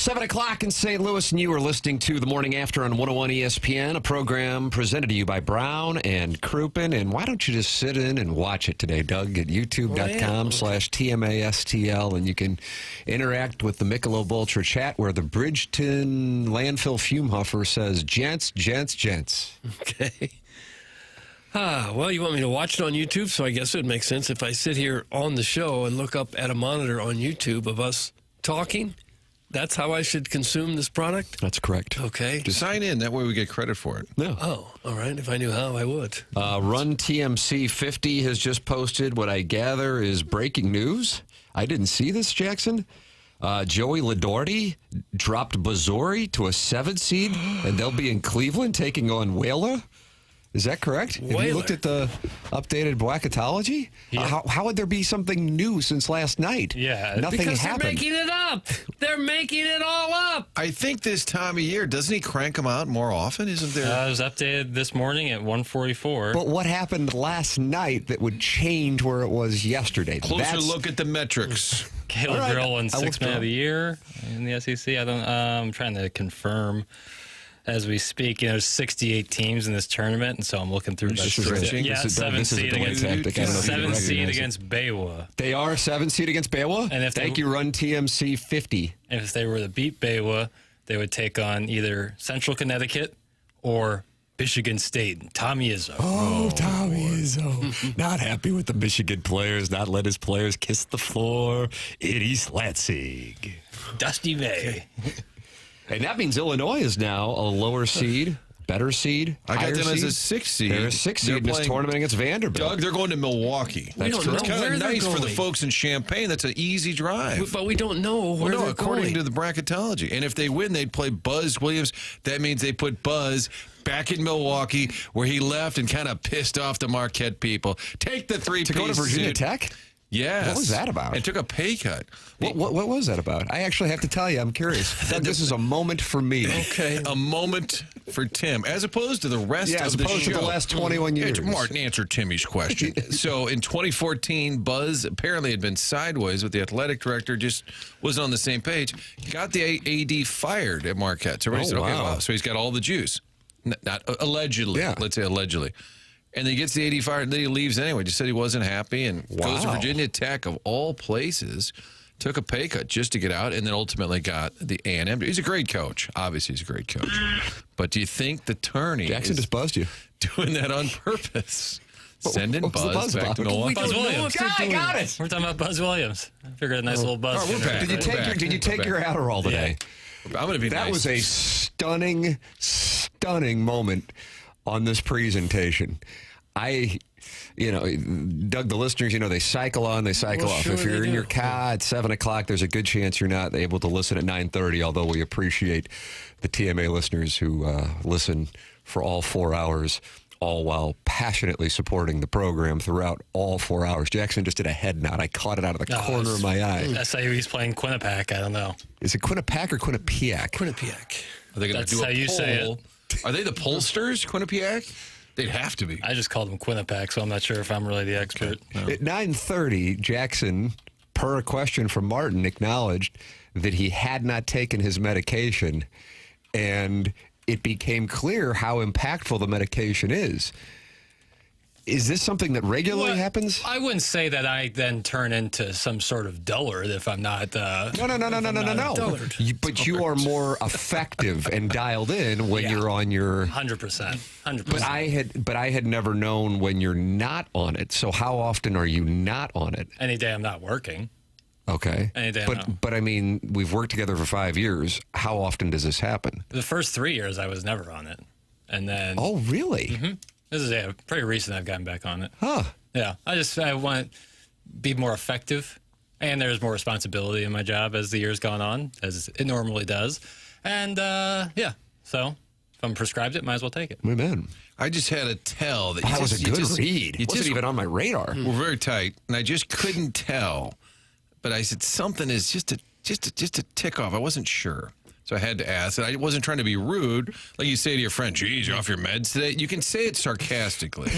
7 o'clock in St. Louis, and you are listening to The Morning After on 101 ESPN, a program presented to you by Brown and Crouppen. And why don't you just sit in and watch it today, Doug, at youtube.com/TMASTL, and you can interact with the Michelob Ultra chat where the Bridgeton landfill fume huffer says, gents. Okay. Well, you want me to watch it on YouTube, so I guess it would make sense if I sit here on the show and look up at a monitor on YouTube of us talking. That's how I should consume this product? That's correct. Okay. Just sign in. That way we get credit for it. No. Oh, all right. If I knew how, I would. Run TMC 50 has just posted what I gather is breaking news. I didn't see this, Jackson. Joey Ladorti dropped Bazzori to a 7 seed, and they'll be in Cleveland taking on Whaler. Is that correct? Whaler. Have you looked at the updated bracketology? Yeah. How would there be something new since last night? Yeah. Nothing Because happened. they're making it up. They're making it all up. I think this time of year, doesn't he crank them out more often? Isn't there? It was updated this morning at 1:44. But what happened last night that would change where it was yesterday? Closer look at the metrics. Caleb All right, Grill won I will 6th man throw. of the year in the SEC. I'm trying to confirm as we speak. There's 68 teams in this tournament, and so I'm looking through This that. is stretching. Yeah, This is a 7 seed delay against tactic. I don't know if you 7 seed recognize it. against Baywa. They are 7 seed against Baywa? And if they- Thank you, Run TMC 50. And if they were to beat Baywa, they would take on either Central Connecticut or Michigan State. Tommy Izzo. Oh, Tommy Izzo. Not happy with the Michigan players, not let his players kiss the floor. Eddie Slatzig. Dusty May. And that means Illinois is now a lower seed, better seed, I got higher them as a seed. 6 seed. They're a 6 seed They're in this playing- tournament against Vanderbilt. Doug, they're going to Milwaukee. We don't It's know kind where of they're nice for the going. folks in Champaign. That's an easy drive. But we don't know where Well, no, they're according going. to the bracketology. And if they win, they'd play Buzz Williams. That means they put Buzz back in Milwaukee, where he left and kind of pissed off the Marquette people. Take the three-piece to go to Virginia suit. Tech? Yes. What was that about? And took a pay cut. What was that about? I actually have to tell you, I'm curious. Doug, this is a moment for me. Okay, a moment for Tim, as opposed to the rest Yeah, of as the opposed show. to the last 21 years. Martin, answer Timmy's question. So in 2014, Buzz apparently had been sideways with the athletic director, just wasn't on the same page. Got the AD fired at Marquette. So everybody said, okay, wow. wow. So he's got all the juice. Not allegedly. Yeah. Let's say allegedly. And then he gets the AD fired, and then he leaves anyway. Just said he wasn't happy and goes to Wow. Virginia Tech, of all places, took a pay cut just to get out, and then ultimately got the A&M. He's a great coach. Obviously, he's a great coach. But do you think the tourney Jackson is just buzzed you. doing that on purpose? Sending What was the Buzz buzz back to about? Milwaukee. Buzz Williams. I got it. We're talking about Buzz Williams. I figured a nice little buzz. All right, we're back. Did you take your Adderall today? I'm going to be That nice. was a stunning moment on this presentation. Doug, the listeners, they cycle on, they cycle off. Sure If you're they in do. your car at 7 o'clock, there's a good chance you're not able to listen at 9:30, although we appreciate the TMA listeners who listen for all 4 hours, all while passionately supporting the program throughout all 4 hours. Jackson just did a head nod. I caught it out of the corner of my eye. SIUE's playing Quinnipiac. I don't know. Is it Quinnipiac or Quinnipiac? Quinnipiac. Are they going That's to do a how you poll? say it. Are they the pollsters, Quinnipiac? They'd have to be. I just called him Quinnipiac, so I'm not sure if I'm really the expert. At 9:30, Jackson, per a question from Martin, acknowledged that he had not taken his medication, and it became clear how impactful the medication is. Is this something that regularly Well, happens? I wouldn't say that I then turn into some sort of dullard if I'm not. No. dullard. But you are more effective and dialed in when Yeah. you're on your. 100%. 100%. But I had never known when you're not on it. So how often are you not on it? Any day I'm not working. Okay. Any day, no. But I mean, we've worked together for 5 years. How often does this happen? The first 3 years I was never on it. And then. Oh, really? This is pretty recent I've gotten back on it. Huh. Yeah. I want to be more effective. And there's more responsibility in my job as the year's gone on, as it normally does. And, so if I'm prescribed it, might as well take it. Amen. I just had to tell that That was a good read. You It wasn't just even on my radar. We're very tight, and I just couldn't tell. But I said something is just a tick off. I wasn't sure. So I had to ask. And I wasn't trying to be rude. Like you say to your friend, geez, you're off your meds today. You can say it sarcastically.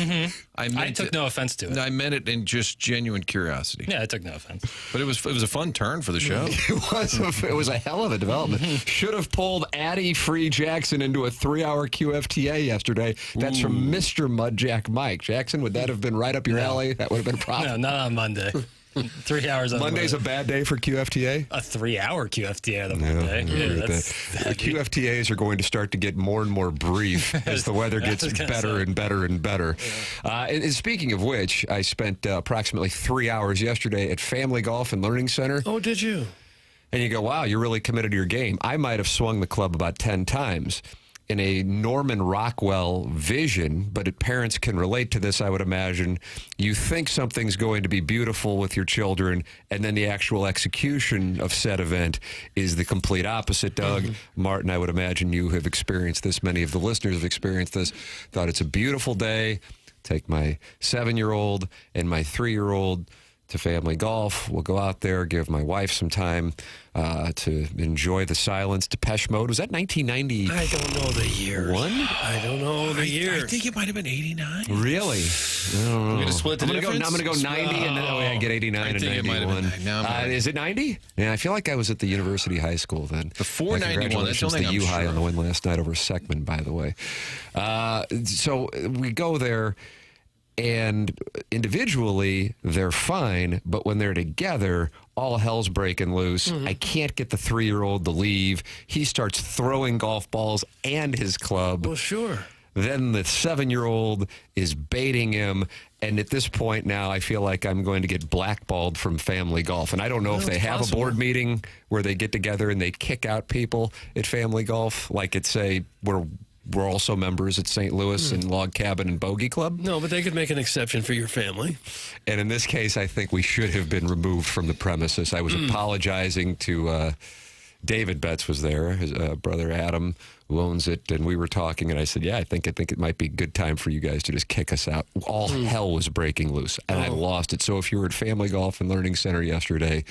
I took no offense to it. I meant it in just genuine curiosity. Yeah, I took no offense. But it was a fun turn for the show. It was a hell of a development. Should have pulled Addie Free Jackson into a 3-hour QFTA yesterday. That's from Mr. Mudjack Mike. Jackson, would that have been right up your alley? That would have been a problem. No, not on Monday. 3 hours on Monday's a bad day for QFTA? a 3-hour QFTA on Monday. The QFTAs are going to start to get more and more brief as the weather gets better and better and better. And speaking of which, I spent approximately 3 hours yesterday at Family Golf and Learning Center. Oh, did you? And you go, wow, you're really committed to your game. I might have swung the club about 10 times. In a Norman Rockwell vision, but parents can relate to this, I would imagine. You think something's going to be beautiful with your children, and then the actual execution of said event is the complete opposite, Doug. Martin, I would imagine you have experienced this. Many of the listeners have experienced this. Thought it's a beautiful day. Take my 7-year-old and my 3-year-old to Family Golf. We'll go out there, give my wife some time to enjoy the silence. Depeche Mode, was that 1990? I don't know the year. I don't know the year. I think it might have been 89. Really? We're going to split the difference? I'm going to go 90, and then I get 89 I and think 91. it might have been. No, Is it 90? Yeah, I feel like I was at the University High School then. Before 91, that's the only to thing I'm U-High sure on the win last night over Seckman, by the way. So we go there, and individually, they're fine, but when they're together, all hell's breaking loose. I can't get the 3-year-old to leave. He starts throwing golf balls and his club. Well, sure. Then the 7-year-old is baiting him. And at this point now, I feel like I'm going to get blackballed from Family Golf. And I don't know if they have a board meeting where they get together and they kick out people at Family Golf, like it's we're also members at St. Louis and Log Cabin and Bogey Club. No, but they could make an exception for your family. And in this case, I think we should have been removed from the premises. I was apologizing to David Betts was there, his brother Adam, who owns it, and we were talking, and I said, I think it might be a good time for you guys to just kick us out. All hell was breaking loose, and I lost it. So if you were at Family Golf and Learning Center yesterday,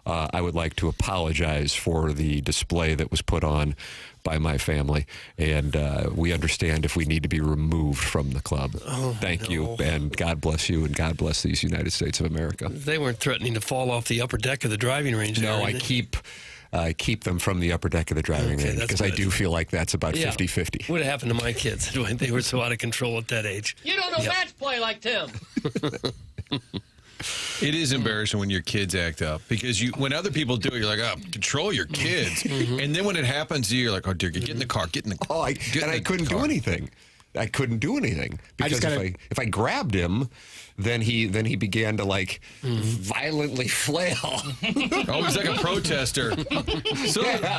I would like to apologize for the display that was put on by my family, and we understand if we need to be removed from the club. Thank you, and God bless you, and God bless these United States of America. They weren't threatening to fall off the upper deck of the driving range. No, I keep them from the upper deck of the driving range because I do feel like that's about 50-50. What happened to my kids? They were so out of control at that age. You don't know match play like Tim. It is embarrassing when your kids act up because when other people do it, you're like, control your kids. And then when it happens to you, you're like, oh, dear, get in the car, get in the car. I couldn't do anything. I couldn't do anything because if I grabbed him, then he began to violently flail. Oh, he's like a protester.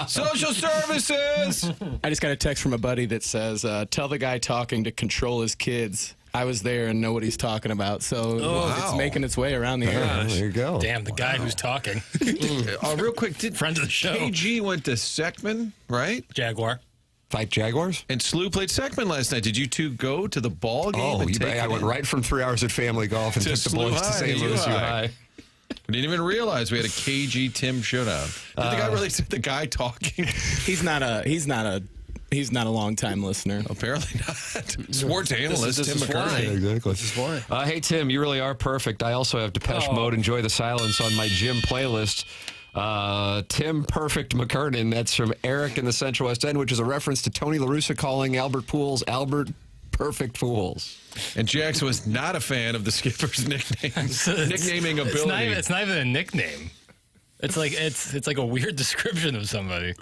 Social services. I just got a text from a buddy that says, tell the guy talking to control his kids. I was there and know what he's talking about. So it's making its way around the area. There you go. Damn, the guy who's talking. Real quick, Friend of the show. KG went to Seckman, right? Jaguar. Fight Jaguars? And SLU played Seckman last night. Did you two go to the ball game? I went right from 3 hours at Family Golf and took the boys to St. Louis U-High. We didn't even realize we had a KG Tim showdown. Did the guy really say the guy talking? He's not a long-time listener. Apparently not. Sports analyst Tim McKernan. Exactly. This is why. Hey, Tim, you really are perfect. I also have Depeche Mode, Enjoy the Silence on my gym playlist. Tim Perfect McKernan, that's from Eric in the Central West End, which is a reference to Tony La Russa calling Albert Pujols Albert Perfect Fools. And Jackson was not a fan of the skipper's nicknaming ability. It's not even a nickname. It's like a weird description of somebody.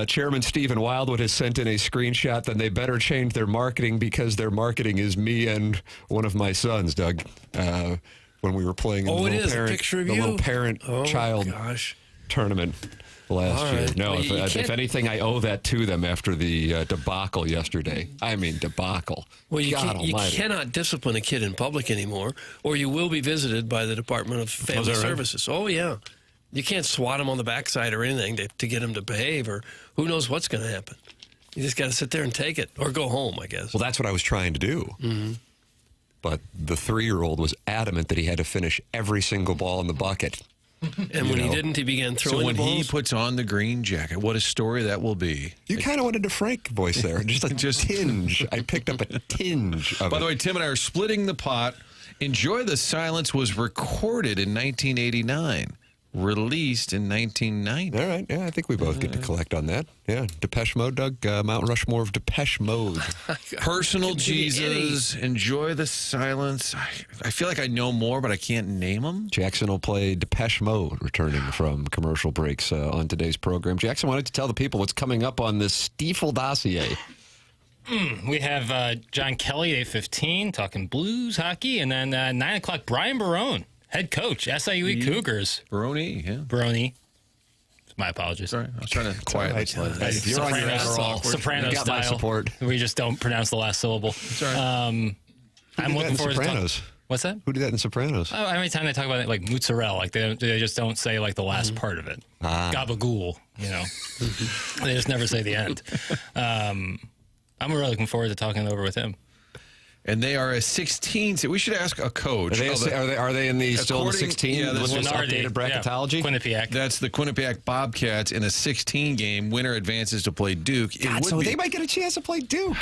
Chairman Stephen Wildwood has sent in a screenshot that they better change their marketing because their marketing is me and one of my sons, Doug. When we were playing in the little parent-child tournament last year. No, if anything, I owe that to them after the debacle yesterday. I mean, debacle. Well, you cannot discipline a kid in public anymore, or you will be visited by the Department of Family Services. Right? Oh, yeah. You can't swat him on the backside or anything to get him to behave, or who knows what's going to happen. You just got to sit there and take it, or go home, I guess. Well, that's what I was trying to do. Mm-hmm. But the 3-year-old was adamant that he had to finish every single ball in the bucket. And when he didn't, he began throwing So when the balls. he puts on the green jacket, what a story that will be. You kind of wanted a Frank voice there. Just a tinge. I picked up a tinge of By it. the way, Tim and I are splitting the pot. Enjoy the Silence was recorded in 1989, released in 1990. All right. Yeah, I think we both get to collect on that. Yeah. Depeche Mode, Doug. Mount Rushmore of Depeche Mode. Personal Jesus, Enjoy the Silence. I feel like I know more, but I can't name them. Jackson will play Depeche Mode, returning from commercial breaks on today's program. Jackson, why don't you tell the people what's coming up on this Stiefel dossier? We have John Kelly, 8:15, talking Blues hockey. And then 9 o'clock, Brian Barone, head coach, SIUE Cougars. Barone, yeah. Barone. My apologies. Sorry, I was trying to quiet it slightly. If you're on your Adderall, Soprano you got my style. support. We just don't pronounce the last syllable. Sorry. I'm looking forward to Sopranos. What's that? Who did that in Sopranos? Oh, every time they talk about it, like mozzarella, like they just don't say like the last part of it. Gabagool, you know. They just never say the end. I'm really looking forward to talking it over with him. And they are a 16. We should ask a coach. Are they in the still in the 16? Yeah, with this this is updated bracketology? Quinnipiac. That's the Quinnipiac Bobcats in a 16 game. Winner advances to play Duke. God, so they might get a chance to play Duke.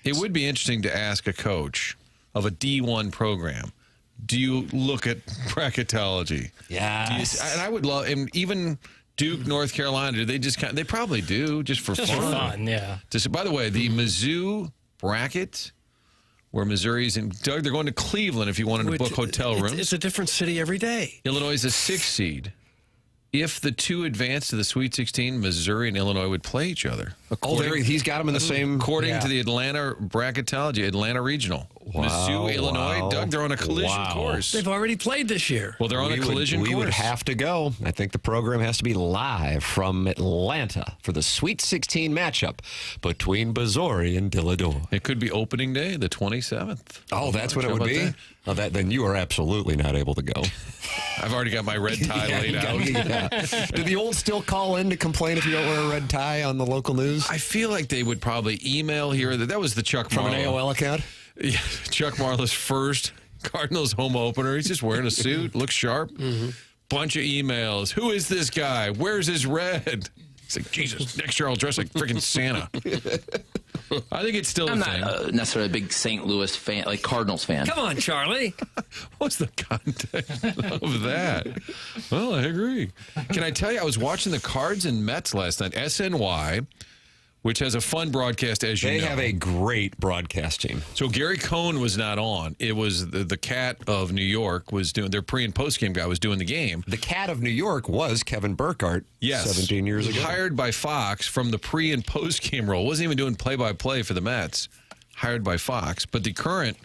It would be interesting to ask a coach of a D1 program, do you look at bracketology? Yeah. And I would love, and even Duke, North Carolina, do they just they probably do just for Just fun. for fun, yeah. By the way, the Mizzou bracket, where Missouri's in, Doug, they're going to Cleveland if you wanted to book hotel rooms. It's a different city every day. Illinois is a 6 seed. If the two advance to the Sweet 16, Missouri and Illinois would play each other. He's got them in the same. According to the Atlanta bracketology, Atlanta Regional. Mizzou, Illinois, Doug, they're on a collision course. They've already played this year. Well, they're on a collision course. We would have to go. I think the program has to be live from Atlanta for the Sweet 16 matchup between Missouri and Dillador. It could be opening day, the 27th. Oh, that's what it would be? Oh, then you are absolutely not able to go. I've already got my red tie laid out. Do the old still call in to complain if you don't wear a red tie on the local news? I feel like they would probably email here. That was the Chuck From Marlowe. an AOL account? Yeah, Chuck Marlowe's first Cardinals home opener. He's just wearing a suit, looks sharp. Bunch of emails. Who is this guy? Where's his red? He's like, Jesus, next year I'll dress like freaking Santa. I think it's still I'm a thing. not necessarily a big St. Louis fan, like Cardinals fan. Come on, Charlie. What's the context of that? Well, I agree. Can I tell you, I was watching the Cards and Mets last night. SNY, which has a fun broadcast, as you know. They have a great broadcast team. So Gary Cohn was not on. It was the Cat of New York was doing, their pre- and post-game guy was doing the game. The Cat of New York was Kevin Burkhardt 17 years ago. Hired by Fox from the pre- and post-game role. Wasn't even doing play-by-play for the Mets. Hired by Fox. But the current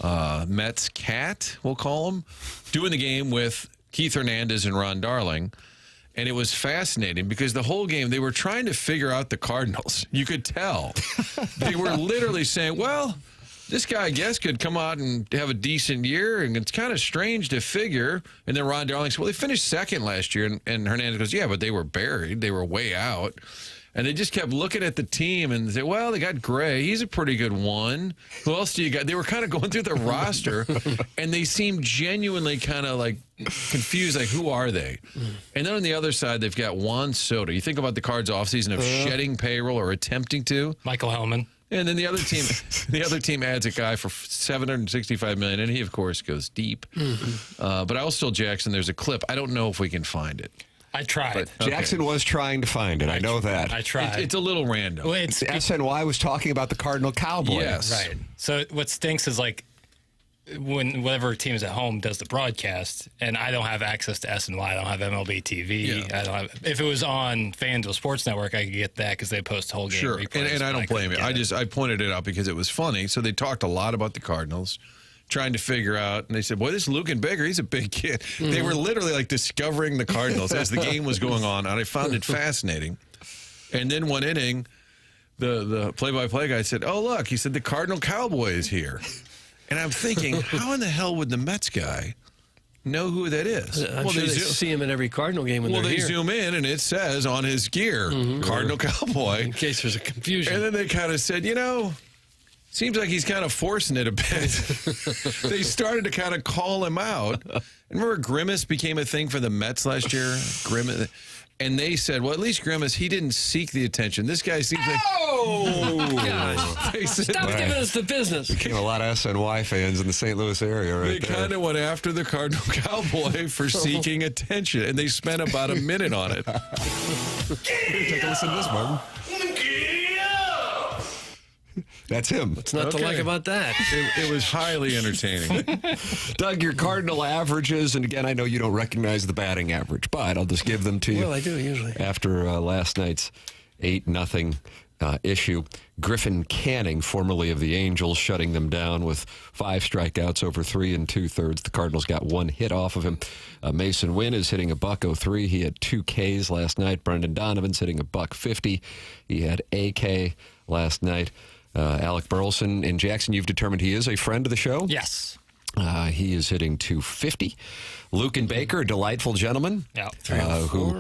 Mets Cat, we'll call him, doing the game with Keith Hernandez and Ron Darling. And it was fascinating because the whole game, they were trying to figure out the Cardinals. You could tell. They were literally saying, well, this guy, I guess, could come out and have a decent year, and it's kind of strange to figure. And then Ron Darling said, well, they finished second last year. And Hernandez goes, yeah, but they were buried. They were way out. And they just kept looking at the team and say, well, they got Gray. He's a pretty good one. Who else do you got? They were kind of going through the roster, and they seemed genuinely kind of like confused, like, who are they? And then on the other side, they've got Juan Soto. You think about the Cards offseason of shedding payroll or attempting to. Michael Hellman. And then the other team adds a guy for $765 million, and he, of course, goes deep. But I also told Jackson there's a clip. I don't know if we can find it. I tried. Jackson was trying to find it. I know that. I tried. It's a little random. Well, it's SNY was talking about the Cardinal Cowboys. Yes. right. So what stinks is like when whatever team is at home does the broadcast, and I don't have access to SNY. I don't have MLB TV. Yeah. I don't have. If it was on FanDuel Sports Network, I could get that because they post whole game Sure, replays. and I don't blame you. couldn't get it. I pointed it out because it was funny. So they talked a lot about the Cardinals, trying to figure out, and they said, boy, this Luken Baker, he's a big kid. They were literally like discovering the Cardinals as the game was going on, and I found it fascinating. And then one inning, the play-by-play guy said, oh, look, he said, the Cardinal Cowboy is here. And I'm thinking, how in the hell would the Mets guy know who that is? I'm sure they see him at every Cardinal game when they're they here. zoom in, and it says on his gear, Cardinal Cowboy. In case there's a confusion. And then they kind of said, you know, Seems like he's kind of forcing it a bit. They started to kind of call him out. And remember Grimace became a thing for the Mets last year? Grimace. And they said, well, at least Grimace, he didn't seek the attention. This guy seems like... Oh! Gosh. They said, Stop giving us the business. Became a lot of SNY fans in the St. Louis area right they there. kind of went after the Cardinal Cowboy for seeking attention, and they spent about a minute on it. Take a listen to this, Martin. That's him. What's not to like about that? It was highly entertaining. Doug, your Cardinal averages, and again, I know you don't recognize the batting average, but I'll just give them to you. Well, I do usually. After last night's 8-0 issue, Griffin Canning, formerly of the Angels, shutting them down with 5 strikeouts over 3 2/3. The Cardinals got 1 hit off of him. Mason Wynn is hitting $103. He had 2 Ks last night. Brendan Donovan's hitting $150. He had a K last night. Alec Burleson in Jackson, you've determined he is a friend of the show? Yes. He is hitting $250. Lucan Baker, a delightful gentleman, who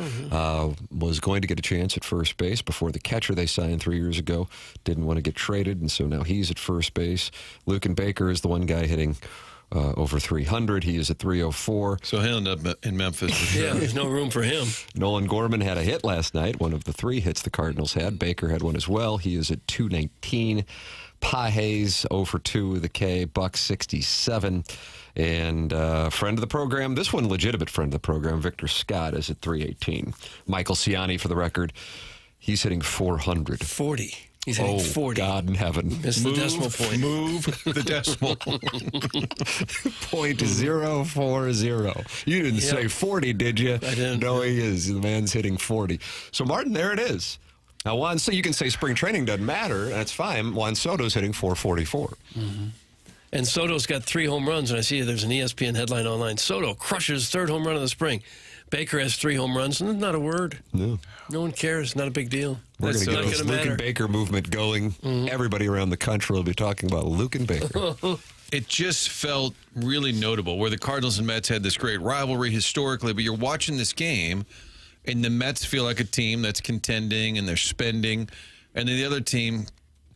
was going to get a chance at first base before the catcher they signed 3 years ago didn't want to get traded, and so now he's at first base. Lucan Baker is the one guy hitting over 300. He is at 304. So he'll end up in Memphis for sure. Yeah, there's no room for him. Nolan Gorman had a hit last night, one of the 3 hits the Cardinals had. Baker had one as well. He is at 219. Pages 0 for 2 with a K, $167. And friend of the program, this one legitimate friend of the program, Victor Scott, is at 318. Michael Ciani, for the record, he's hitting 400. 40. He's hitting 40. God in heaven. Missed the decimal point. Move the decimal. .040. You didn't say 40, did you? I didn't. No, he is. The man's hitting 40. So, Martin, there it is. Now, Juan, so you can say spring training doesn't matter. That's fine. Juan Soto's hitting 444. Mm-hmm. And Soto's got 3 home runs, and I see there's an ESPN headline online. Soto crushes 3rd home run of the spring. Baker has 3 home runs, and not a word. No. No one cares. Not a big deal. We're going to not get this gonna Lucan matter. Baker movement going. Mm-hmm. Everybody around the country will be talking about Lucan Baker. It just felt really notable where the Cardinals and Mets had this great rivalry historically, but you're watching this game, and the Mets feel like a team that's contending and they're spending, and then the other team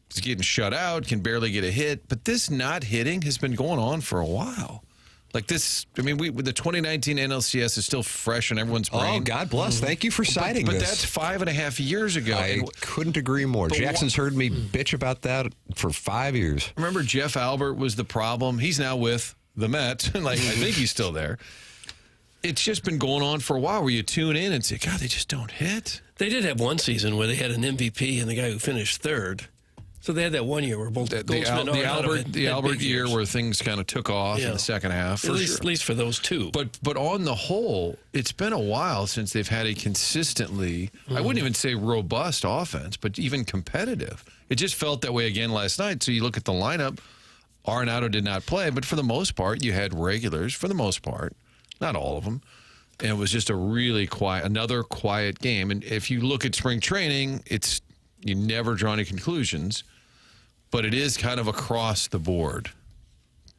is getting shut out, can barely get a hit. But this not hitting has been going on for a while. Like this, I mean, the 2019 NLCS is still fresh in everyone's brain. Oh, God bless. Thank you for citing but this. That's 5.5 years ago. I couldn't agree more. Jackson's heard me bitch about that for 5 years. Remember Jeff Albert was the problem? He's now with the Mets. Like, I think he's still there. It's just been going on for a while where you tune in and say, God, they just don't hit. They did have one season where they had an MVP and the guy who finished 3rd. So they had that one year where both The Albert year where things kind of took off in the second half. At least for those 2. But on the whole, it's been a while since they've had a consistently, I wouldn't even say robust offense, but even competitive. It just felt that way again last night. So you look at the lineup, Arenado did not play, but for the most part, you had regulars, for the most part, not all of them. And it was just a really another quiet game. And if you look at spring training, you never draw any conclusions, but it is kind of across the board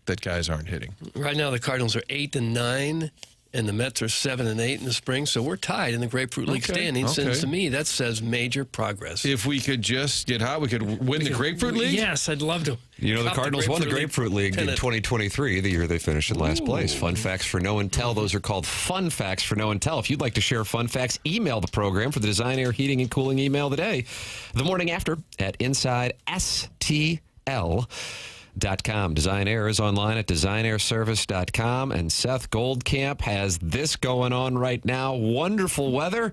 that guys aren't hitting. Right now, the Cardinals are 8-9, and the Mets are 7-8 in the spring. So we're tied in the Grapefruit League standings. And to me, that says major progress. If we could just get hot, we could win the Grapefruit League? Yes, I'd love to. You know, the Cardinals won the Grapefruit League in 2023, the year they finished in last place. Fun facts for no and tell. Those are called fun facts for no and tell. If you'd like to share fun facts, email the program for the Design Air Heating and Cooling email today. The morning after at InsideSTL.com. Design Air is online at designairservice.com, and Seth Goldcamp has this going on right now. Wonderful weather,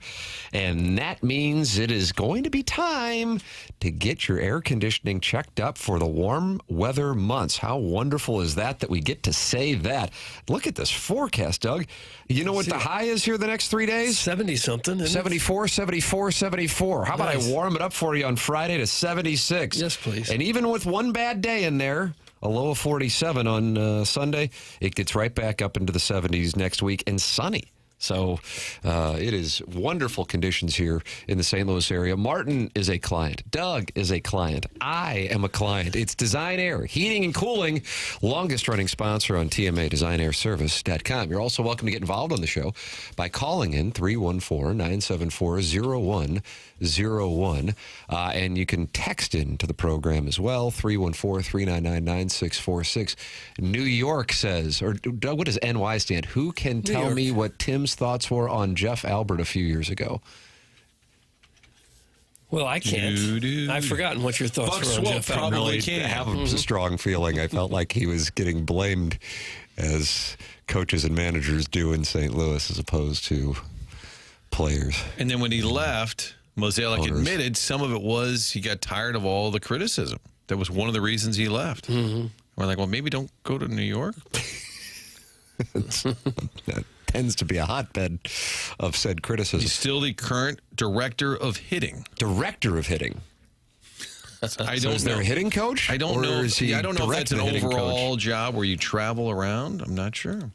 and that means it is going to be time to get your air conditioning checked up for the warm weather months. How wonderful is that we get to say that? Look at this forecast, Doug. You know what the high is here the next 3 days? 70-something. 74, 74, 74. How about I warm it up for you on Friday to 76? Yes, please. And even with one bad day in there, a low of 47 on Sunday, it gets right back up into the 70s next week, and sunny So it is wonderful conditions here in the St. Louis area. Martin is a client. Doug is a client. I am a client. It's Design Air, heating and cooling, longest running sponsor on TMA, designairservice.com. You're also welcome to get involved on the show by calling in 314-974-0101. And you can text in to the program as well, 314-399-9646. New York says, or Doug, what does NY stand? Who can tell me what Tim's thoughts were on Jeff Albert a few years ago? Well, I can't. I've forgotten what your thoughts were on Jeff Albert. Probably can't have a strong feeling. I felt like he was getting blamed as coaches and managers do in St. Louis as opposed to players. And then when he left, Mozeliak admitted some of it was he got tired of all the criticism. That was one of the reasons he left. Mm-hmm. We're like, well, maybe don't go to New York. That tends to be a hotbed of said criticism. He's still the current director of hitting. Director of hitting. I don't so is know. there a hitting coach? I don't know. I don't know if that's an overall job where you travel around. I'm not sure.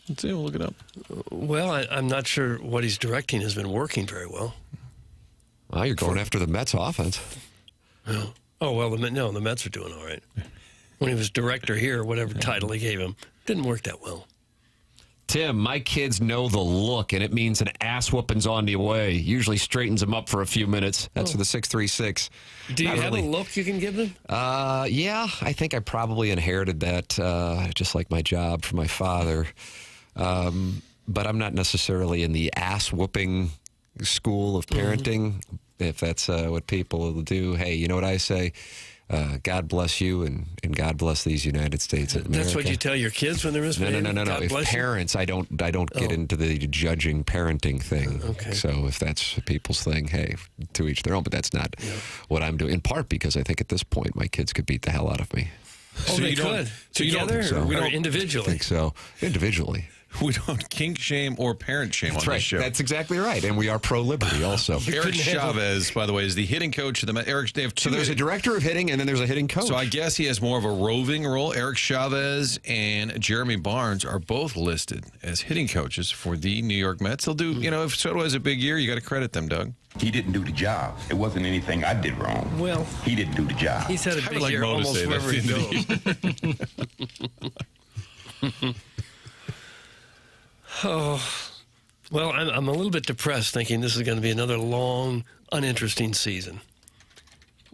Let's see. We'll look it up. Well, I'm not sure what he's directing has been working very well. Well, you're going after the Mets offense. Oh, well, the Mets are doing all right. When he was director here, whatever title he gave him, didn't work that well. Tim, my kids know the look, and it means an ass whooping's on the way. Usually straightens them up for a few minutes. That's for the 636. Do you have a look you can give them? Yeah, I think I probably inherited that, just like my job from my father. But I'm not necessarily in the ass whooping school of parenting, if that's what people will do. Hey, you know what I say? God bless you and God bless these United States of America. That's what you tell your kids when they're misbehaving? No. God If parents, I don't get into the judging parenting thing. Okay. So if that's people's thing, hey, to each their own. But that's not what I'm doing. In part because I think at this point my kids could beat the hell out of me. Oh, they could. Together or individually? I think so. Individually. We don't kink shame or parent shame on this show. That's exactly right. And we are pro-liberty also. Eric Chavez, by the way, is the hitting coach of the Mets. Eric, they have two. So there's a director of hitting and then there's a hitting coach. So I guess he has more of a roving role. Eric Chavez and Jeremy Barnes are both listed as hitting coaches for the New York Mets. They'll do, if Soto has a big year, you got to credit them, Doug. He didn't do the job. It wasn't anything I did wrong. Well, he didn't do the job. He's had a big year almost wherever he goes. Oh, well, I'm a little bit depressed thinking this is going to be another long, uninteresting season.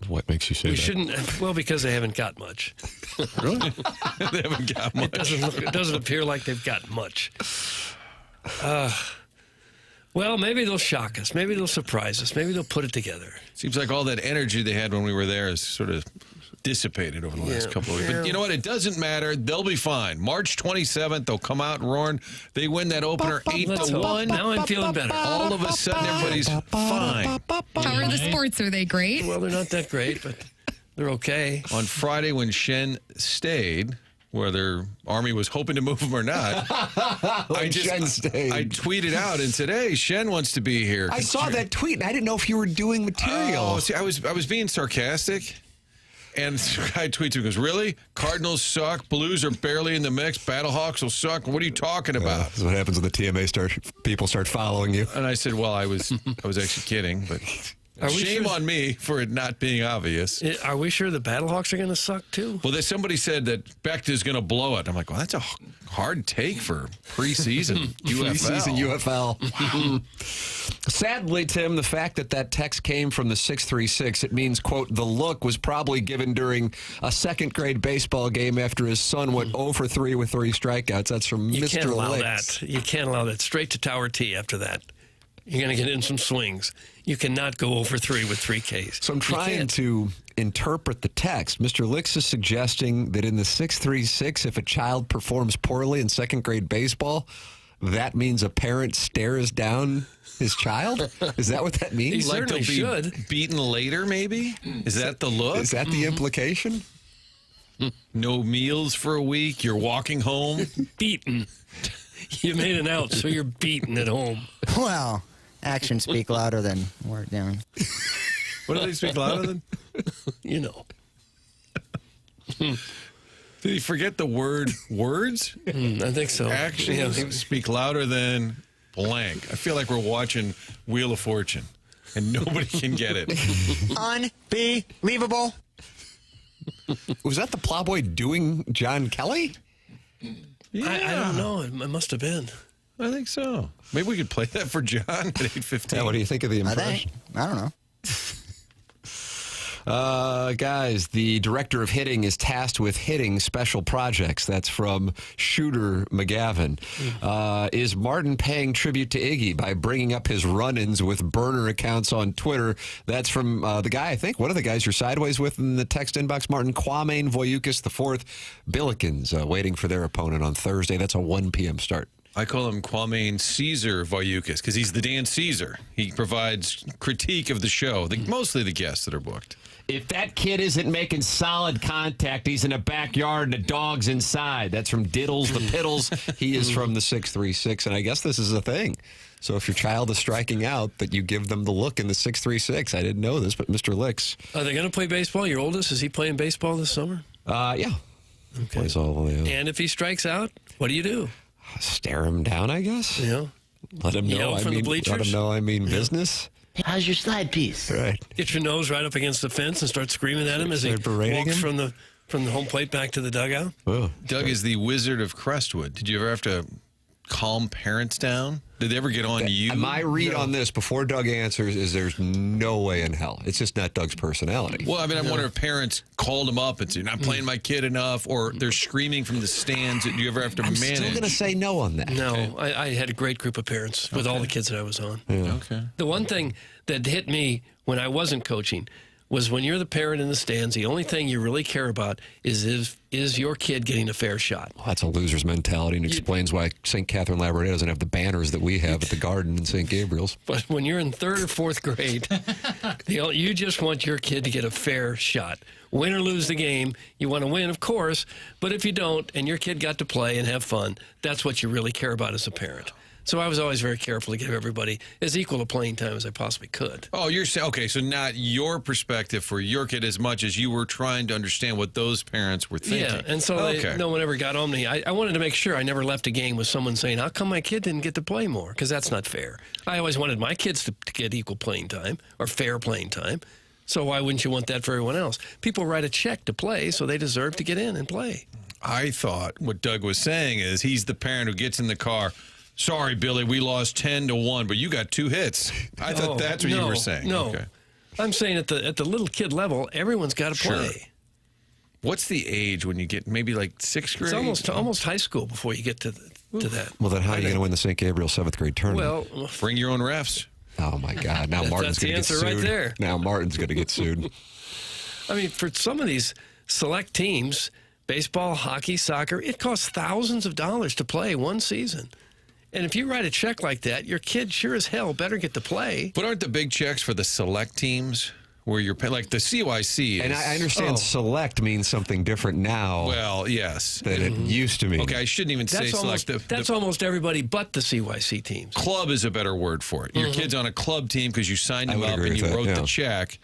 What makes you say we that? Shouldn't. Well, because they haven't got much. Really? They haven't got much. It doesn't appear like they've got much. Well, maybe they'll shock us. Maybe they'll surprise us. Maybe they'll put it together. Seems like all that energy they had when we were there is sort of dissipated over the last couple of weeks. But you know what? It doesn't matter. They'll be fine. March 27th, they'll come out roaring. They win that opener 8-1. Now I'm feeling better. All of a sudden, everybody's fine. How are the sports? Are they great? Well, they're not that great, but they're okay. On Friday, when Shen stayed, whether Army was hoping to move him or not, Shen stayed. I tweeted out and said, "Hey, Shen wants to be here." I saw that tweet, and I didn't know if you were doing material. Oh, see, I was being sarcastic. And this guy tweets and goes, really? Cardinals suck. Blues are barely in the mix. Battlehawks will suck. What are you talking about? This is what happens when the TMA people start following you. And I said, well, I was actually kidding, but shame on me for it not being obvious. Are we sure the Battlehawks are going to suck too? Well, somebody said that Becht is going to blow it. I'm like, well, that's a hard take for preseason UFL. Preseason UFL. Wow. Sadly, Tim, the fact that text came from the 636, it means, quote, the look was probably given during a second grade baseball game after his son went 0 for 3 with 3 strikeouts. That's from You Mr. can't allow Licks. that. You can't allow that. Straight to Tower T after that. You're going to get in some swings. You cannot go 0 for 3 with 3 Ks. So I'm trying to interpret the text. Mr. Licks is suggesting that in the 636, if a child performs poorly in second grade baseball, that means a parent stares down his child? Is that what that means? He certainly should. Beaten later, maybe? Is that the look? Is that the implication? No meals for a week. You're walking home. Beaten. You made an out, so you're beaten at home. Well, actions speak louder than word down. What do they speak louder than? You know. Did he forget the word words? I think so. Actions speak louder than blank. I feel like we're watching Wheel of Fortune, and nobody can get it. Unbelievable. Was that the plowboy doing John Kelly? Yeah. I don't know. It must have been. I think so. Maybe we could play that for John at 8:15. Yeah, what do you think of the impression? I don't know. Guys, the director of hitting is tasked with hitting special projects. That's from Shooter McGavin. Is Martin paying tribute to Iggy by bringing up his run-ins with burner accounts on Twitter? That's from the guy, I think, one of the guys you're sideways with in the text inbox, Martin Kwame Voyukis IV. Billikens waiting for their opponent on Thursday. That's a 1 p.m. start. I call him Kwame Caesar Voyukis because he's the Dan Caesar. He provides critique of the show, mostly the guests that are booked. If that kid isn't making solid contact, he's in a backyard and the dog's inside. That's from Diddles the Piddles. He is from the 636, and I guess this is a thing. So if your child is striking out, that you give them the look in the 636. I didn't know this, but Mr. Licks. Are they going to play baseball? Your oldest, is he playing baseball this summer? Yeah. Okay. Plays all the way out. And if he strikes out, what do you do? Stare him down, I guess. Yeah. Let him know. Yell from the bleachers? Let him know I mean business. How's your slide piece? Right. Get your nose right up against the fence and start screaming at him as he Start berating walks him? from the home plate back to the dugout. Oh, Doug is the Wizard of Crestwood. Did you ever have to calm parents down? Did they ever get on you? My read on this before Doug answers is there's no way in hell. It's just not Doug's personality. Well, I mean, I wonder if parents called him up and said, "You're not playing my kid enough," or they're screaming from the stands. Do you ever have to I'm manage? still going to say no on that. No, I had a great group of parents with all the kids that I was on. Yeah. Okay. The one thing that hit me when I wasn't coaching was when you're the parent in the stands, the only thing you really care about is your kid getting a fair shot. Well, that's a loser's mentality and explains why St. Catherine Labrador doesn't have the banners that we have at the Garden in St. Gabriel's. But when you're in 3rd or 4th grade, you just want your kid to get a fair shot. Win or lose the game, you want to win, of course, but if you don't and your kid got to play and have fun, that's what you really care about as a parent. So I was always very careful to give everybody as equal a playing time as I possibly could. Oh, you're saying, okay, so not your perspective for your kid as much as you were trying to understand what those parents were thinking. Yeah, and so no one ever got on me. I wanted to make sure I never left a game with someone saying, how come my kid didn't get to play more? Because that's not fair. I always wanted my kids to get equal playing time or fair playing time. So why wouldn't you want that for everyone else? People write a check to play, so they deserve to get in and play. I thought what Doug was saying is he's the parent who gets in the car. Sorry, Billy, we lost 10-1, but you got 2 hits. I thought that's what you were saying. No, okay. I'm saying at the little kid level, everyone's got to play. Sure. What's the age when you get maybe like 6th grade? It's almost high school before you get to that. Well, then how are you going to win the St. Gabriel 7th grade tournament? Well, bring your own refs. Oh, my God. Now Martin's going to get that's the sued. answer right there. Now Martin's going to get sued. I mean, for some of these select teams, baseball, hockey, soccer, it costs thousands of dollars to play one season. And if you write a check like that, your kid sure as hell better get to play. But aren't the big checks for the select teams where you're paying, like the CYC is... And I understand select means something different now. Well, yes. Than it used to mean. Okay, I shouldn't even say select. That's almost everybody but the CYC teams. Club is a better word for it. Your kid's on a club team because you signed him up and you wrote the check.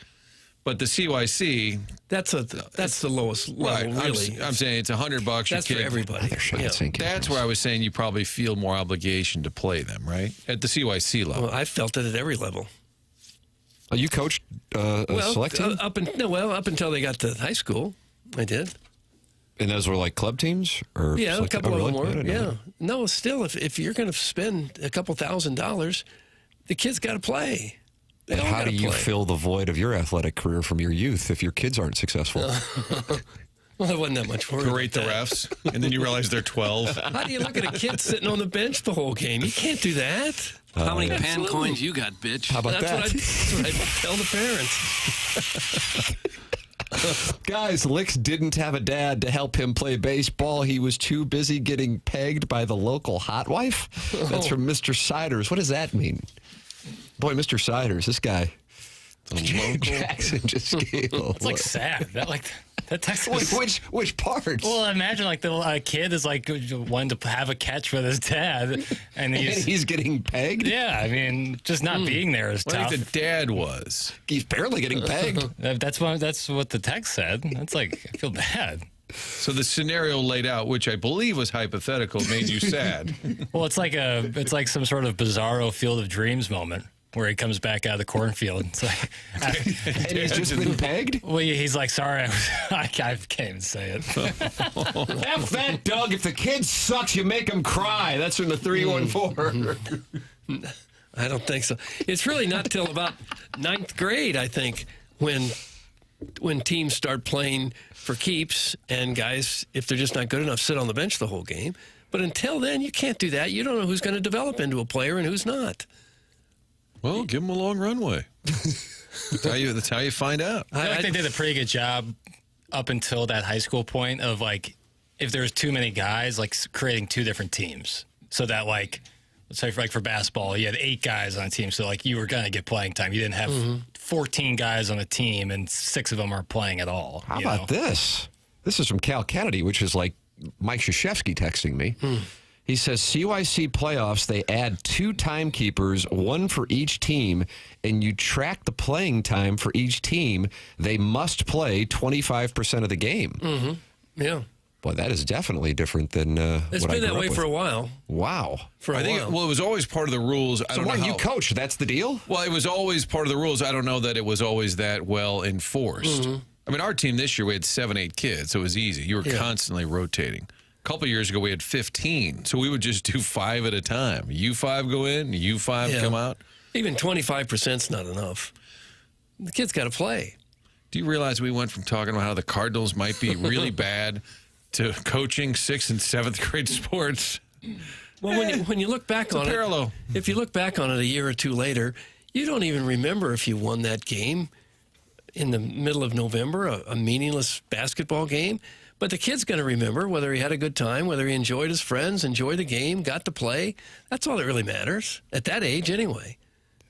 But the CYC... That's the lowest level, right, really. I'm saying it's $100. That's for everybody. That's where I was saying you probably feel more obligation to play them, right? At the CYC level. Well, I felt it at every level. Oh, you coached a select team? Up until they got to high school, I did. And those were like club teams? Or yeah, a couple of them were. Yeah. No, still, if you're going to spend a couple $1,000s, the kid's got to play. And how do you fill the void of your athletic career from your youth if your kids aren't successful? Well, it wasn't that much work. Berate the refs, and then you realize they're 12. How do you look at a kid sitting on the bench the whole game? You can't do that. How many pan coins you got, bitch? How about that? That's what I tell the parents. Guys, Licks didn't have a dad to help him play baseball. He was too busy getting pegged by the local hot wife. That's from Mr. Siders. What does that mean? Boy, Mr. Siders, this guy. Jackson just gave It's like sad. That text is... Which part? Well, imagine like the kid is like wanting to have a catch with his dad, and he's getting pegged. Yeah, I mean, just not being there is tough. Like the dad was. He's barely getting pegged. That's what the text said. That's like, I feel bad. So the scenario laid out, which I believe was hypothetical, made you sad. Well, it's like some sort of bizarro Field of Dreams moment where he comes back out of the cornfield. It's like, and he's just been pegged? Well, he's like, sorry, I can't even say it. F that, Doug. If the kid sucks, you make him cry. That's from the 314. I don't think so. It's really not till about 9th grade, I think, when teams start playing for keeps, and guys, if they're just not good enough, sit on the bench the whole game. But until then, you can't do that. You don't know who's going to develop into a player and who's not. Well, give them a long runway. That's how you find out. I feel like they did a pretty good job up until that high school point of, like, if there's too many guys, like, creating 2 different teams. So that, like, let's say for basketball, you had 8 guys on a team, so, like, you were going to get playing time. You didn't have 14 guys on a team, and 6 of them aren't playing at all. How about this? This is from Cal Kennedy, which is like Mike Krzyzewski texting me. He says, CYC playoffs, they add 2 timekeepers, 1 for each team, and you track the playing time for each team. They must play 25% of the game. Yeah. Boy, that is definitely different than it's what I been grew that way up for a with. while. Wow. I think it was always part of the rules. I don't know you coach, that's the deal? Well, it was always part of the rules. I don't know that it was always that well enforced. I mean, our team this year, we had 7, 8 kids, so it was easy. You were constantly rotating. A couple of years ago, we had 15, so we would just do 5 at a time. You 5 go in, you 5 come out. Even 25% is not enough. The kid's got to play. Do you realize we went from talking about how the Cardinals might be really bad to coaching 6th and 7th grade sports? Well, when you look back on it, if you look back on it a year or 2 later, you don't even remember if you won that game in the middle of November, a meaningless basketball game. But the kid's going to remember whether he had a good time, whether he enjoyed his friends, enjoyed the game, got to play. That's all that really matters at that age anyway.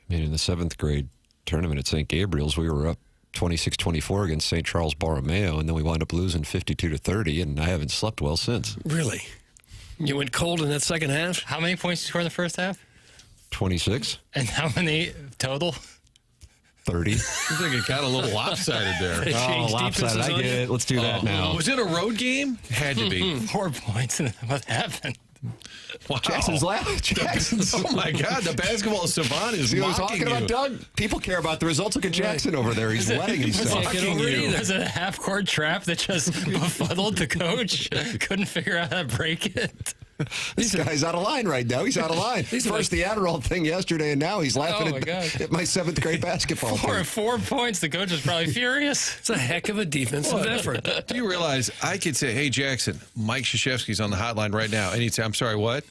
I mean, in the 7th grade tournament at St. Gabriel's, we were up 26-24 against St. Charles Borromeo, and then we wound up losing 52-30, and I haven't slept well since. Really? You went cold in that second half? How many points did you score in the first half? 26. And how many total? 30. I think it got a little lopsided there. Oh, lopsided. I get it. Let's do that now. Was it a road game? Had to be. 4 points. What happened? Wow. Jackson's laughing. Oh, my God. The basketball savant is See what I'm mocking talking about, you. Doug? People care about the results. Look at Jackson over there. He's letting himself. Was it a half-court trap that just befuddled the coach? Couldn't figure out how to break it? This guy's out of line right now. He's out of line. First the Adderall thing yesterday, and now he's laughing at my 7th grade basketball team. 4 points. The coach is probably furious. It's a heck of a defensive effort. Do you realize I could say, hey, Jackson, Mike Krzyzewski's on the hotline right now. And he'd say, I'm sorry, what?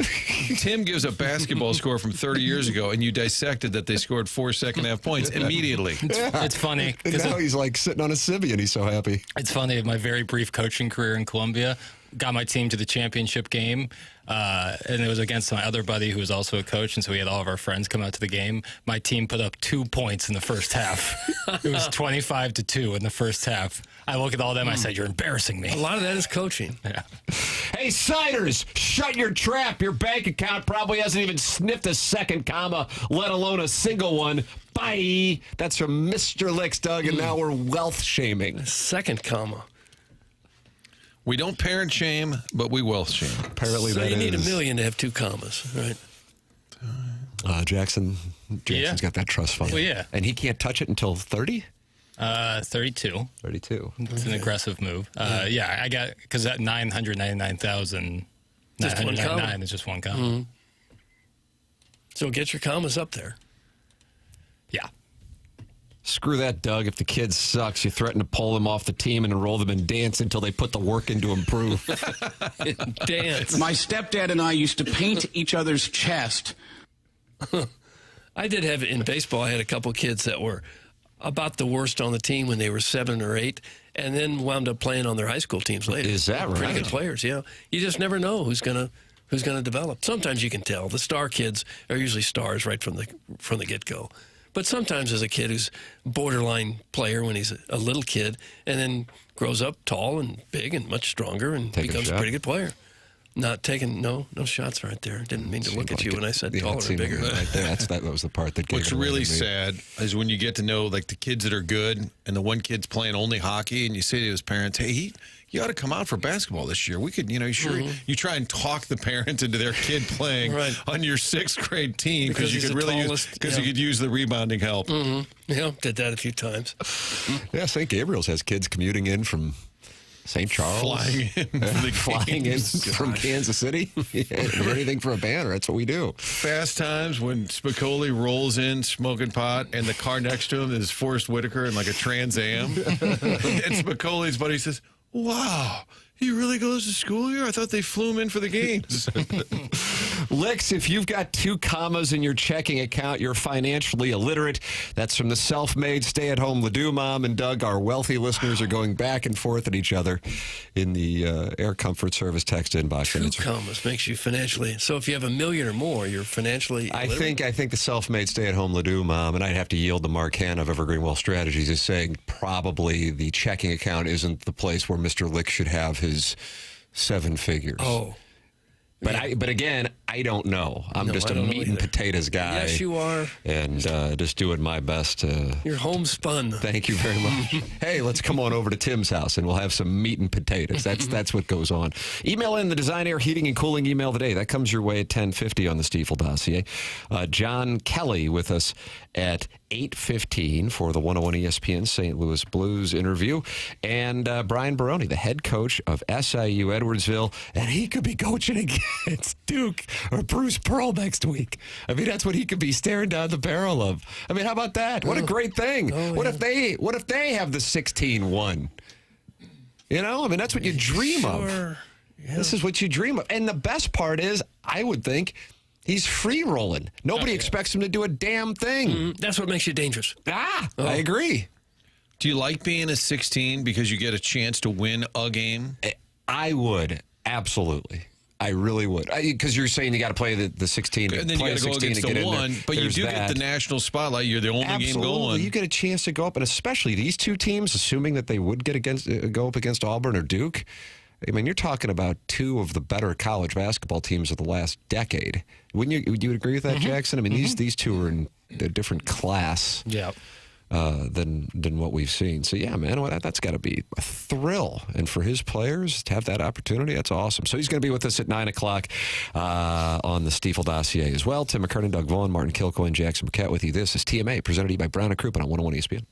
Tim gives a basketball score from 30 years ago, and you dissected that they scored 4 second-half points immediately. It's funny. And now he's like sitting on a Sibian. He's so happy. It's funny. My very brief coaching career in Columbia got my team to the championship game, and it was against my other buddy who was also a coach, and so we had all of our friends come out to the game. My team put up 2 points in the first half. It was 25-2 in the first half. I look at all of them, I said, you're embarrassing me. A lot of that is coaching. Yeah. Hey, Siders, shut your trap. Your bank account probably hasn't even sniffed a second comma, let alone a single one. Bye. That's from Mr. Licks, Doug, and now we're wealth shaming. Second comma. We don't parent shame, but we wealth shame. Apparently So that you need is. $1 million to have 2 commas, right? Jackson's got that trust fund. Well, yeah. And he can't touch it until 30? 32. 32. It's an aggressive move. Yeah, I got, because that 999,999 is just 1 comma. So get your commas up there. Yeah. Screw that, Doug. If the kid sucks, you threaten to pull them off the team and enroll them in dance until they put the work in to improve. Dance. My stepdad and I used to paint each other's chest. I did have, in baseball, I had a couple kids that were about the worst on the team when they were 7 or 8, and then wound up playing on their high school teams later. Is that right? Pretty good players, yeah. You just never know who's gonna develop. Sometimes you can tell. The star kids are usually stars right from the get-go. But sometimes as a kid who's borderline player when he's a little kid and then grows up tall and big and much stronger and becomes a pretty good player. Not taking no shots right there. Didn't mean to look at you when I said taller or bigger. Right there. That was the part that gave What's it away really to me. sad is when you get to know like the kids that are good and the one kid's playing only hockey and you say to his parents, hey, you ought to come out for basketball this year. We could, you try and talk the parents into their kid playing on your 6th grade team because you could really you could use the rebounding help. Yeah, did that a few times. Yeah, St. Gabriel's has kids commuting in from St. Charles. Flying in from Kansas City. Anything for a banner. That's what we do. Fast times when Spicoli rolls in smoking pot and the car next to him is Forrest Whitaker in like a Trans Am. And Spicoli's buddy says, wow, he really goes to school here? I thought they flew him in for the games. Licks, if you've got 2 commas in your checking account, you're financially illiterate. That's from the self-made stay-at-home Ledoux mom and Doug. Our wealthy listeners are going back and forth at each other in the Air Comfort Service text inbox. 2 commas makes you financially. So if you have $1 million or more, you're financially illiterate? I think the self-made stay-at-home Ledoux mom, and I'd have to yield to Mark Hanna of Evergreen Wealth Strategies, is saying probably the checking account isn't the place where Mr. Lick should have his 7 figures. Oh. But again, I don't know. I'm just a meat and potatoes guy. Yes, you are. And just doing my best to... You're homespun. Thank you very much. Hey, let's come on over to Tim's house and we'll have some meat and potatoes. That's what goes on. Email in the Design Air Heating and Cooling email today. That comes your way at 10:50 on the Stiefel dossier. John Kelly with us at 8:15 for the 101 ESPN St. Louis Blues interview. And Brian Barone, the head coach of SIU Edwardsville. And he could be coaching against Duke or Bruce Pearl next week. I mean, that's what he could be staring down the barrel of. I mean, how about that? What a great thing. What if they have the 16-1? You know, I mean, that's what you dream of. Yeah. This is what you dream of. And the best part is, I would think, he's free rolling. Nobody expects him to do a damn thing. That's what makes you dangerous. I agree. Do you like being a 16 because you get a chance to win a game? I would. Absolutely. I really would. Because you're saying you got to play the 16. And then you got to go against the 1. But you do get the national spotlight. You're the only game going. You get a chance to go up. And especially these 2 teams, assuming that they would go up against Auburn or Duke. I mean, you're talking about 2 of the better college basketball teams of the last decade. Would you agree with that, Jackson? I mean, these 2 are in a different class than what we've seen. So, yeah, man, that's got to be a thrill. And for his players to have that opportunity, that's awesome. So he's going to be with us at 9 o'clock on the Stiefel dossier as well. Tim McKernan, Doug Vaughn, Martin Kilcoyne, Jackson Burkett with you. This is TMA, presented to you by Brown & Crouppen on 101 ESPN.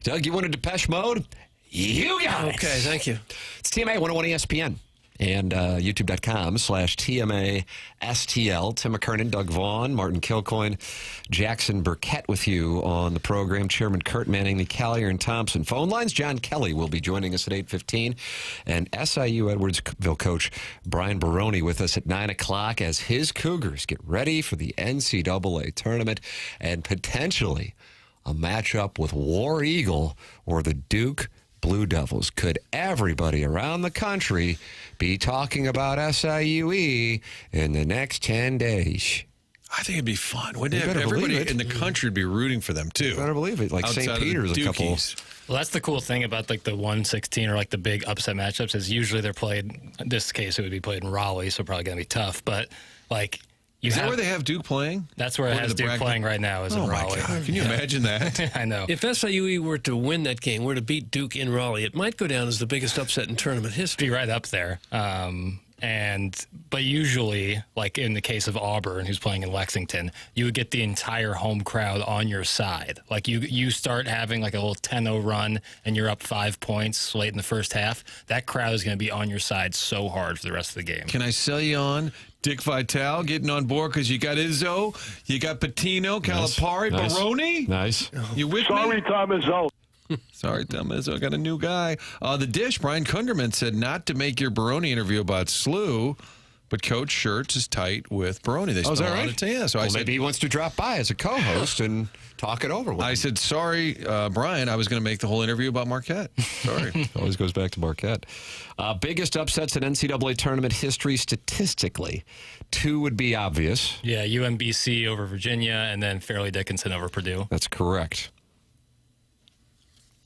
Doug, you wanted Depeche Mode? You got it. Okay, thank you. It's TMA 101 ESPN and youtube.com/TMASTL. Tim McKernan, Doug Vaughn, Martin Kilcoyne, Jackson Burkett with you on the program. Chairman Kurt Manning, the Collier and Thompson phone lines. John Kelly will be joining us at 8:15. And SIU Edwardsville coach Brian Barone with us at 9 o'clock as his Cougars get ready for the NCAA Tournament and potentially a matchup with War Eagle or the Duke Blue Devils. Could everybody around the country be talking about SIUE in the next 10 days? I think it'd be fun. Wouldn't it? Everybody in the country would be rooting for them, too. Better believe it. Like St. Peter's, a couple. Well, that's the cool thing about like the 1/16 or like the big upset matchups is usually they're played, in this case, it would be played in Raleigh, so probably going to be tough. But like, Is that where they have Duke playing? That's where it has Duke playing right now, is in Raleigh. God. Can you imagine that? I know. If SIUE were to win that game, were to beat Duke in Raleigh, it might go down as the biggest upset in tournament history. Be right up there. But usually, like in the case of Auburn, who's playing in Lexington, you would get the entire home crowd on your side. Like you start having like a little 10-0 run, and you're up 5 points late in the first half. That crowd is going to be on your side so hard for the rest of the game. Can I sell you on Dick Vitale getting on board because you got Izzo, you got Patino, Calipari, Barone? Nice. You with me? Sorry, Tom Izzo. Sorry, Tom Izzo. I got a new guy. The Dish, Brian Kunderman, said not to make your Barone interview about SLU, but Coach Schertz is tight with Barone. They is that right? Yeah, so I said, maybe he wants to drop by as a co-host and talk it over with I him. said, sorry, Brian, I was going to make the whole interview about Marquette. Sorry. Always goes back to Marquette. Biggest upsets in NCAA tournament history statistically. 2 would be obvious. Yeah, UMBC over Virginia, and then Fairleigh Dickinson over Purdue. That's correct.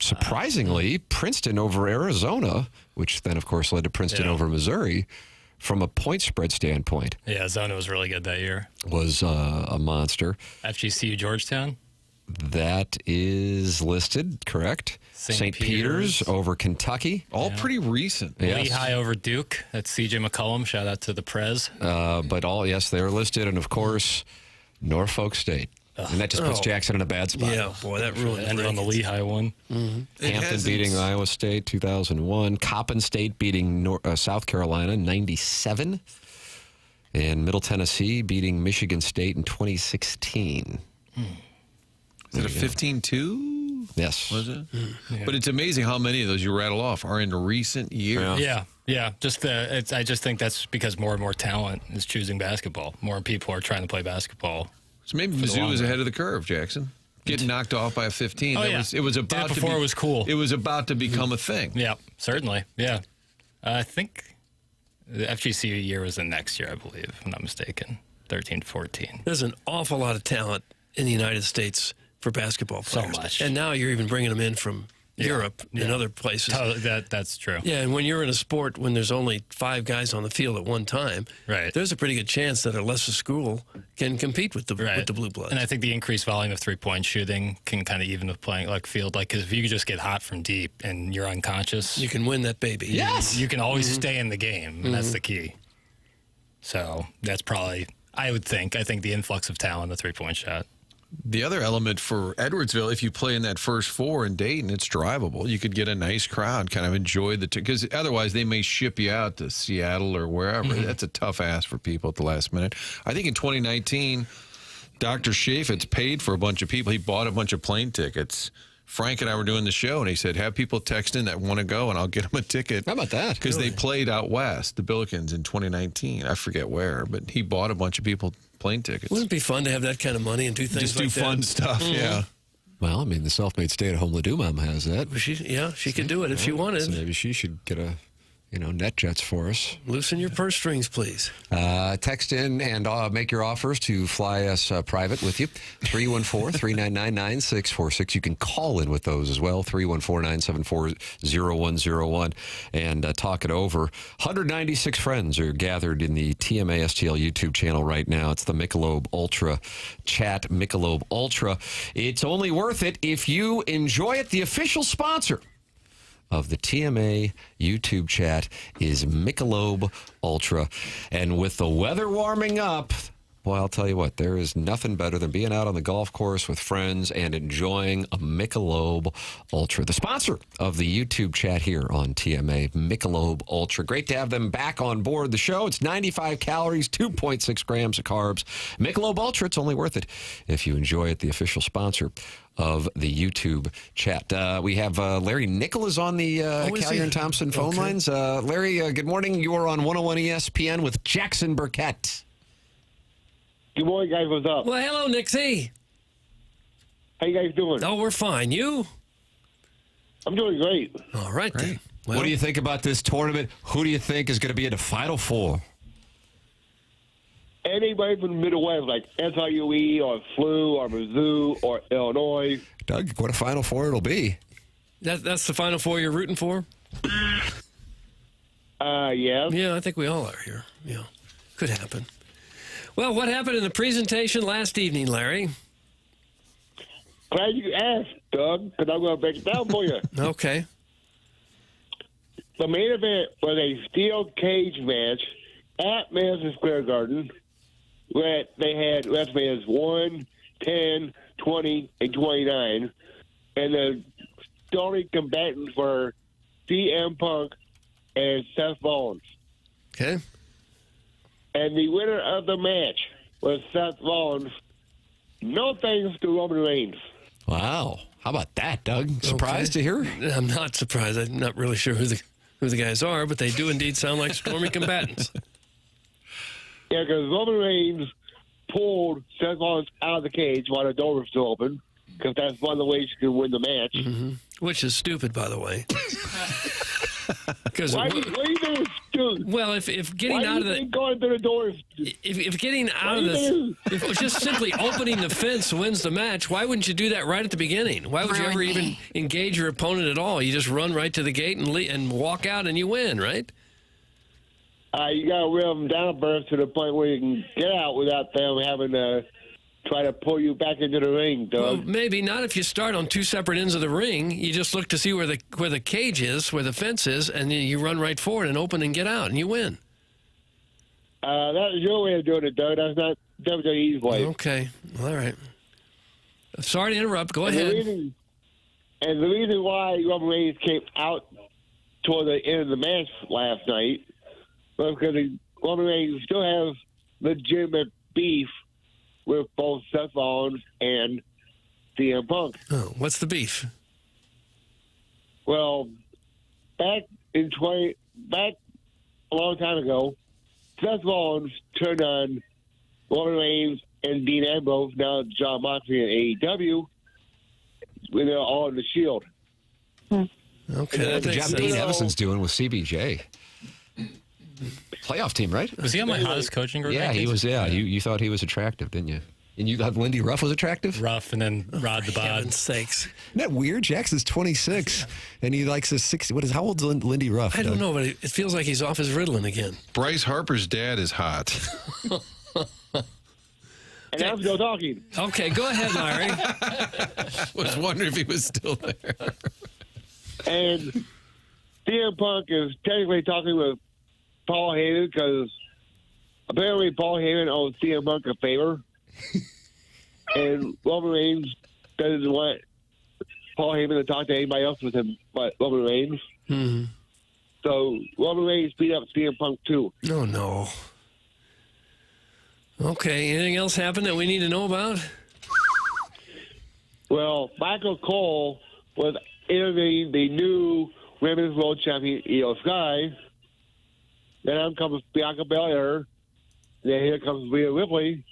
Surprisingly, Princeton over Arizona, which then, of course, led to Princeton over Missouri, from a point spread standpoint. Yeah, Zona was really good that year. Was a monster. FGCU Georgetown? That is listed, correct. St. Peter's over Kentucky. All pretty recent. Yes. Lehigh over Duke. That's C.J. McCollum. Shout out to the Prez. But all, yes, they are listed. And, of course, Norfolk State. And that just puts Jackson in a bad spot. Yeah, boy, that ruined ended on the Lehigh one. Mm-hmm. Hampton beating Iowa State 2001. Coppin State beating South Carolina 97. And Middle Tennessee beating Michigan State in 2016. Is it a 15-2? Yes. Was it? Yeah. But it's amazing how many of those you rattle off are in recent years. Yeah. I just think that's because more and more talent is choosing basketball. More people are trying to play basketball. So maybe Mizzou was ahead of the curve, Jackson. Getting knocked off by a 15. It was about to be, it was cool. It was about to become a thing. Yeah, certainly. Yeah. I think the FGCU year was the next year, I believe, if I'm not mistaken. 13-14. There's an awful lot of talent in the United States for basketball players. So much. And now you're even bringing them in from Europe and other places. That's true. Yeah, and when you're in a sport when there's only 5 guys on the field at one time, there's a pretty good chance that a lesser school can compete with the Blue Bloods. And I think the increased volume of 3-point shooting can kind of even the playing field. Like, because if you just get hot from deep and you're unconscious, you can win that baby. Yes, you can always stay in the game. And that's the key. So that's probably, I think the influx of talent, the 3-point shot. The other element for Edwardsville, if you play in that first 4 in Dayton, it's drivable. You could get a nice crowd, kind of enjoy because otherwise they may ship you out to Seattle or wherever. That's a tough ask for people at the last minute. I think in 2019, Dr. Chaffetz paid for a bunch of people. He bought a bunch of plane tickets. Frank and I were doing the show, and he said, have people text in that want to go, and I'll get them a ticket. How about that? Because they played out west, the Billikens, in 2019. I forget where, but he bought a bunch of people plane tickets. Wouldn't it be fun to have that kind of money and do things just like do that? fun stuff, yeah. Well, I mean, the self-made stay-at-home Ledoux mom has that. Well, she could do it if she wanted. So maybe she should get a, NetJets for us. Loosen your purse strings, please. Text in and make your offers to fly us private with you. 314-399-9646. You can call in with those as well. 314-974-0101 and talk it over. 196 friends are gathered in the TMA STL YouTube channel right now. It's the Michelob Ultra chat, Michelob Ultra. It's only worth it if you enjoy it. The official sponsor of the TMA YouTube chat is Michelob Ultra. And with the weather warming up, Well, I'll tell you what, there is nothing better than being out on the golf course with friends and enjoying a Michelob Ultra. The sponsor of the YouTube chat here on TMA, Michelob Ultra. Great to have them back on board the show. It's 95 calories, 2.6 grams of carbs. Michelob Ultra, it's only worth it if you enjoy it. The official sponsor of the YouTube chat. We have Larry Nicholas on the Callier and Thompson phone lines. Larry, good morning. You are on 101 ESPN with Jackson Burkett. Good morning, guys. What's up? Well, hello, Nixie. How you guys doing? Oh, we're fine. You? I'm doing great. All right, then. Well, what do you think about this tournament? Who do you think is going to be in the Final Four? Anybody from the Midwest, like SIUE or SLU or Mizzou or Illinois. Doug, what a Final Four it'll be. That's the Final Four you're rooting for? Yeah. Yeah, I think we all are here. Yeah, could happen. Well, what happened in the presentation last evening, Larry? Glad you asked, Doug, because I'm going to break it down for you. Okay. The main event was a steel cage match at Madison Square Garden where they had wrestlers 1, 10, 20, and 29. And the only combatants were CM Punk and Seth Rollins. Okay. And the winner of the match was Seth Rollins. No thanks to Roman Reigns. Wow. How about that, Doug? Surprised to hear? I'm not surprised. I'm not really sure who the guys are, but they do indeed sound like stormy combatants. Yeah, because Roman Reigns pulled Seth Rollins out of the cage while the door was still open, because that's one of the ways you can win the match. Mm-hmm. Which is stupid, by the way. Why do you think it's stupid? Well, if getting out of the going through the doors, if getting out of this, if just simply opening the fence wins the match, why wouldn't you do that right at the beginning? Why would you ever even engage your opponent at all? You just run right to the gate and walk out and you win, right? You got to reel them down first to the point where you can get out without them having to try to pull you back into the ring, Doug. Well, maybe not if you start on two separate ends of the ring. You just look to see where the cage is, where the fence is, and then you run right forward and open and get out, and you win. That's your way of doing it, Doug. That's not WWE's way. Okay. All right. Sorry to interrupt. Go ahead. The reason why Roman Reigns came out toward the end of the match last night was because Roman Reigns still has legitimate beef with both Seth Rollins and CM Punk. Oh, what's the beef? Well, back a long time ago, Seth Rollins turned on Roman Reigns and Dean Ambrose, now John Moxley in AEW, when they're all in the Shield. Okay, the job Dean Evanson's doing with CBJ. Playoff team, right? Was he on my hottest coaching group? Yeah, he was. Yeah, you thought he was attractive, didn't you? And you thought Lindy Ruff was attractive? Ruff, and then Rod the Bod. Heaven's sakes! Isn't that weird? Jackson's 26, and he likes his 60. How old's Lindy Ruff? I don't know, but it feels like he's off his Ritalin again. Bryce Harper's dad is hot. And I'm still talking. Okay, go ahead, Larry. Was wondering if he was still there. And CM Punk is technically talking with Paul Heyman because apparently Paul Heyman owes CM Punk a favor. And Roman Reigns doesn't want Paul Heyman to talk to anybody else with him but Roman Reigns. Mm-hmm. So Roman Reigns beat up CM Punk too. Oh, no. Okay, anything else happened that we need to know about? Well, Michael Cole was interviewing the new Women's World Champion, Io Sky. Then out comes Bianca Belair. Then here comes Rhea Ripley.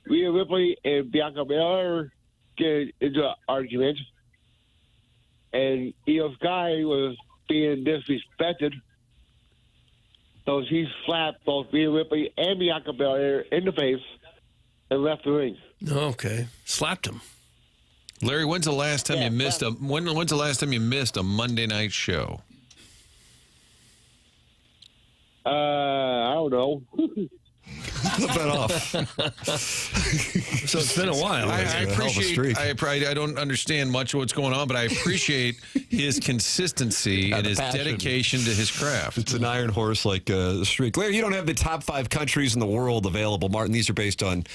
Rhea Ripley and Bianca Belair get into an argument. And Io Sky was being disrespected. So she slapped both Rhea Ripley and Bianca Belair in the face and left the ring. Okay. Slapped him. Larry, when's the last time you missed when's the last time you missed a Monday night show? I don't know. Flip that off. So it's been a while. I appreciate. I don't understand much of what's going on, but I appreciate his consistency and his passion. dedication to his craft. It's an iron horse like streak. Larry, you don't have the top 5 countries in the world available, Martin. These are based on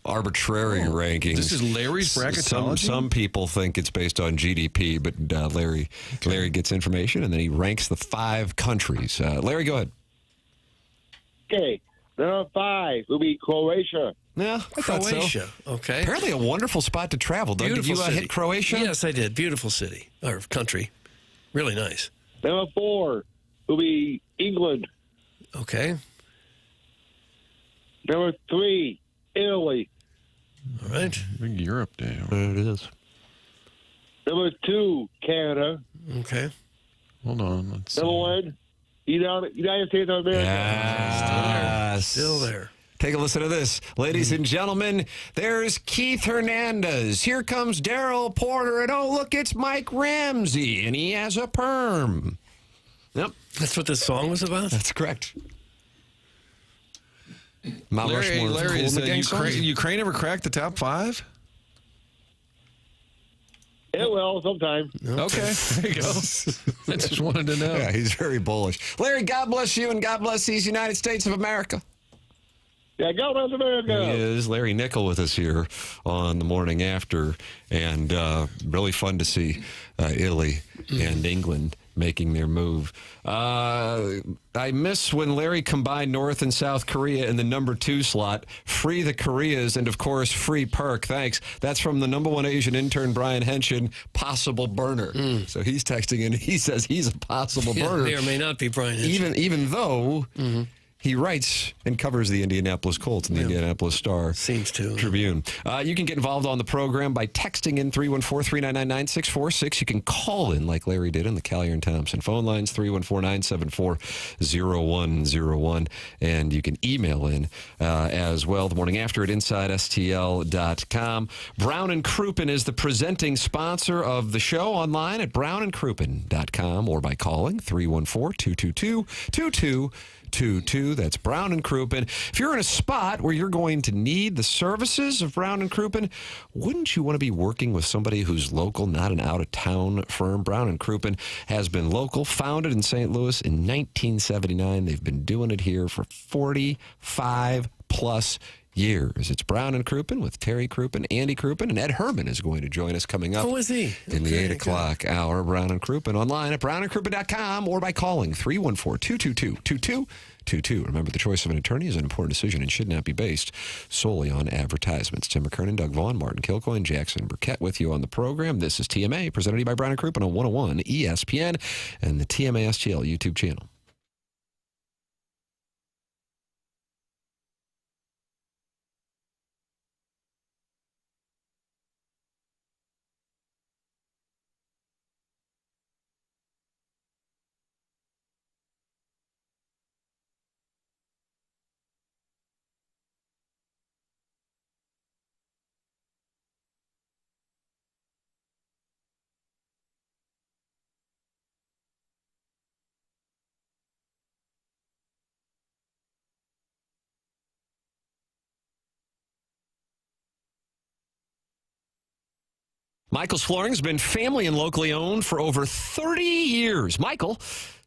arbitrary rankings. This is Larry's bracketology? Some people think it's based on GDP, but Larry gets information, and then he ranks the 5 countries. Larry, go ahead. Okay, number 5 will be Croatia. Yeah, I thought so. Croatia. Okay. Apparently a wonderful spot to travel. Doug, did you hit Croatia? Yes, I did. Beautiful city or country. Really nice. Number 4 will be England. Okay. Number 3, Italy. All right. Big Europe day. There it is. Number 2, Canada. Okay. Hold on. Let's Number 1, United States of America. Yes. Still there. Take a listen to this. Ladies and gentlemen, there's Keith Hernandez. Here comes Daryl Porter. And oh, look, it's Mike Ramsey. And he has a perm. Yep. That's what this song was about? That's correct. Mount Larry, Rushmore of is TV. Ukraine ever cracked the top 5? It will sometime. Okay, there you go. I just wanted to know. Yeah, he's very bullish. Larry, God bless you and God bless these United States of America. Yeah, God bless America. He is Larry Nickel with us here on the morning after, and really fun to see Italy and England making their move. I miss when Larry combined North and South Korea in the number 2 slot. Free the Koreas and, of course, free Perk. Thanks. That's from the number 1 Asian intern, Brian Henshin, possible burner. So he's texting in. He says he's a possible burner. May or may not be Brian Henshin. Even though... He writes and covers the Indianapolis Colts and the Indianapolis Star Tribune. You can get involved on the program by texting in 314-399-9646. You can call in like Larry did on the Callier and Thompson phone lines, 314-974-0101. And you can email in as well the morning after at InsideSTL.com. Brown and Crouppen is the presenting sponsor of the show online at brownandcrouppen.com or by calling 314-222-2222. That's Brown and Crouppen. If you're in a spot where you're going to need the services of Brown and Crouppen, wouldn't you want to be working with somebody who's local, not an out-of-town firm? Brown and Crouppen has been local, founded in St. Louis in 1979. They've been doing it here for 45 plus years. It's Brown and Crouppen with Terry Crouppen, Andy Crouppen, and Ed Hermann is going to join us coming up. Who is he? In the 8 o'clock hour. Brown and Crouppen online at brownandcrouppen.com or by calling 314-222-2222. Remember, the choice of an attorney is an important decision and should not be based solely on advertisements. Tim McKernan, Doug Vaughn, Martin Kilcoyne, Jackson Burkett with you on the program. This is TMA, presented to you by Brown and Crouppen on 101 ESPN and the TMA STL YouTube channel. Michael's Flooring has been family and locally owned for over 30 years. Michael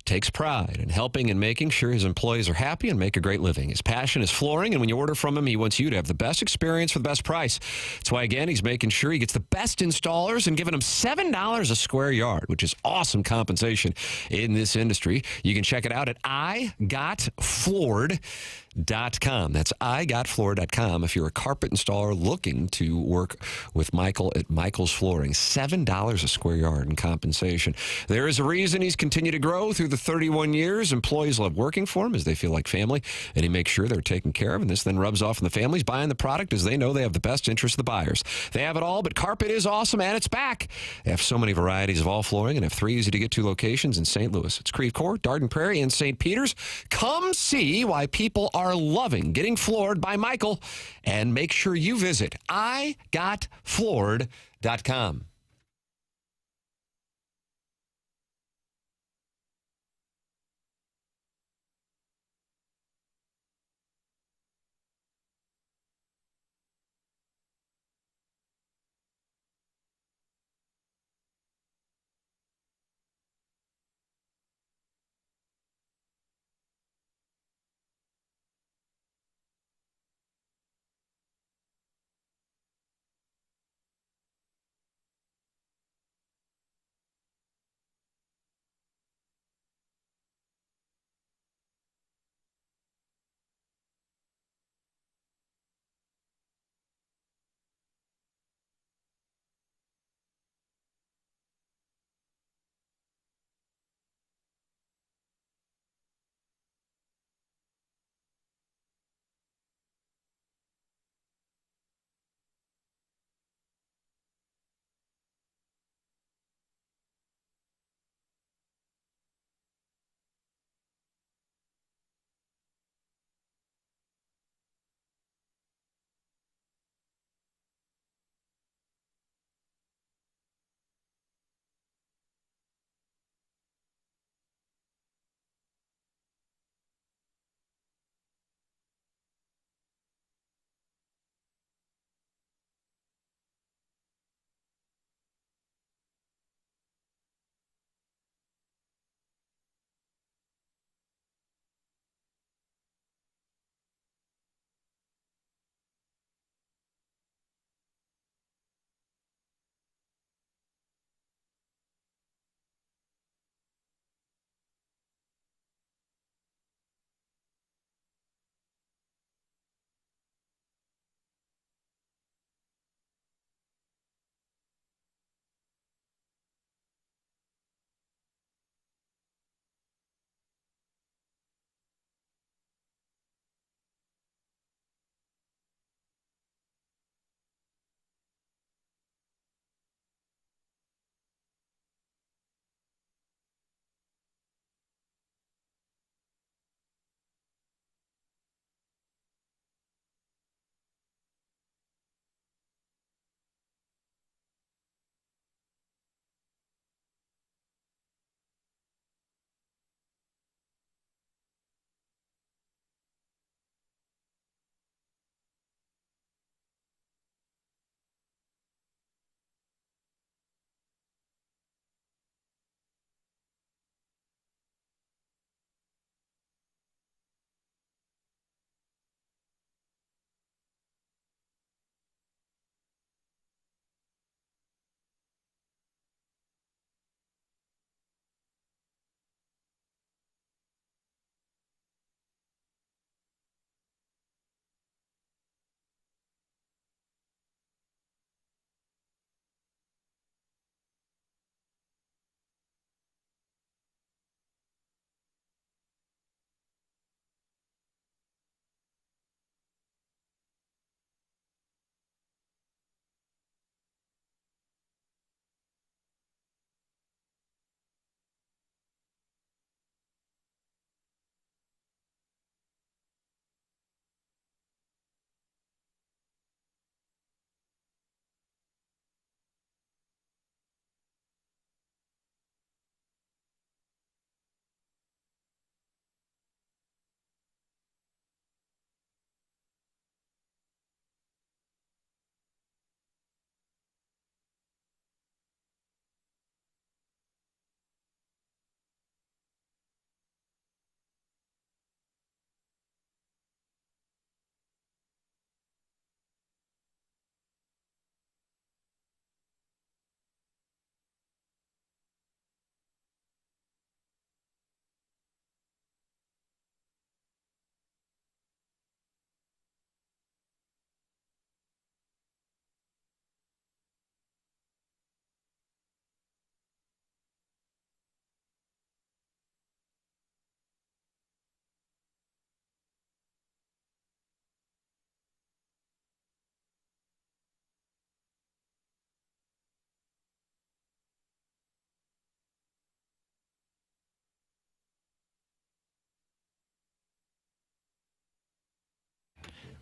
takes pride in helping and making sure his employees are happy and make a great living. His passion is flooring, and when you order from him, he wants you to have the best experience for the best price. That's why, again, he's making sure he gets the best installers and giving them $7 a square yard, which is awesome compensation in this industry. You can check it out at igotfloored.com. That's igotfloored.com if you're a carpet installer looking to work with Michael at Michael's Flooring. $7 a square yard in compensation. There is a reason he's continued to grow through the 31 years. Employees love working for him as they feel like family, and he makes sure they're taken care of, and this then rubs off on the families buying the product as they know they have the best interest of the buyers. They have it all, but carpet is awesome, and it's back. They have so many varieties of all flooring and have 3 easy-to-get-to locations in St. Louis. It's Creve Coeur, Darden Prairie, and St. Peters. Come see why people are loving getting floored by Michael, and make sure you visit igotfloored.com.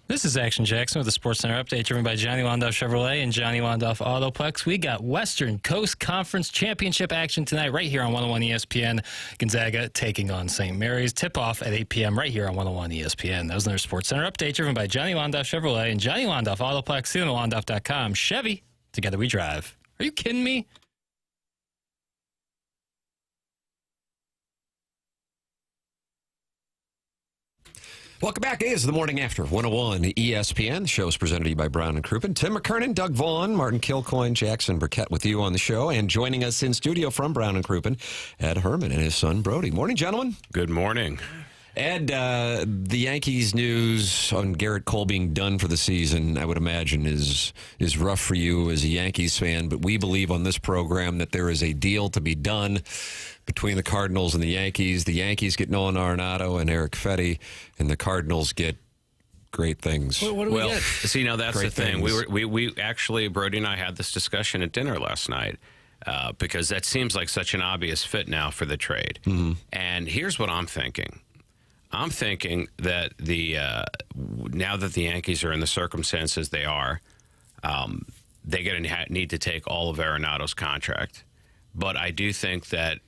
This is Action Jackson with the Sports Center update driven by Johnny Londoff Chevrolet and Johnny Londoff Autoplex. We got Western Coast Conference Championship action tonight right here on 101 ESPN. Gonzaga taking on St. Mary's. Tip-off at 8 p.m. right here on 101 ESPN. That was another Sports Center update driven by Johnny Londoff Chevrolet and Johnny Londoff Autoplex. See them at Londoff.com. Chevy, together we drive. Are you kidding me? Welcome back. It is the morning after 101 ESPN. The show is presented to you by Brown and Crouppen. Tim McKernan, Doug Vaughn, Martin Kilcoyne, Jackson Burkett with you on the show. And joining us in studio from Brown and Crouppen, Ed Hermann and his son Brody. Morning, gentlemen. Good morning. Ed, the Yankees news on Garrett Cole being done for the season, I would imagine, is rough for you as a Yankees fan. But we believe on this program that there is a deal to be done between the Cardinals and the Yankees. The Yankees get Nolan Arenado and Eric Fetty, and the Cardinals get great things. What do we get? See, now that's Great the thing. things. We actually, Brody and I had this discussion at dinner last night because that seems like such an obvious fit now for the trade. Mm-hmm. And here's what I'm thinking. I'm thinking that now that the Yankees are in the circumstances they are, they're going to need to take all of Arenado's contract. But I do think that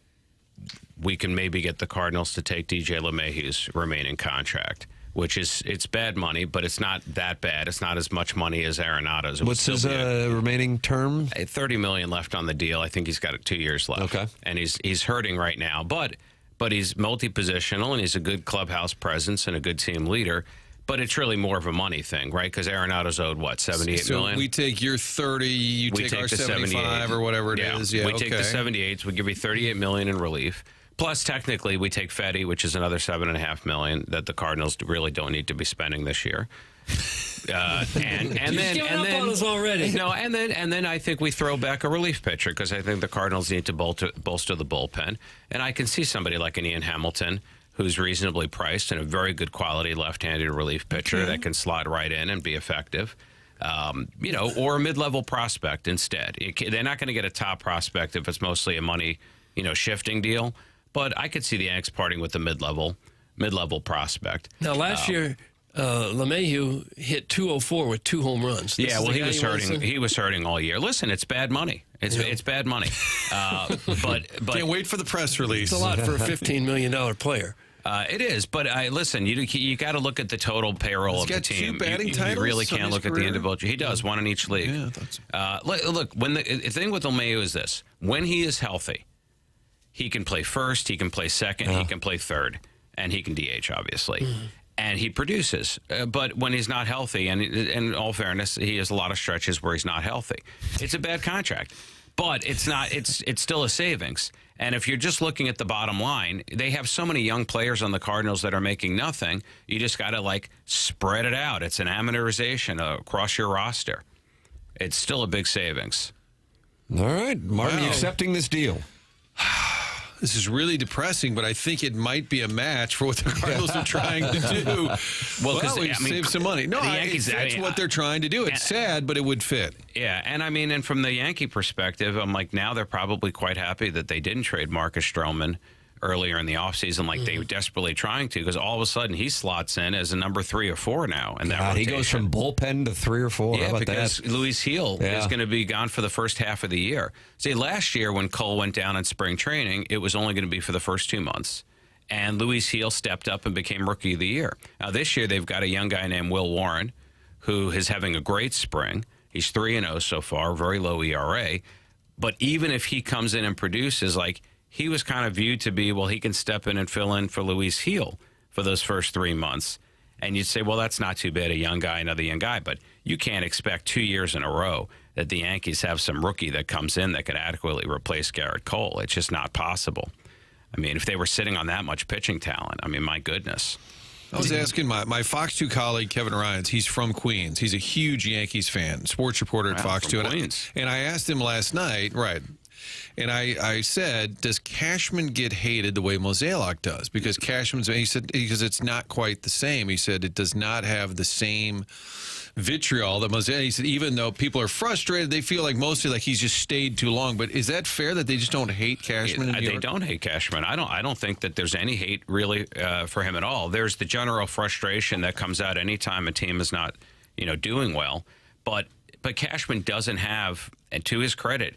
we can maybe get the Cardinals to take DJ LeMahieu's remaining contract, which it's bad money, but it's not that bad. It's not as much money as Arenado's. What's his remaining term? $30 million left on the deal. I think he's got 2 years left. Okay. And he's hurting right now, but he's multi-positional and he's a good clubhouse presence and a good team leader. But it's really more of a money thing, right? Because Arenado's owed, what, $78 million? So we take your 30, you take our the 75 or whatever it is. Yeah, we take the 78, so we give you $38 million in relief. Plus, technically, we take Fetty, which is another $7.5 million that the Cardinals really don't need to be spending this year. And then I think we throw back a relief pitcher because I think the Cardinals need to bolster the bullpen. And I can see somebody like an Ian Hamilton, who's reasonably priced and a very good quality left-handed relief pitcher that can slot right in and be effective. Or a mid-level prospect instead. They're not going to get a top prospect if it's mostly a money, shifting deal. But I could see the Yanks parting with the mid-level prospect. Now, last year, LeMahieu hit 204 with 2 home runs. He was hurting. He was hurting all year. Listen, it's bad money. It's bad money. But can't wait for the press release. It's a lot for a $15 million player. It is, but listen. You got to look at the total payroll of the team. 2 batting titles. You really can't look at the individual. He does 1 in each league. Yeah, I thought so. Look, when the thing with LeMahieu is this: when he is healthy, he can play first, he can play second, he can play third, and he can DH, obviously. Mm-hmm. And he produces. But when he's not healthy, and in all fairness, he has a lot of stretches where he's not healthy. It's a bad contract. But it's not. It's still a savings. And if you're just looking at the bottom line, they have so many young players on the Cardinals that are making nothing. You just got to, spread it out. It's an amortization across your roster. It's still a big savings. All right. Martin, you accepting this deal? This is really depressing, but I think it might be a match for what the Cardinals are trying to do. Well, save some money. No, the Yankees, that's what they're trying to do. It's sad, but it would fit. Yeah, and from the Yankee perspective, I'm now they're probably quite happy that they didn't trade Marcus Stroman earlier in the offseason they were desperately trying to, because all of a sudden he slots in as a number 3 or 4 now. And he goes from bullpen to 3 or 4. Yeah, how about because that? Luis Gil is going to be gone for the first half of the year. See, last year when Cole went down in spring training, it was only going to be for the first 2 months. And Luis Gil stepped up and became Rookie of the Year. Now this year they've got a young guy named Will Warren who is having a great spring. He's 3-0 so far, very low ERA. But even if he comes in and produces, he was kind of viewed to be, he can step in and fill in for Luis Gil for those first 3 months. And you'd say, that's not too bad, a young guy, another young guy. But you can't expect 2 years in a row that the Yankees have some rookie that comes in that could adequately replace Garrett Cole. It's just not possible. I mean, if they were sitting on that much pitching talent, my goodness. I was asking my Fox 2 colleague, Kevin Ryans. He's from Queens. He's a huge Yankees fan, sports reporter at Fox 2. And I asked him last night, right, and I said, does Cashman get hated the way Mozeliak does? Because he said, because it's not quite the same. He said it does not have the same vitriol that he said even though people are frustrated, they feel like mostly like he's just stayed too long. But is that fair that they just don't hate Cashman in New York? They don't hate Cashman. I don't think that there's any hate really for him at all. There's the general frustration that comes out anytime a team is not, doing well. But Cashman doesn't have, and to his credit,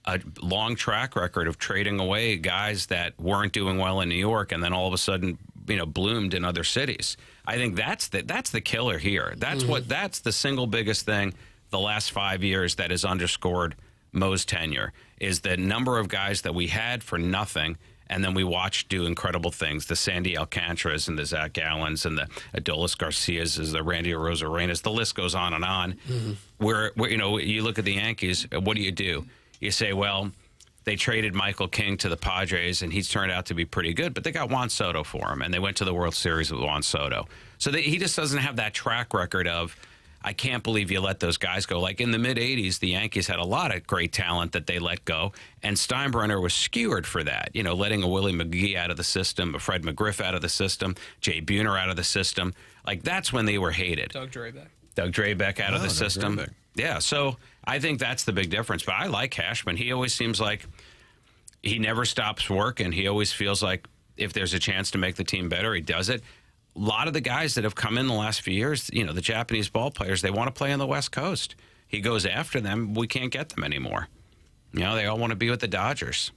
a long track record of trading away guys that weren't doing well in New York and then all of a sudden, bloomed in other cities. I think that's the killer here. That's the single biggest thing the last 5 years that has underscored Mo's tenure is the number of guys that we had for nothing and then we watched do incredible things. The Sandy Alcantaras and the Zach Allens and the Adolis Garcias, the Randy Arozarenas. The list goes on and on. Mm-hmm. Where you look at the Yankees, what do? You say, well, they traded Michael King to the Padres, and he's turned out to be pretty good, but they got Juan Soto for him, and they went to the World Series with Juan Soto. So he just doesn't have that track record of, I can't believe you let those guys go. Like in the mid-'80s, the Yankees had a lot of great talent that they let go, and Steinbrenner was skewered for that, letting a Willie McGee out of the system, a Fred McGriff out of the system, Jay Buhner out of the system. Like, that's when they were hated. Doug Drabek out of the system. Yeah, so I think that's the big difference. But I like Cashman. He always seems like he never stops working. He always feels like if there's a chance to make the team better, he does it. A lot of the guys that have come in the last few years, the Japanese ball players, they want to play on the West Coast. He goes after them. We can't get them anymore. They all want to be with the Dodgers.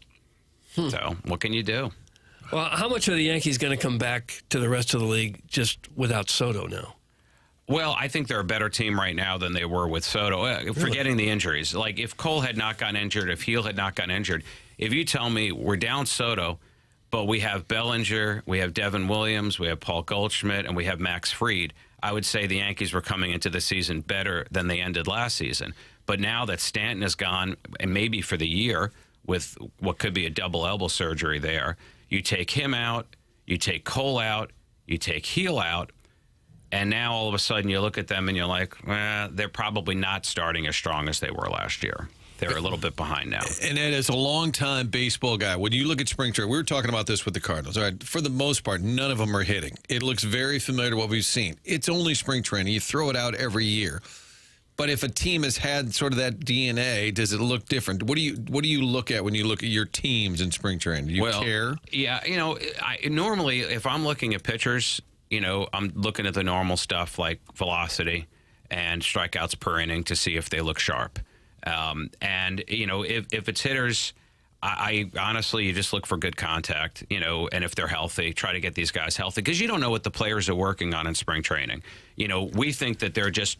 So what can you do? Well, how much are the Yankees going to come back to the rest of the league just without Soto now? Well, I think they're a better team right now than they were with Soto. Forgetting the injuries. Like, if Cole had not gotten injured, if Heel had not gotten injured, if you tell me we're down Soto, but we have Bellinger, we have Devin Williams, we have Paul Goldschmidt, and we have Max Fried, I would say the Yankees were coming into the season better than they ended last season. But now that Stanton is gone, and maybe for the year, with what could be a double elbow surgery there, you take him out, you take Cole out, you take Heel out, and now all of a sudden you look at them and you're like, they're probably not starting as strong as they were last year. They're a little bit behind now. And Ed, as a longtime baseball guy, when you look at spring training, we were talking about this with the Cardinals. All right, for the most part, none of them are hitting. It looks very familiar to what we've seen. It's only spring training. You throw it out every year. But if a team has had sort of that DNA, does it look different? What do you look at when you look at your teams in spring training? Do you care? Yeah, normally if I'm looking at pitchers, I'm looking at the normal stuff like velocity and strikeouts per inning to see if they look sharp. And if it's hitters, I honestly, you just look for good contact, and if they're healthy, try to get these guys healthy because you don't know what the players are working on in spring training. We think that they're just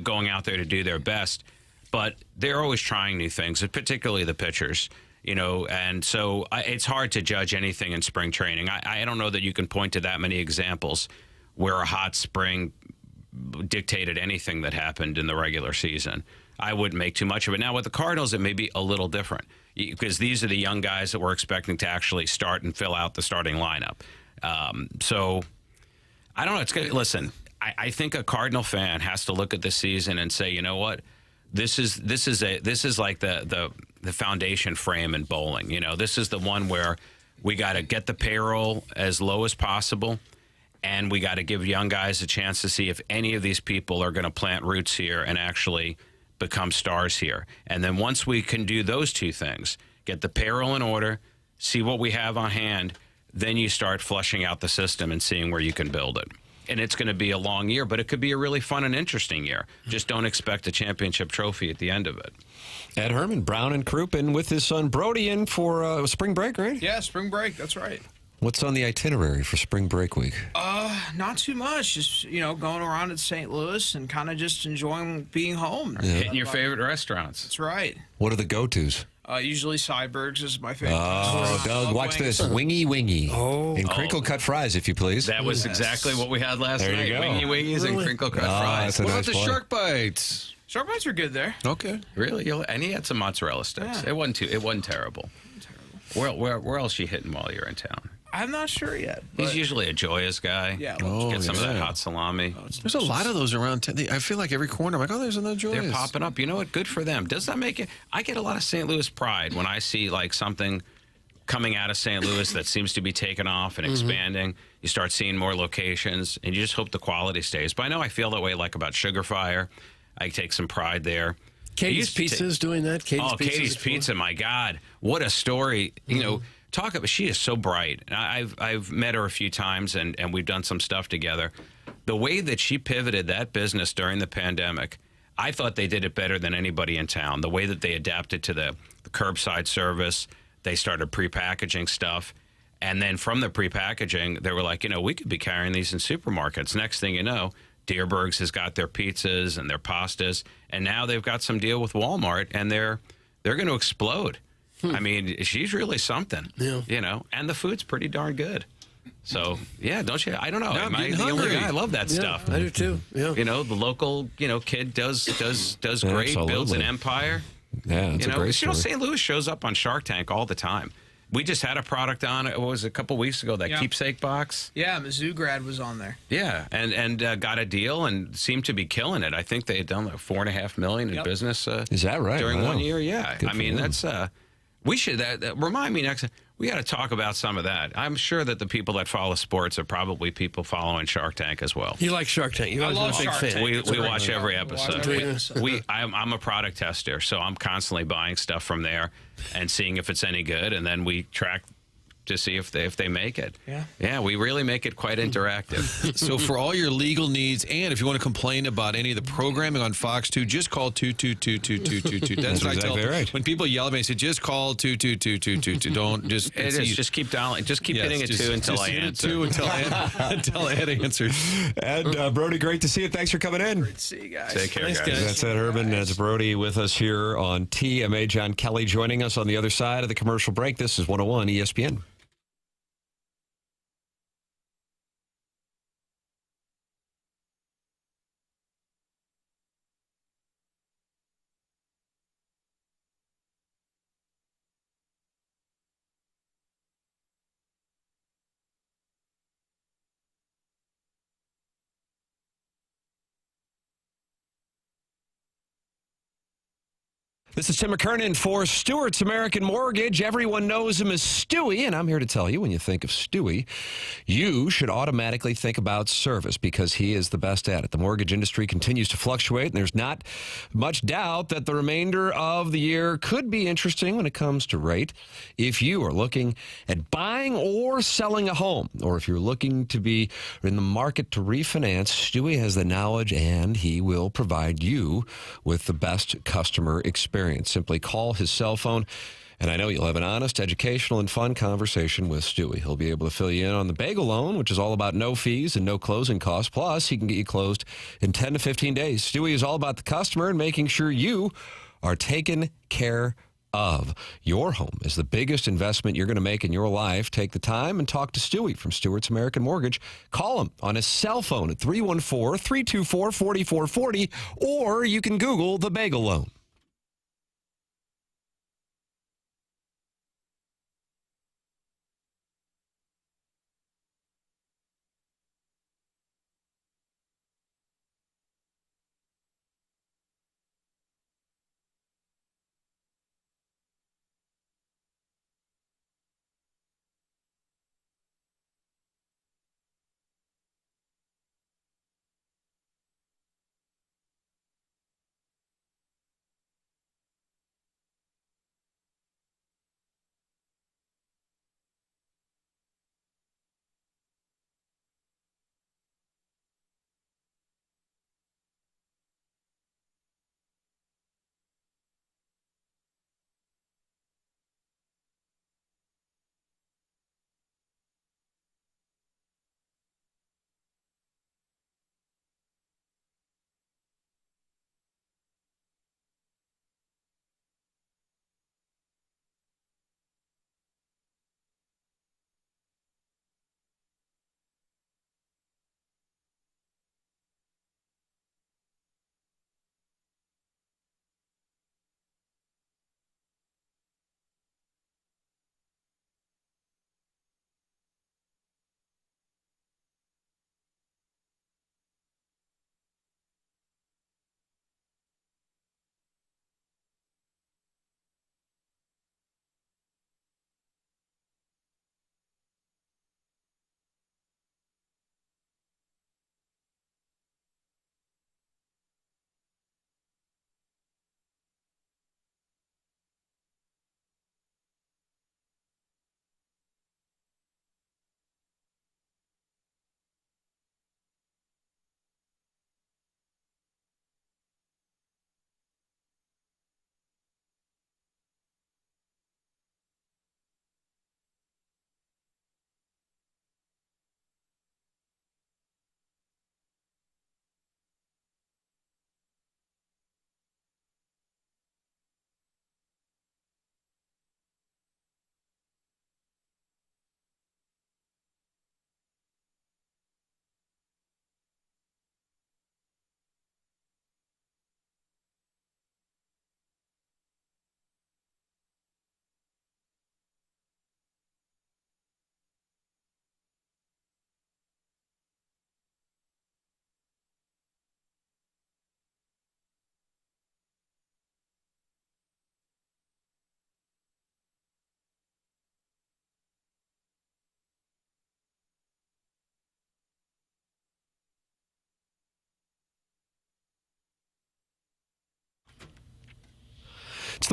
going out there to do their best, but they're always trying new things, and particularly the pitchers. And so it's hard to judge anything in spring training. I don't know that you can point to that many examples where a hot spring dictated anything that happened in the regular season. I wouldn't make too much of it. Now, with the Cardinals, it may be a little different because these are the young guys that we're expecting to actually start and fill out the starting lineup. So I don't know. It's good. Listen, I think a Cardinal fan has to look at the season and say, you know what? This is like the foundation frame in bowling. This is the one where we got to get the payroll as low as possible, and we got to give young guys a chance to see if any of these people are going to plant roots here and actually become stars here. And then once we can do those two things, get the payroll in order, see what we have on hand, then you start flushing out the system and seeing where you can build it. And it's going to be a long year, but it could be a really fun and interesting year. Just don't expect a championship trophy at the end of it. Ed Hermann, Brown and Crouppen with his son Brody in for spring break, right? Yeah, spring break. That's right. What's on the itinerary for spring break week? Not too much. Just, going around in St. Louis and kind of just enjoying being home. Yeah. Hitting your favorite restaurants. That's right. What are the go-tos? Usually Sideberg's is my favorite. Oh, Doug, watch this. Wingy. And crinkle-cut fries, if you please. That was exactly what we had last night. There you go. Wingy Wingies and crinkle-cut fries. What about the shark bites? Shark bites are good there. Okay. Really? And he had some mozzarella sticks. Yeah. It wasn't terrible. Where else you hitting while you're in town? I'm not sure yet. He's usually a Joya's guy. Yeah. Get some of that hot salami. There's a lot of those around. I feel like every corner, I'm like, there's another Joya's. They're popping up. You know what? Good for them. Does that make it? I get a lot of St. Louis pride when I see like something coming out of St. Louis that seems to be taking off and expanding. You start seeing more locations, and you just hope the quality stays. But I know I feel that way like about Sugar Fire. I take some pride there. Katie's Pizza is doing that. Katie's Pizza, my God. What a story. You know, talk about, she is so bright. I've met her a few times, and we've done some stuff together. The way that she pivoted that business during the pandemic, I thought they did it better than anybody in town. The way that they adapted to the curbside service, they started prepackaging stuff. And then from the prepackaging, they were like, you know, we could be carrying these in supermarkets. Next thing you know, Deerberg's has got their pizzas and their pastas, and now they've got some deal with Walmart, and they're going to explode. I mean, she's really something, you know, and the food's pretty darn good. So, yeah, don't you? I don't know. No, Am I the only guy? I love that stuff. I do too. Yeah. You know, the local, you know, kid does great, builds an empire. Yeah, it's you know, a great story. St. Louis shows up on Shark Tank all the time. We just had a product on, what was it, a couple weeks ago, that keepsake box. Yeah, Mizzou grad was on there. Yeah, and got a deal and seemed to be killing it. I think they had done like $4.5 million in business. Is that right? During Wow. 1 year, yeah. Good I for mean, them. that's we should remind me next time. We got to talk about some of that. I'm sure that the people that follow sports are probably people following Shark Tank as well. You like Shark Tank? You I always love been a big Shark fan. Tank. We watch every episode. Yeah. I'm a product tester, so I'm constantly buying stuff from there and seeing if it's any good, and then we track to see if they make it. Yeah, we really make it quite interactive. So for all your legal needs, and if you want to complain about any of the programming on Fox 2, just call 222-2222. That's what I tell them. Right. When people yell at me, I say, just call 22222. Don't just... It is. Just keep dialing. Just keep hitting it two until I answer. Until Ed answers. And Brody, great to see you. Thanks for coming in. Great to see you guys. Take care, Thanks, guys. guys. That's Ed Hermann. That's Brody with us here on TMA. John Kelly joining us on the other side of the commercial break. This is 101 ESPN. This is Tim McKernan for Stewart's American Mortgage. Everyone knows him as Stewie, and I'm here to tell you, when you think of Stewie, you should automatically think about service because he is the best at it. The mortgage industry continues to fluctuate, and there's not much doubt that the remainder of the year could be interesting when it comes to rate. If you are looking at buying or selling a home, or if you're looking to be in the market to refinance, Stewie has the knowledge, and he will provide you with the best customer experience. Simply call his cell phone, and I know you'll have an honest, educational, and fun conversation with Stewie. He'll be able to fill you in on the bagel loan, which is all about no fees and no closing costs. Plus, he can get you closed in 10 to 15 days. Stewie is all about the customer and making sure you are taken care of. Your home is the biggest investment you're going to make in your life. Take the time and talk to Stewie from Stewart's American Mortgage. Call him on his cell phone at 314-324-4440, or you can Google the bagel loan.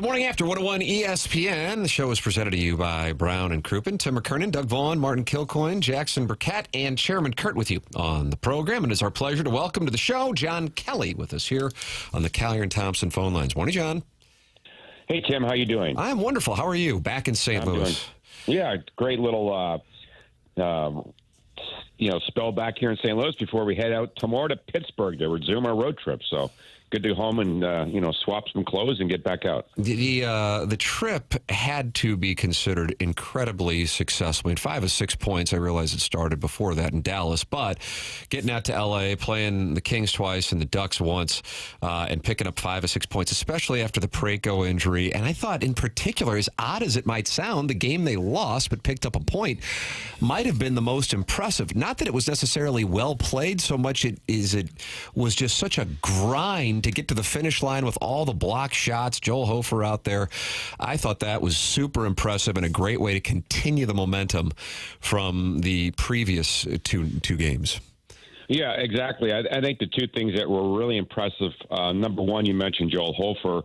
The Morning After 101 ESPN. The show is presented to you by Brown and Crouppen. Tim McKernan, Doug Vaughn, Martin Kilcoyne, Jackson Burkett, and Chairman Kurt with you on the program. And it's our pleasure to welcome to the show John Kelly with us here on the Callier and Thompson phone lines. Morning, John. Hey, Tim. How you doing? I'm wonderful. How are you? Back in St. Louis. Yeah, great little spell back here in St. Louis before we head out tomorrow to Pittsburgh to resume our road trip. So good to go home and, swap some clothes and get back out. The trip had to be considered incredibly successful. I mean, 5 of 6 points. I realize it started before that in Dallas, but getting out to L.A., playing the Kings twice and the Ducks once, and picking up 5 of 6 points, especially after the Parayko injury. And I thought, in particular, as odd as it might sound, the game they lost but picked up a point might have been the most impressive. Not that it was necessarily well played so much it was just such a grind to get to the finish line with all the block shots, Joel Hofer out there. I thought that was super impressive and a great way to continue the momentum from the previous two games. Yeah, exactly. I think the two things that were really impressive, number one, you mentioned Joel Hofer.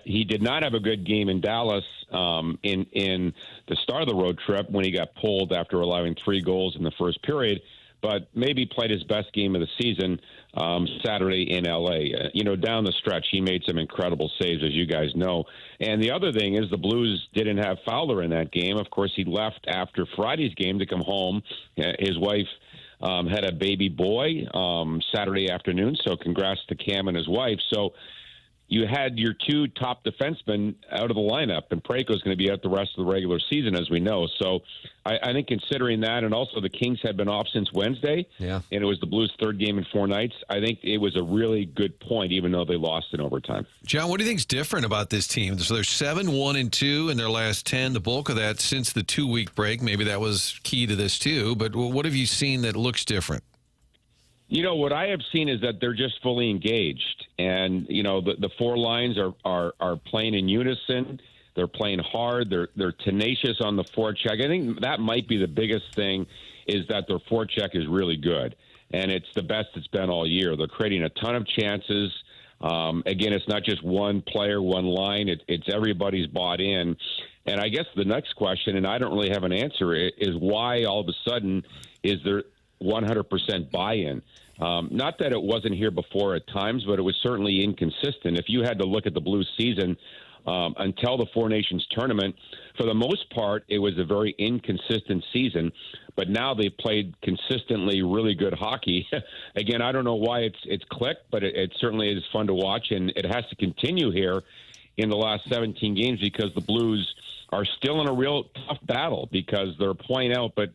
He did not have a good game in Dallas in the start of the road trip when he got pulled after allowing 3 goals in the first period, but maybe played his best game of the season Saturday in L.A. Down the stretch, he made some incredible saves, as you guys know. And the other thing is the Blues didn't have Fowler in that game. Of course, he left after Friday's game to come home. His wife had a baby boy Saturday afternoon, so congrats to Cam and his wife. So you had your 2 top defensemen out of the lineup, and Parayko's going to be out the rest of the regular season, as we know. So I think considering that, and also the Kings had been off since Wednesday, and it was the Blues' 3rd game in 4 nights, I think it was a really good point, even though they lost in overtime. John, what do you think's different about this team? So they're 7-1-2 in their last 10, the bulk of that since the 2-week break. Maybe that was key to this too, but what have you seen that looks different? What I have seen is that they're just fully engaged, and the 4 lines are playing in unison. They're playing hard. They're tenacious on the forecheck. I think that might be the biggest thing, is that their forecheck is really good, and it's the best it's been all year. They're creating a ton of chances. Again, it's not just one player, one line. It's everybody's bought in. And I guess the next question, and I don't really have an answer, is why all of a sudden is there 100% buy-in? Not that it wasn't here before at times, but it was certainly inconsistent. If you had to look at the Blues season until the Four Nations tournament, for the most part, it was a very inconsistent season. But now they've played consistently really good hockey. Again, I don't know why it's clicked, but it certainly is fun to watch, and it has to continue here in the last 17 games because the Blues are still in a real tough battle because they're playing out, but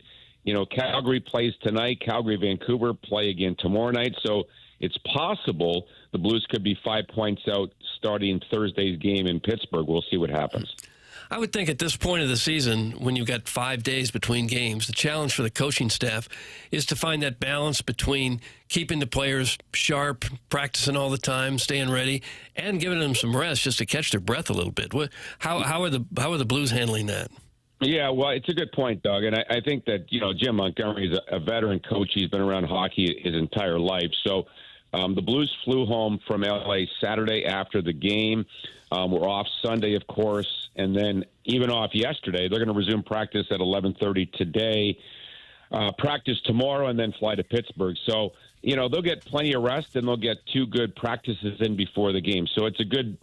Calgary plays tonight. Calgary, Vancouver play again tomorrow night. So it's possible the Blues could be 5 points out starting Thursday's game in Pittsburgh. We'll see what happens. I would think at this point of the season, when you've got 5 days between games, the challenge for the coaching staff is to find that balance between keeping the players sharp, practicing all the time, staying ready, and giving them some rest just to catch their breath a little bit. How are the Blues handling that? Yeah, well, it's a good point, Doug. And I think that, Jim Montgomery is a veteran coach. He's been around hockey his entire life. So the Blues flew home from L.A. Saturday after the game. We're off Sunday, of course, and then even off yesterday. They're going to resume practice at 11:30 today, practice tomorrow, and then fly to Pittsburgh. So, they'll get plenty of rest, and they'll get 2 good practices in before the game. So it's a good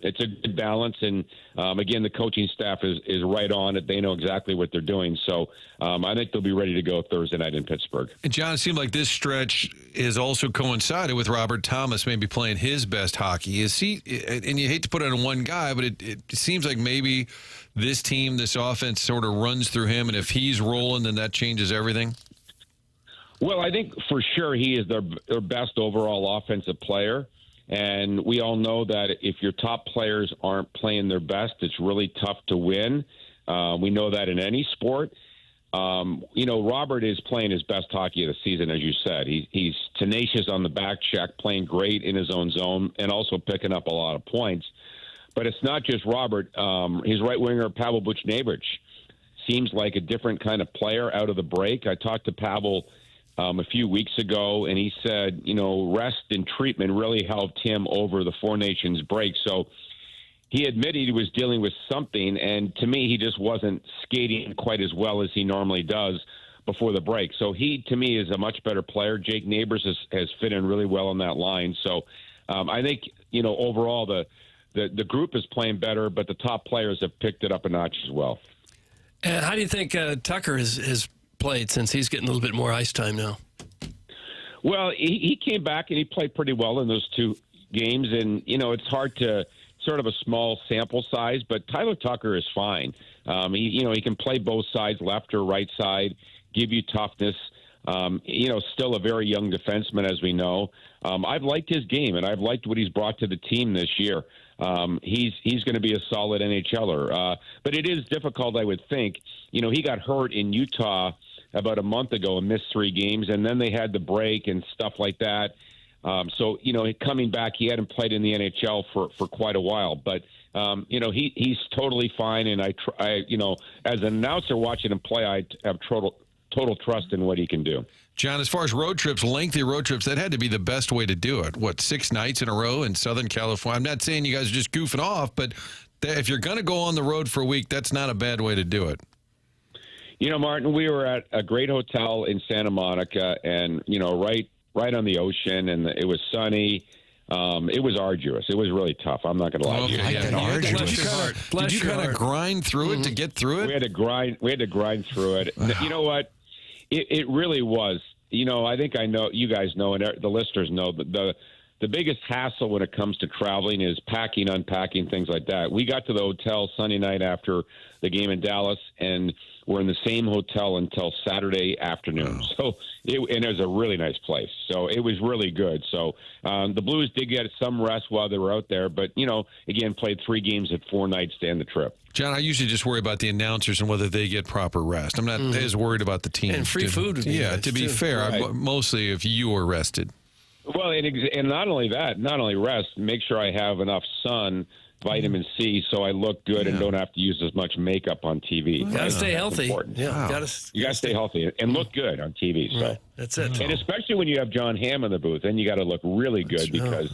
balance. And again, the coaching staff is right on it. They know exactly what they're doing. So I think they'll be ready to go Thursday night in Pittsburgh. And John, it seemed like this stretch is also coincided with Robert Thomas maybe playing his best hockey. Is he? And you hate to put it on one guy, but it seems like maybe this team, this offense, sort of runs through him. And if he's rolling, then that changes everything. Well, I think for sure he is their best overall offensive player. And we all know that if your top players aren't playing their best, it's really tough to win. We know that in any sport. Robert is playing his best hockey of the season, as you said. He's tenacious on the back check, playing great in his own zone, and also picking up a lot of points. But it's not just Robert. His right winger, Pavel Buchnevich, seems like a different kind of player out of the break. I talked to Pavel a few weeks ago, and he said, rest and treatment really helped him over the Four Nations break. So he admitted he was dealing with something, and to me, he just wasn't skating quite as well as he normally does before the break. So he, to me, is a much better player. Jake Neighbors has fit in really well on that line. So I think, overall the group is playing better, but the top players have picked it up a notch as well. How do you think Tucker has played since he's getting a little bit more ice time now? Well, he came back and he played pretty well in those 2 games, and it's hard to sort of a small sample size, but Tyler Tucker is fine. He can play both sides, left or right side, give you toughness. Still a very young defenseman, as we know. I've liked his game, and I've liked what he's brought to the team this year. He's going to be a solid NHLer. But it is difficult, I would think. He got hurt in Utah about a month ago and missed 3 games, and then they had the break and stuff like that. So coming back, he hadn't played in the NHL for quite a while. But, he's totally fine, and I as an announcer watching him play, I have total trust in what he can do. John, as far as road trips, lengthy road trips, that had to be the best way to do it. 6 nights in a row in Southern California? I'm not saying you guys are just goofing off, but if you're going to go on the road for a week, that's not a bad way to do it. Martin, we were at a great hotel in Santa Monica, and, right on the ocean, and it was sunny. It was arduous. It was really tough. I'm not going to lie to you. Did you kind of grind through it to get through it? We had to grind through it. Wow. You know what? It really was. I think I know, you guys know, and the listeners know, but the biggest hassle when it comes to traveling is packing, unpacking, things like that. We got to the hotel Sunday night after the game in Dallas, and we're in the same hotel until Saturday afternoon. So it was a really nice place. So it was really good. So the Blues did get some rest while they were out there, but, again, played 3 games at 4 nights to end the trip. John, I usually just worry about the announcers and whether they get proper rest. I'm not as worried about the team. And free food would be nice, to be fair, right. Mostly if you were rested. Well, and not only that, not only rest, make sure I have enough sun, vitamin C, so I look good and don't have to use as much makeup on TV. You gotta stay healthy. Yeah, wow. You gotta stay healthy and look good on TV. So that's it. And especially when you have John Hamm in the booth, then you got to look really good because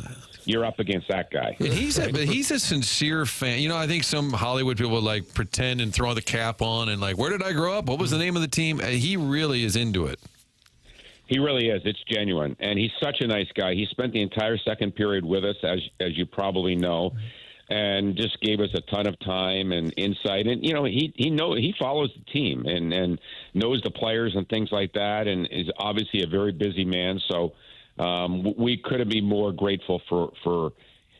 you're up against that guy. And he's a sincere fan. I think some Hollywood people like pretend and throw the cap on and like, where did I grow up? What was the name of the team? He really is into it. He really is. It's genuine. And he's such a nice guy. He spent the entire second period with us, as you probably know, and just gave us a ton of time and insight. And, he follows the team and knows the players and things like that, and is obviously a very busy man. So we couldn't be more grateful for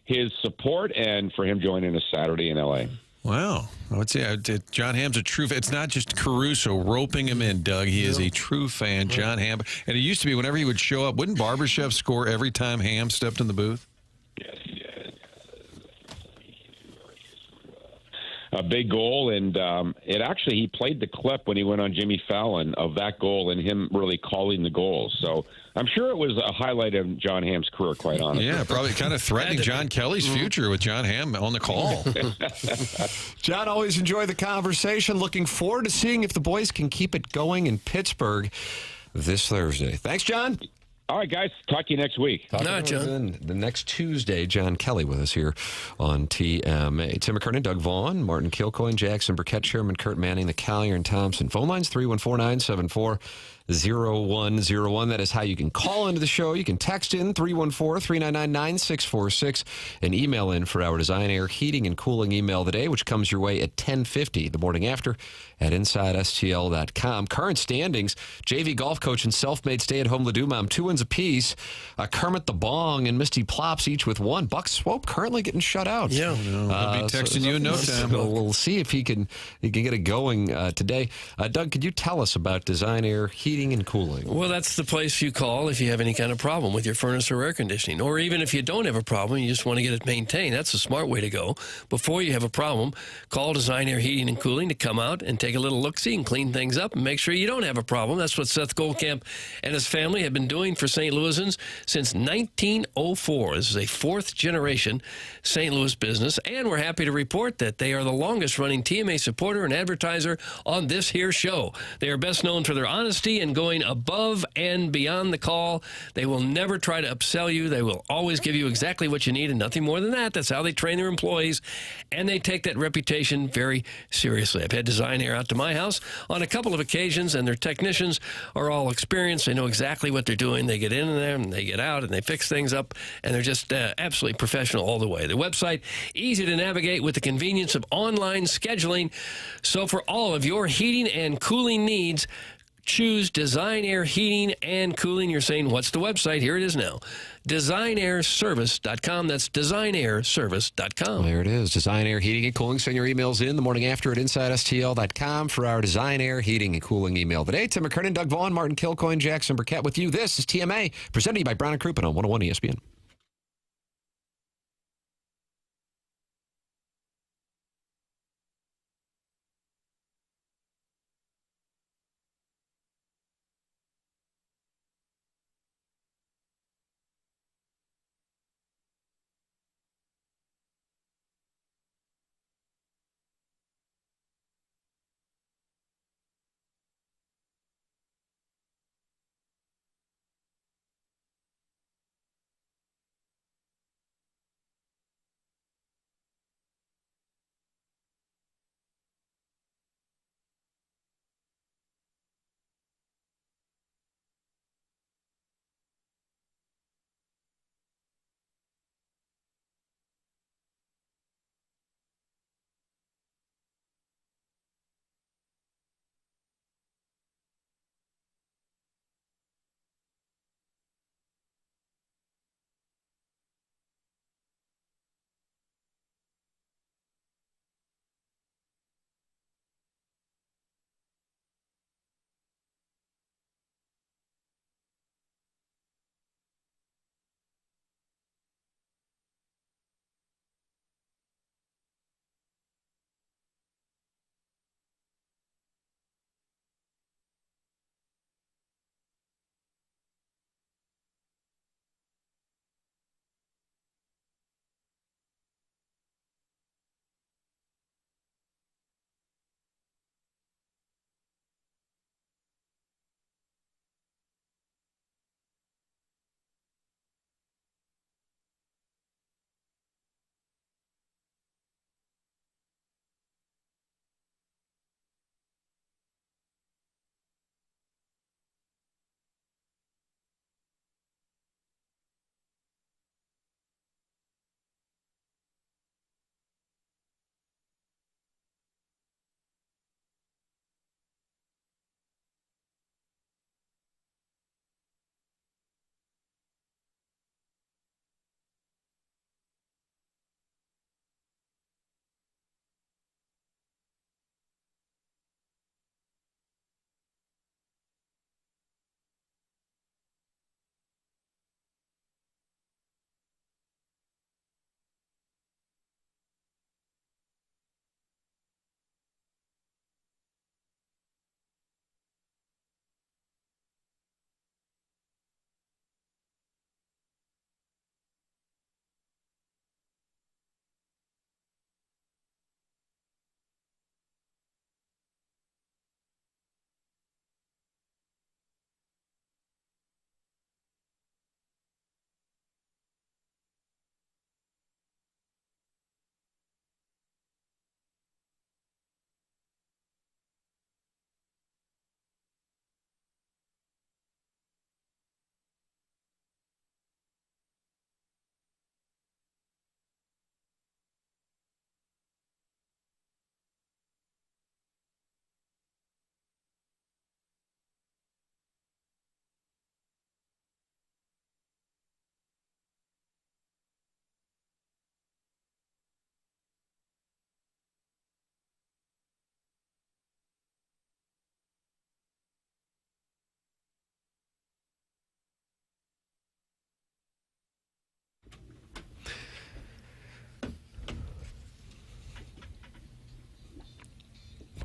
his support and for him joining us Saturday in L.A. Wow. I would say John Hamm's a true fan. It's not just Caruso roping him in, Doug. He is a true fan, John Hamm. And it used to be whenever he would show up, wouldn't Barbashev score every time Hamm stepped in the booth? Yes, he did. A big goal, and he played the clip when he went on Jimmy Fallon of that goal and him really calling the goal. So I'm sure it was a highlight of John Hamm's career, quite honestly. Yeah, probably kind of threatening John Kelly's future with John Hamm on the call. John, always enjoy the conversation. Looking forward to seeing if the boys can keep it going in Pittsburgh this Thursday. Thanks, John. All right, guys. Talk to you next week. John. The next Tuesday, John Kelly with us here on TMA. Tim McKernan, Doug Vaughn, Martin Kilcoyne, Jackson Burkett, Chairman Kurt Manning, the Collier and Thompson phone lines, 314-974-0101. That is how you can call into the show. You can text in 314-399-9646 and email in for our Design Air Heating and Cooling email today, which comes your way at 10:50 the morning after at InsideSTL.com. Current standings, JV golf coach and self-made stay-at-home Ladue mom, 2 wins apiece. Kermit the Bong and Misty Plops each with 1. Buck Swope currently getting shut out. Yeah. I'll be texting you in no time. So we'll see if he can get it going today. Doug, could you tell us about Design Air Heating and Cooling? Well, that's the place you call if you have any kind of problem with your furnace or air conditioning. Or even if you don't have a problem, you just want to get it maintained. That's a smart way to go. Before you have a problem, call Design Air Heating and Cooling to come out and take a little look-see and clean things up and make sure you don't have a problem. That's what Seth Goldcamp and his family have been doing for St. Louisans since 1904. This is a 4th-generation St. Louis business, and we're happy to report that they are the longest-running TMA supporter and advertiser on this here show. They are best known for their honesty and going above and beyond the call. They will never try to upsell you. They will always give you exactly what you need and nothing more than that. That's how they train their employees, and they take that reputation very seriously. I've had Design Air out to my house on a couple of occasions, and their technicians are all experienced. They know exactly what they're doing. They get in there and they get out and they fix things up, and they're just absolutely professional all the way. The website, easy to navigate with the convenience of online scheduling. So for all of your heating and cooling needs, choose Design Air Heating and Cooling. You're saying, what's the website? Here it is now. DesignAirService.com. That's DesignAirService.com. There it is. Design Air Heating and Cooling. Send your emails in the morning after at InsideSTL.com for our Design Air Heating and Cooling email today. Tim McKernan, Doug Vaughn, Martin Kilcoyne, Jackson Burkett with you. This is TMA, presented to you by Brown & Crouppen on 101 ESPN.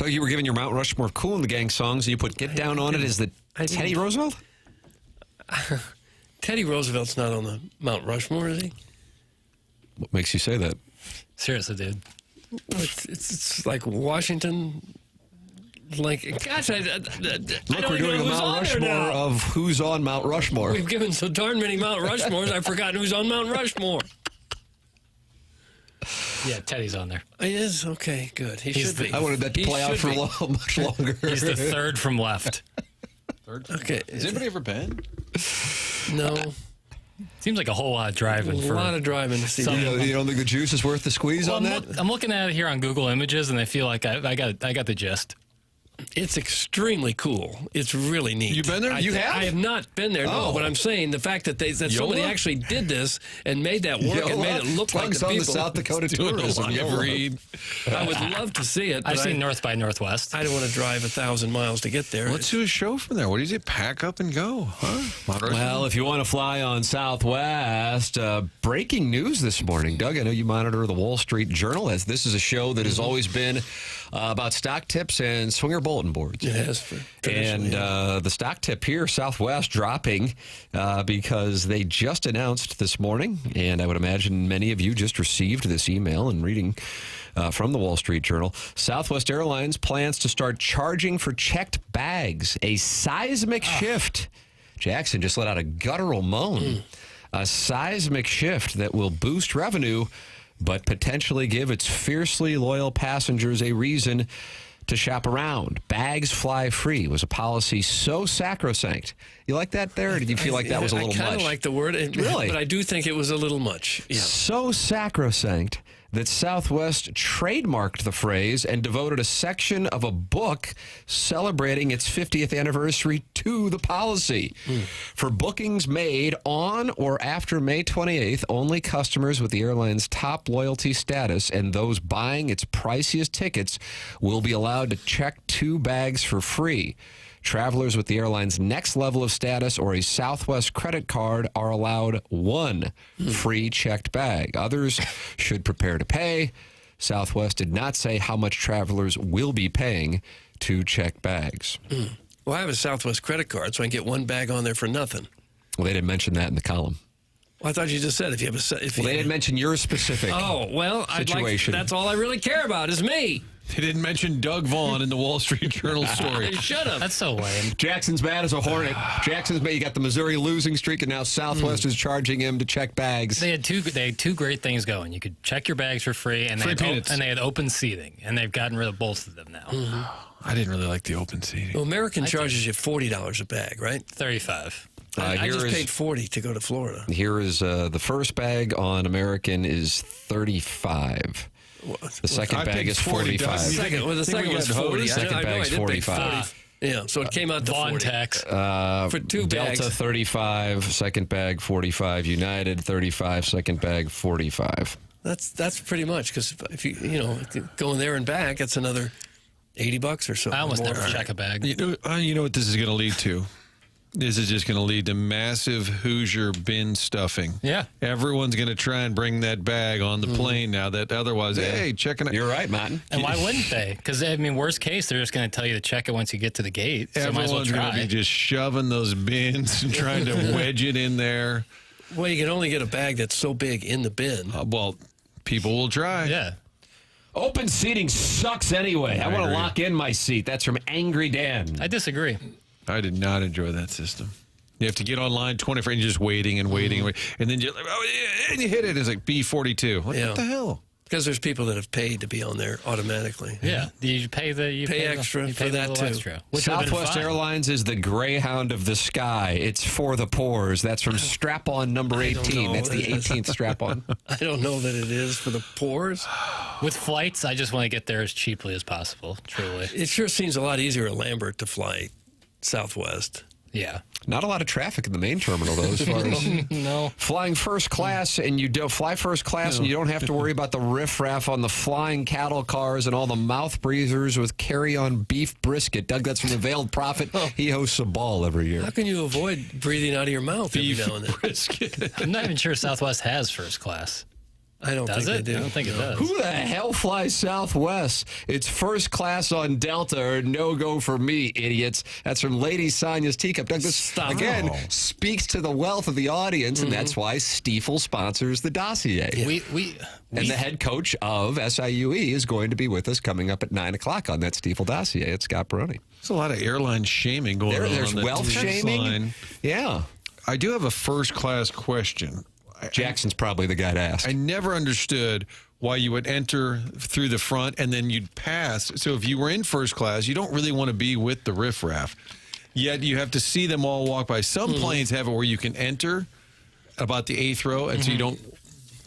Doug, you were giving your Mount Rushmore of Cool in the Gang songs, and you put Get Down on it as the Teddy Roosevelt? Teddy Roosevelt's not on the Mount Rushmore, is he? What makes you say that? Seriously, dude. It's like Washington, Like, gosh, I Look, don't we're even doing know a who's Mount on there Rushmore now. of who's on Mount Rushmore. We've given so darn many Mount Rushmores, I've forgotten who's on Mount Rushmore. Yeah, Teddy's on there. He is? Okay, good. He should be. I wanted that to He play out should for be. much longer. He's the third from left. Okay. Has anybody ever been? No. Seems like a whole lot of driving. A lot of driving to see some- that. You don't think the juice is worth the squeeze Well, on that? I'm looking at it here on Google Images, and I feel like I got the gist. It's extremely cool. It's really neat. You been there? I You have? I have not been there, no. Oh. But I'm saying the fact that somebody Yola? actually did this and made that work and Yola? made it look like Plugs the on people. the South Dakota Doing a tourism. live Yola. read. I would love to see it. But I've seen I, North by Northwest. I don't want to drive 1,000 miles to get there. Let's do a show from there. What do you say? Pack up and go, huh? Well, if you want to fly on Southwest, breaking news this morning. Doug, I know you monitor the Wall Street Journal, as this is a show that has always been about stock tips and swinger bulletin boards. It has. And the stock tip here, Southwest dropping because they just announced this morning, and I would imagine many of you just received this email and reading from the Wall Street Journal. Southwest Airlines plans to start charging for checked bags, a seismic shift. Jackson just let out a guttural moan. A seismic shift that will boost revenue, but potentially give its fiercely loyal passengers a reason to shop around. Bags fly free was a policy so sacrosanct. You like that there, or did you feel like that was a little much? I kind of like the word, Really? but I do think it was a little much. Yeah. So sacrosanct that Southwest trademarked the phrase and devoted a section of a book celebrating its 50th anniversary to the policy. For bookings made on or after May 28th, only customers with the airline's top loyalty status and those buying its priciest tickets will be allowed to check 2 bags for free. Travelers with the airline's next level of status or a Southwest credit card are allowed 1 free checked bag. Others should prepare to pay. Southwest did not say how much travelers will be paying to check bags. Well, I have a Southwest credit card, so I can get 1 bag on there for nothing. Well, they didn't mention that in the column. Well, I thought you just said if you have a... Well, they didn't mention your specific situation. That's all I really care about is me. They didn't mention Doug Vaughn in the Wall Street Journal story. They should have. That's so lame. Jackson's mad as a hornet. Jackson's mad. You got the Missouri losing streak, and now Southwest is charging him to check bags. They had two great things going. You could check your bags for free, and Free peanuts. they had open seating, and they've gotten rid of both of them now. I didn't really like the open seating. Well, American charges you $40 a bag, right? $35. I just here paid $40 to go to Florida. Here is the first bag on American is $35. The second I bag paid is $40. $45. The second was 40. Second I know I bag's did pay 45. Yeah, so it came out to Vaughn 40. tax. For 2 Delta bags. 35, second bag 45. United 35, second bag 45. That's pretty much, because if you going there and back, it's another $80 or so. I almost more. never check a bag. You know what this is going to lead to? This is just going to lead to massive Hoosier bin stuffing. Yeah. Everyone's going to try and bring that bag on the plane now that otherwise, hey, checking it. You're right, Martin. And why wouldn't they? Because, I mean, worst case, they're just going to tell you to check it once you get to the gate. So might as well Everyone's going to try. be just shoving those bins and trying to wedge it in there. Well, you can only get a bag that's so big in the bin. Well, people will try. Yeah. Open seating sucks anyway. I want to agree. lock in my seat. That's from Angry Dan. I disagree. I did not enjoy that system. You have to get online 24 and you're just waiting and waiting and waiting. And then and you hit it. It's like B42. What the hell? Because there's people that have paid to be on there automatically. Yeah. You pay extra you for pay that, the too. Extra, which would've been Southwest fine. Airlines is the Greyhound of the sky. It's for the pores. That's from strap-on number 18. That's the 18th strap-on. I don't know that it is for the pores. With flights, I just want to get there as cheaply as possible, truly. It sure seems a lot easier at Lambert to fly Southwest. Yeah. Not a lot of traffic in the main terminal, though, as far as No. flying first class, and you don't fly first class, and you don't have to worry about the riffraff on the flying cattle cars and all the mouth breathers with carry-on beef brisket. Doug, that's from the Veiled Prophet. He hosts a ball every year. How can you avoid breathing out of your mouth every now and then? Brisket. I'm not even sure Southwest has first class. I don't think they do. I don't think it does. Who the hell flies Southwest? It's first class on Delta or no go for me, idiots. That's from Lady Sonia's Teacup. Doug, this, again, speaks to the wealth of the audience, and that's why Stiefel sponsors the dossier. And the head coach of SIUE is going to be with us coming up at 9 o'clock on that Stiefel dossier. It's Scott Barone. There's a lot of airline shaming going on. There's wealth shaming. Line. Yeah. I do have a first-class question. Jackson's probably the guy to ask. I never understood why you would enter through the front and then you'd pass. So if you were in first class, you don't really want to be with the riffraff. Yet you have to see them all walk by. Some planes have it where you can enter about the 8th row, and so you don't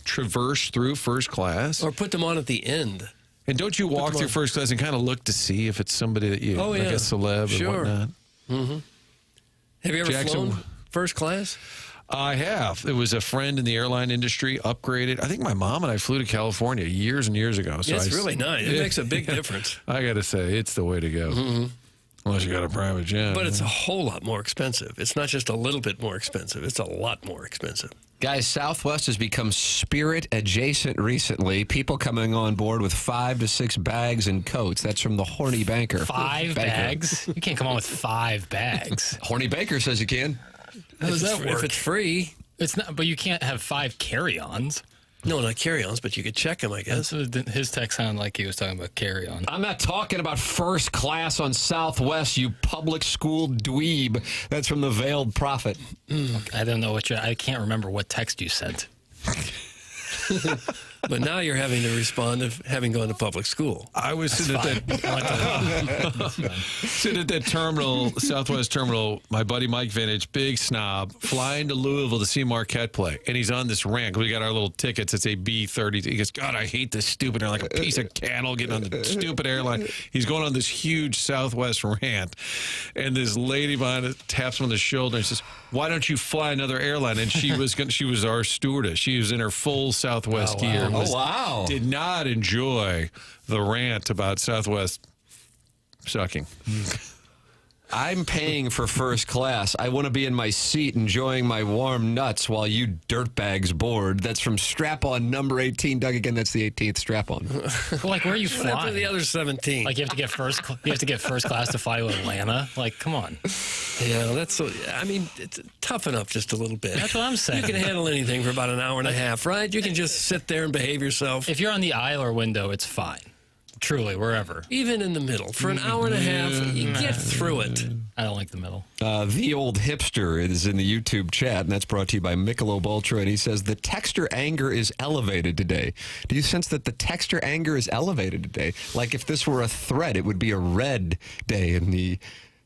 traverse through first class. Or put them on at the end. And don't you walk through first class and kind of look to see if it's somebody that you, like a celeb or whatnot? Have you ever flown first class? I have. It was a friend in the airline industry, upgraded. I think my mom and I flew to California years and years ago. So it's really nice. It makes a big difference. I got to say, it's the way to go. Unless you got a private jet. But it's a whole lot more expensive. It's not just a little bit more expensive. It's a lot more expensive. Guys, Southwest has become Spirit adjacent recently. People coming on board with 5 to 6 bags and coats. That's from the Horny Banker. 5 bags? You can't come on with 5 bags. Horny Banker says you can. How does that work? If it's free. It's not, but you can't have 5 carry-ons. No, not carry-ons, but you could check them, I guess. His text sounded like he was talking about carry-on. I'm not talking about first class on Southwest, you public school dweeb. That's from the Veiled Prophet. I don't know I can't remember what text you sent. But now you're having to respond of having gone to public school. I was sitting at that terminal, Southwest terminal, my buddy Mike Vintage, big snob, flying to Louisville to see Marquette play. And he's on this rant. We got our little tickets. It's a B-30. He goes, God, I hate this stupid airline. Like a piece of cattle getting on the stupid airline. He's going on this huge Southwest rant. And this lady behind it taps him on the shoulder and says, why don't you fly another airline? And she was our stewardess. She was in her full Southwest gear. Did not enjoy the rant about Southwest sucking. I'm paying for first class. I want to be in my seat enjoying my warm nuts while you dirtbags board. That's from Strap-On number 18. Doug, again, that's the 18th Strap-On. Well, like, where are you flying? The other 17. Like, you have to get first class to fly to Atlanta? Like, come on. Yeah, it's toughen up just a little bit. That's what I'm saying. You can handle anything for about an hour and a half, right? You can just sit there and behave yourself. If you're on the aisle or window, it's fine. Truly, wherever. Even in the middle. For an hour and a half, you get through it. I don't like the middle. The Old Hipster is in the YouTube chat, and that's brought to you by Michelob Ultra, and he says, the texter anger is elevated today. Do you sense that the texter anger is elevated today? Like if this were a thread, it would be a red day in the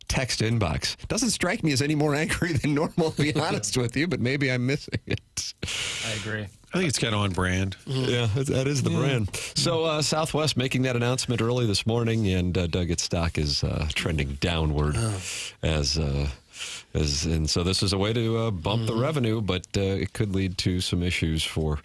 text inbox. Doesn't strike me as any more angry than normal, to be honest with you, but maybe I'm missing it. I agree. I think it's kind of on brand. Yeah, that is the brand. So Southwest making that announcement early this morning, and Doug, its stock is trending downward and so this is a way to bump the revenue, but it could lead to some issues for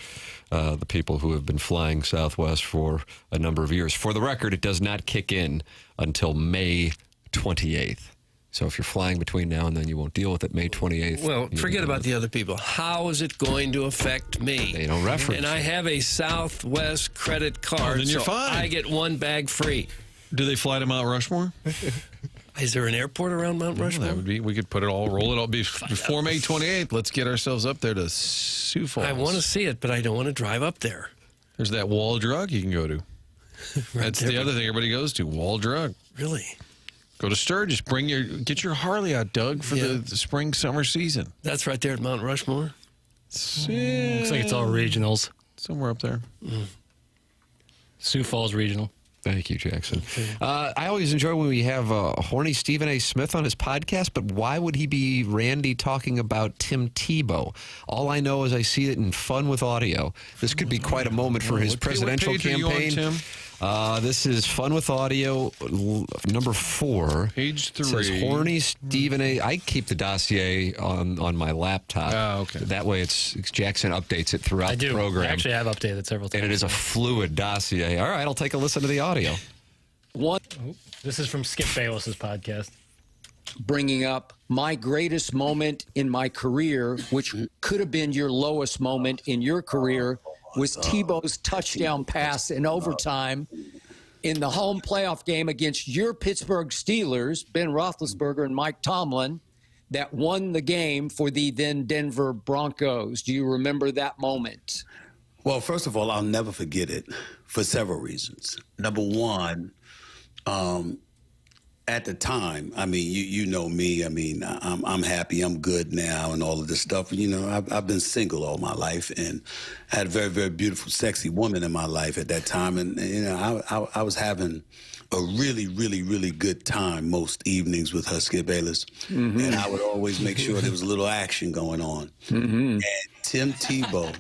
the people who have been flying Southwest for a number of years. For the record, it does not kick in until May 28th. So if you're flying between now and then, you won't deal with it May 28th. Well, forget about the other people. How is it going to affect me? They don't reference. And I have a Southwest credit card, then you're fine. I get 1 bag free. Do they fly to Mount Rushmore? Is there an airport around Mount Rushmore? That would be. We could roll it all before May 28th. Let's get ourselves up there to Sioux Falls. I want to see it, but I don't want to drive up there. There's that Wall Drug you can go to. That's the other thing everybody goes to, Wall Drug. Really? Go to Sturgis. Get your Harley out, Doug, for the spring, summer season. That's right there at Mount Rushmore. Looks like it's all regionals. Somewhere up there. Sioux Falls Regional. Thank you, Jackson. I always enjoy when we have horny Stephen A. Smith on his podcast, but why would he be Randy talking about Tim Tebow? All I know is I see it in Fun with Audio. This could be quite a moment for his presidential campaign. Are you on, Tim? This is Fun with Audio, number 4. Page 3. It says horny Stephen A. I keep the dossier on my laptop. Oh, okay. That way Jackson updates it throughout the program. I actually have updated several times. And it is a fluid dossier. All right, I'll take a listen to the audio. This is from Skip Bayless's podcast. Bringing up my greatest moment in my career, which could have been your lowest moment in your career, was Tebow's touchdown pass in overtime in the home playoff game against your Pittsburgh Steelers, Ben Roethlisberger and Mike Tomlin, that won the game for the then Denver Broncos. Do you remember that moment? Well, first of all, I'll never forget it for several reasons. Number one, at the time, I mean, you know me. I mean, I'm happy. I'm good now and all of this stuff. You know, I've been single all my life and had a very, very beautiful, sexy woman in my life at that time. And you know, I was having a really, really, really good time most evenings with her, Skip Bayless. Mm-hmm. And I would always make sure there was a little action going on. Mm-hmm. And Tim Tebow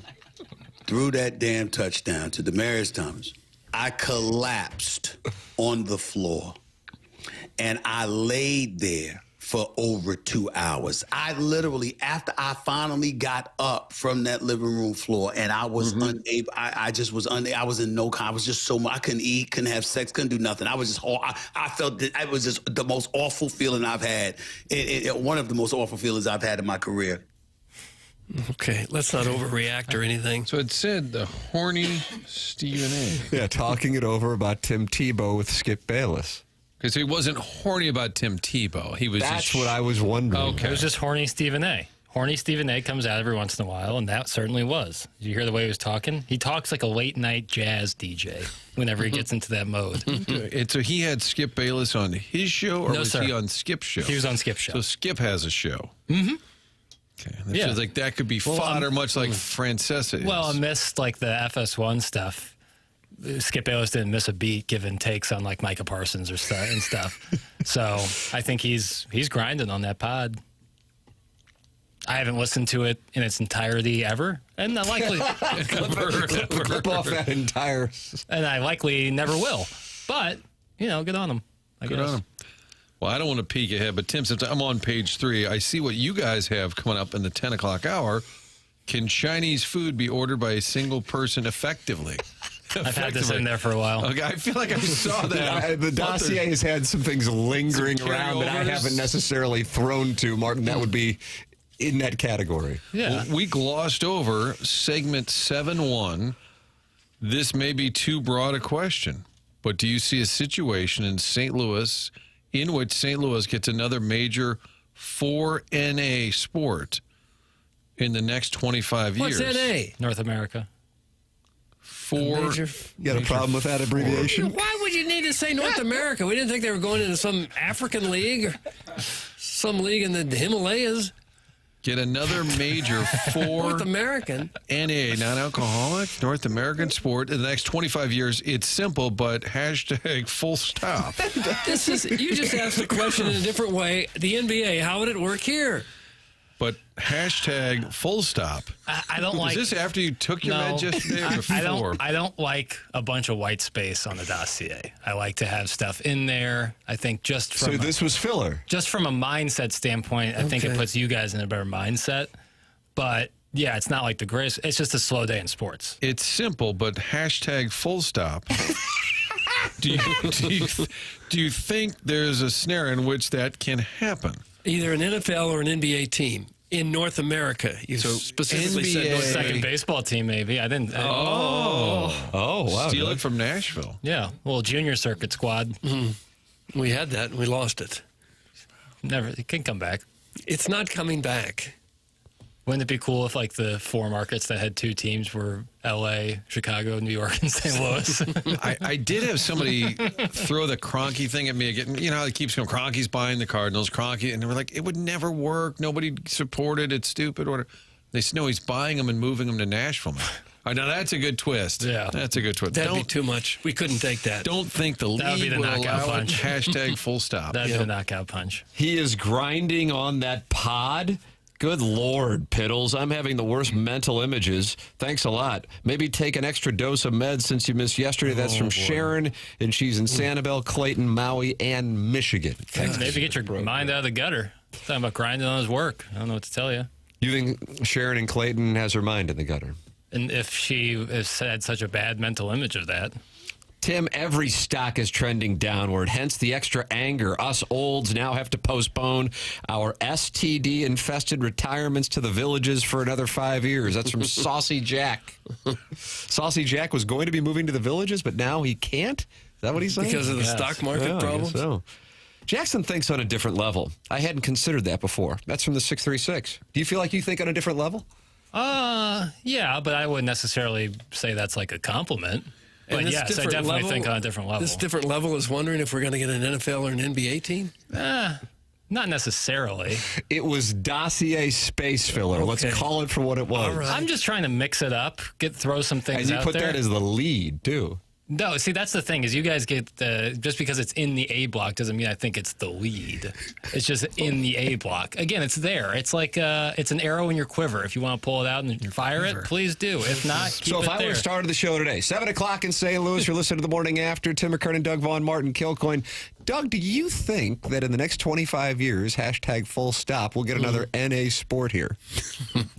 threw that damn touchdown to Demaryius Thomas. I collapsed on the floor. And I laid there for over 2 hours. I literally, after I finally got up from that living room floor, and I was unable, I just was unable, I was in no, I was just so, I couldn't eat, couldn't have sex, couldn't do nothing. I was just, I felt that it was just the most awful feeling I've had, one of the most awful feelings I've had in my career. Okay, let's not overreact or anything. So it said the horny Stephen A. Yeah, talking it over about Tim Tebow with Skip Bayless. Because he wasn't horny about Tim Tebow. He was. That's what I was wondering. Okay. It was just horny Stephen A. Horny Stephen A. comes out every once in a while, and that certainly was. Did you hear the way he was talking? He talks like a late-night jazz DJ whenever he gets into that mode. So he had Skip Bayless on his show, or was he on Skip's show? He was on Skip's show. So Skip has a show. Mm-hmm. Okay. That feels like that could be fodder, much like Francesa is. Well, I missed like the FS1 stuff. Skip Bayless didn't miss a beat giving takes on like Micah Parsons or stuff. So I think he's grinding on that pod. I haven't listened to it in its entirety ever, and I likely clip off that entire, and I likely never will. But you know, good on him. Good on him. Well, I don't want to peek ahead, but Tim, since I'm on page 3, I see what you guys have coming up in the 10 o'clock hour. Can Chinese food be ordered by a single person effectively? I've had this in there for a while. Okay, I feel like I saw that. The dossier has had some things lingering around that I haven't necessarily thrown to, Martin. That would be in that category. Yeah. Well, we glossed over segment 7-1. This may be too broad a question, but do you see a situation in St. Louis in which St. Louis gets another major 4NA sport in the next 25 years? What's NA? North America. You got a problem with that abbreviation? Why would you need to say North America? We didn't think they were going into some African league or some league in the Himalayas. Get another major North American NA, non-alcoholic North American sport in the next 25 years. It's simple, but hashtag full stop. This is, you just asked the question in a different way. The NBA, how would it work here? But hashtag full stop. I don't like. Is this after you took your med yesterday or before? I don't like a bunch of white space on the dossier. I like to have stuff in there. I think just from this was filler. Just from a mindset standpoint, I think it puts you guys in a better mindset. But yeah, it's not like the greatest. It's just a slow day in sports. It's simple, but hashtag full stop. Do you think there's a scenario in which that can happen? Either an NFL or an NBA team in North America. You specifically NBA, said North second baseball team, maybe. I didn't. Wow! Steal it from Nashville. Yeah, well, junior circuit squad. Mm-hmm. We had that and we lost it. Never. It can come back. It's not coming back. Wouldn't it be cool if, like, the 4 markets that had 2 teams were L.A., Chicago, New York, and St. Louis? I did have somebody throw the Kroenke thing at me again. You know how it keeps going, Kroenke's buying the Cardinals, Kroenke, and they were like, it would never work. Nobody supported. It's stupid. Or they said, no, he's buying them and moving them to Nashville. Now, that's a good twist. Yeah. That's a good twist. That'd be too much. We couldn't take that. Don't think the league would allow punch. it. Hashtag full stop. That'd be the knockout punch. He is grinding on that pod. Good Lord, Piddles. I'm having the worst mental images. Thanks a lot. Maybe take an extra dose of meds since you missed yesterday. That's from Sharon, and she's in Sanibel, Clayton, Maui, and Michigan. Maybe get your mind out of the gutter. Talking about grinding on his work. I don't know what to tell you. You think Sharon in Clayton has her mind in the gutter? And if she has had such a bad mental image of that. Tim, every stock is trending downward, hence the extra anger. Us olds now have to postpone our STD-infested retirements to the villages for another 5 years. That's from Saucy Jack. Saucy Jack was going to be moving to the villages, but now he can't? Is that what he's saying? Because of the stock market problems? So. Jackson thinks on a different level. I hadn't considered that before. That's from the 636. Do you feel like you think on a different level? Yeah, but I wouldn't necessarily say that's like a compliment. But yes, I definitely think on a different level. This different level is wondering if we're going to get an NFL or an NBA team? Not necessarily. It was dossier space filler. Okay. Let's call it for what it was. Right. I'm just trying to mix it up, throw some things out there. And you put that as the lead, too. No, see, that's the thing is you guys get just because it's in the A block doesn't mean I think it's the lead. It's just in the A block. Again, it's there. It's like it's an arrow in your quiver. If you want to pull it out and fire it, please do. If not, keep it there. So if I would have started the show today, 7 o'clock in St. Louis, you're listening to The Morning After, Tim McKernan, Doug Vaughn, Martin Kilcoyne. Doug, do you think that in the next 25 years, #full-stop, we'll get another NA sport here?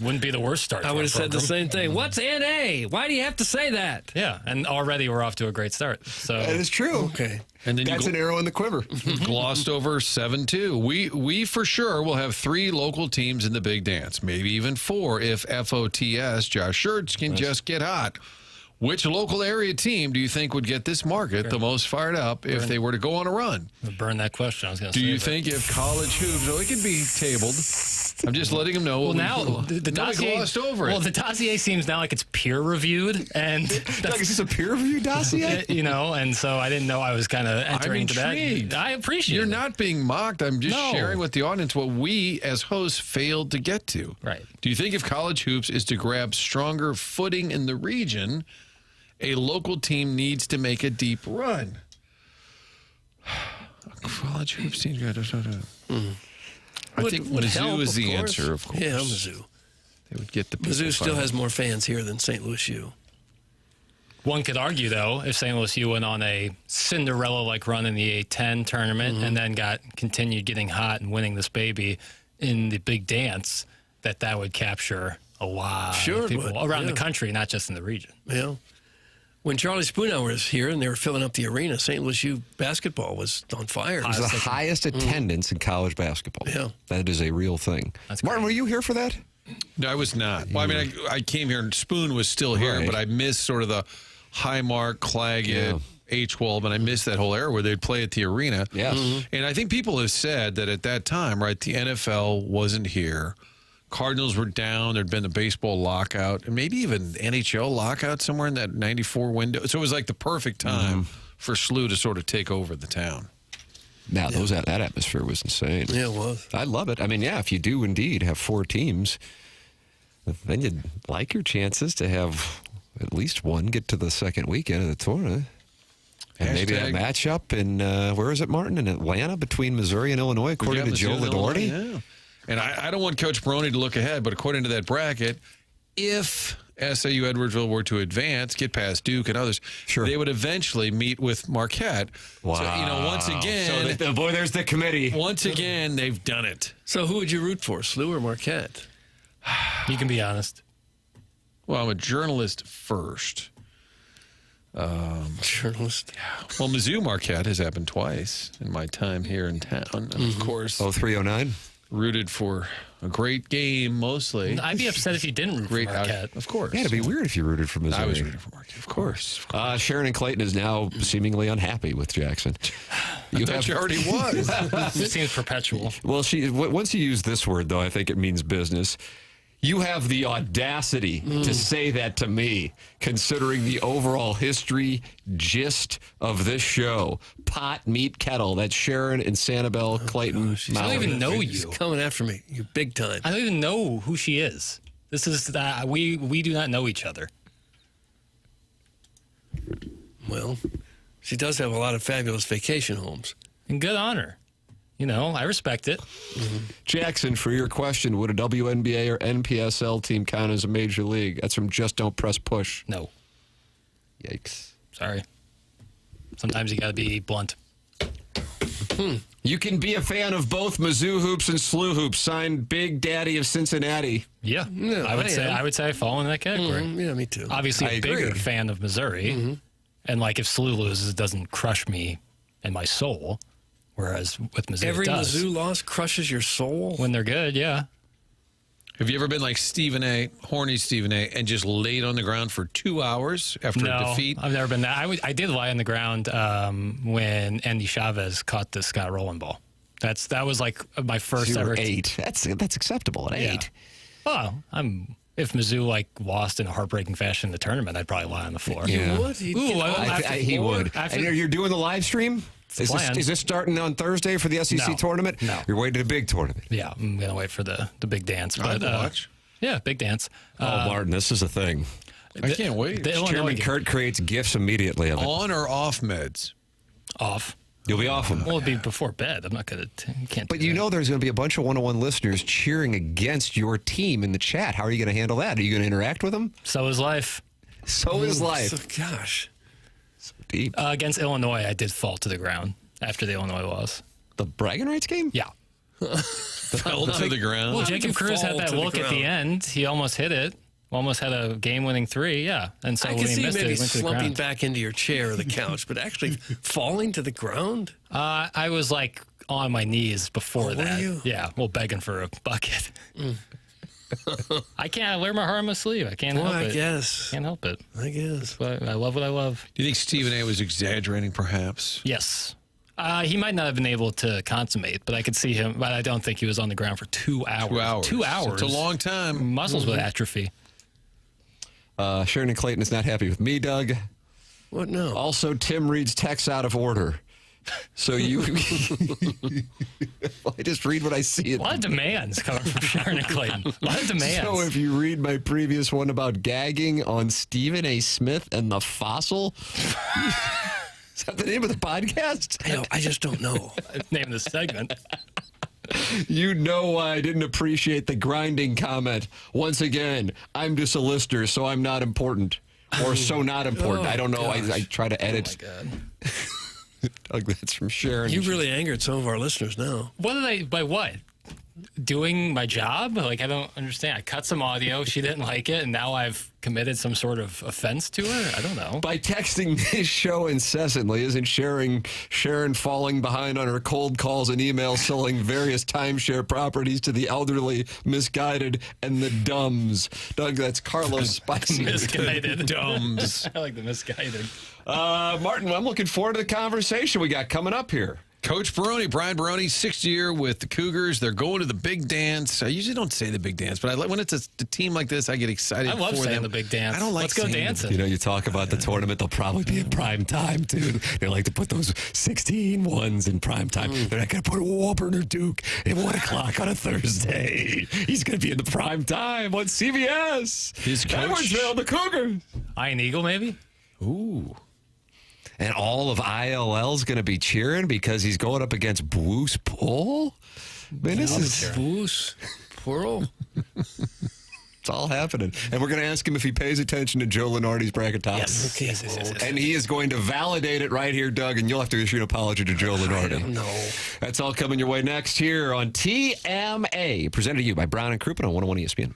Wouldn't be the worst start. I would have said the same thing. What's NA? Why do you have to say that? Yeah, and already we're off to a great start. So that is true. Okay. And then that's an arrow in the quiver. Glossed over 7-2. We for sure will have 3 local teams in the big dance, maybe even 4 if FOTS, Josh Schertz, can just get hot. Which local area team do you think would get this market the most fired up if they were to go on a run? Burn that question. I was going to say. Do you think if college hoops, it could be tabled. I'm just letting them know. Well, now the dossier glossed over it. Well, the dossier seems now like it's peer reviewed, and Doug, is this a peer reviewed dossier? And so I didn't know I was kind of entering into that. I appreciate. You're not being mocked. I'm just sharing with the audience what we as hosts failed to get to. Right. Do you think if college hoops is to grab stronger footing in the region, a local team needs to make a deep run? College hoops team. I think Mizzou is the answer, of course. Yeah, Mizzou. They would get the Mizzou still has more fans here than St. Louis U. One could argue, though, if St. Louis U went on a Cinderella-like run in the A10 tournament and then continued getting hot and winning this baby in the big dance, that would capture a lot of people around the country, not just in the region. Yeah. When Charlie Spoonhour was here and they were filling up the arena, St. Louis U basketball was on fire. It was the highest attendance in college basketball. Yeah. That is a real thing. Martin, were you here for that? No, I was not. Well, I mean, I came here and Spoon was still here, but I missed sort of the Highmark, Claggett, H-Wolf, and I missed that whole era where they'd play at the arena. Yes. And I think people have said that at that time, right, the NFL wasn't here. Cardinals were down. There'd been a baseball lockout and maybe even NHL lockout somewhere in that 94 window. So it was like the perfect time for SLU to sort of take over the town. Now, that atmosphere was insane. Yeah, it was. I love it. I mean, if you do indeed have 4 teams, then you'd like your chances to have at least one get to the second weekend of the tournament. And maybe a matchup in, where is it, Martin? In Atlanta between Missouri and Illinois, according to Joe Ladorty. Yeah. And I don't want Coach Barone to look ahead, but according to that bracket, if SIU Edwardsville were to advance, get past Duke and others, they would eventually meet with Marquette. Wow. So, once again... So there's the committee. Once again, they've done it. So who would you root for, SLU or Marquette? You can be honest. Well, I'm a journalist first. Journalist. Well, Mizzou Marquette has happened twice in my time here in town. And of course... 0309? Rooted for a great game, mostly. I'd be upset if you didn't root for Marquette. Of course. Yeah, it'd be weird if you rooted for Missouri. I was rooting for Marquette, of course. Sharon and Clayton is now seemingly unhappy with Jackson. I thought she already was. It seems perpetual. Well, once you use this word, though, I think it means business. You have the audacity to say that to me, considering the overall history gist of this show. Pot, meat, kettle. That's Sharon and Sanibel Clayton. I don't even know you. She's coming after me. You big time. I don't even know who she is. This is we do not know each other. Well, she does have a lot of fabulous vacation homes. And good on her. I respect it. Jackson, for your question, would a WNBA or NPSL team count as a major league? That's from Just Don't Press Push. No. Yikes. Sorry. Sometimes you got to be blunt. You can be a fan of both Mizzou hoops and SLU hoops. Signed Big Daddy of Cincinnati. Yeah, I would say I fall in that category. Yeah, me too. Obviously, a bigger fan of Missouri. And like if SLU loses, it doesn't crush me and my soul. Whereas with Mizzou, Every it does. Mizzou loss crushes your soul? When they're good, yeah. Have you ever been like Stephen A., horny Stephen A., and just laid on the ground for 2 hours after a defeat? I've never been that. I did lie on the ground when Andy Chavez caught the Scott Rowland ball. That was like my first ever 8. That's acceptable at 8. Well, if Mizzou like lost in a heartbreaking fashion in the tournament, I'd probably lie on the floor. Yeah. You would? He would. And you're doing the live stream? Is this starting on Thursday for the SEC tournament? No. You're waiting to the big tournament. Yeah, I'm going to wait for the big dance. But, watch. Yeah, big dance. Martin, this is a thing. I can't wait. Chairman Kurt creates gifts immediately of it. On or off meds? Off. You'll be off them. Well, it'd be before bed. I'm not going to. Can't. But you know there's going to be a bunch of 101 listeners cheering against your team in the chat. How are you going to handle that? Are you going to interact with them? So is life. So is life. Gosh. So deep. Against Illinois, I did fall to the ground after the Illinois loss. The bragging rights game? Yeah. Fell to the ground. Well, Jacob Cruz had that look at the end. He almost hit it. Almost had a game-winning 3, yeah. And so I when can he see missed maybe it, he went to the slumping ground. back into your chair or the couch, but actually falling to the ground? I was like on my knees before that. Were you? Yeah, well, begging for a bucket. I wear my heart on my sleeve. I can't help it. I guess. Can't help it. I guess. But I love what I love. Do you think Stephen A. was exaggerating, perhaps? Yes. He might not have been able to consummate, but I could see him. But I don't think he was on the ground for 2 hours. 2 hours. 2 hours. It's a long time. Muscles would atrophy. Sharon and Clayton is not happy with me, Doug. What no? Also, Tim reads texts out of order. So I just read what I see. A lot of demands coming from Sharon and Clayton. A lot of demands. So if you read my previous one about gagging on Stephen A. Smith and the fossil, is that the name of the podcast? I just don't know. Name of the segment. You know why I didn't appreciate the grinding comment. Once again, I'm just a listener, so I'm not important. Or so not important. I don't know. I try to edit. Oh, my God. Doug, that's from Sharon. You really angered some of our listeners now. By what? Doing my job? Like, I don't understand. I cut some audio. She didn't like it, and now I've committed some sort of offense to her? I don't know. By texting this show incessantly, isn't Sharon falling behind on her cold calls and emails selling various timeshare properties to the elderly, misguided, and the dumbs? Doug, that's Carlos Spicy. Misguided. Dumbs. I like the misguided. Martin, I'm looking forward to the conversation we got coming up here. Coach Barone, Brian Barone, 6th year with the Cougars. They're going to the big dance. I usually don't say the big dance, but when it's a team like this, I get excited for them. I love saying the big dance. I don't like Let's go dancing. You know, you talk about the tournament, they'll probably be in prime time, too. They like to put those 16 ones in prime time. They're not going to put Auburn or Duke at 1 o'clock on a Thursday. He's going to be in the prime time on CBS. His coach. Edwardsville, the Cougars. Iron Eagle, maybe? Ooh. And all of ILL's going to be cheering because he's going up against Bruce Pull? Man, this is Bruce Pull. It's all happening. And we're going to ask him if he pays attention to Joe Lenardi's bracket topic. Yes. Yes. And he is going to validate it right here, Doug, and you'll have to issue an apology to Joe Lenardi. No. That's all coming your way next here on TMA, presented to you by Brown and Crouppen on 101 ESPN.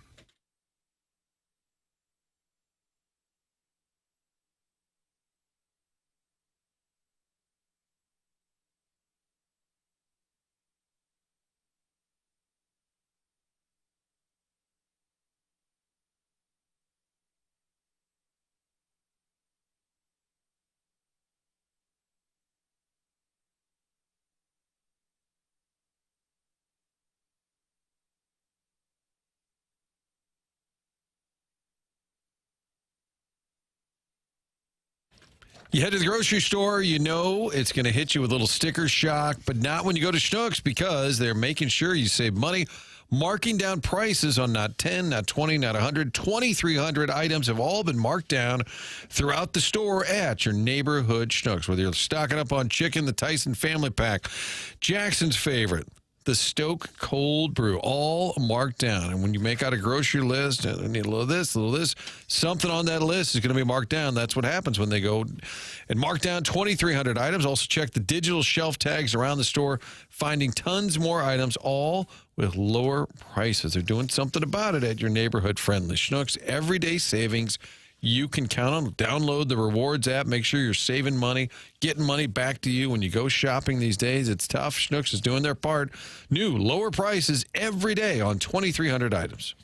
You head to the grocery store, you know it's going to hit you with a little sticker shock, but not when you go to Schnucks because they're making sure you save money, marking down prices on not 10, not 20, not 100, 2,300 items have all been marked down throughout the store at your neighborhood Schnucks. Whether you're stocking up on chicken, the Tyson Family Pack, Jackson's favorite, the Stoke Cold Brew, all marked down. And when you make out a grocery list, I need a little of this, a little of this, something on that list is going to be marked down. That's what happens when they go and mark down 2,300 items. Also check the digital shelf tags around the store, finding tons more items, all with lower prices. They're doing something about it at your neighborhood friendly Schnucks. Everyday savings you can count on. Download the Rewards app. Make sure you're saving money, getting money back to you when you go shopping these days. It's tough. Schnucks is doing their part. New, lower prices every day on 2,300 items.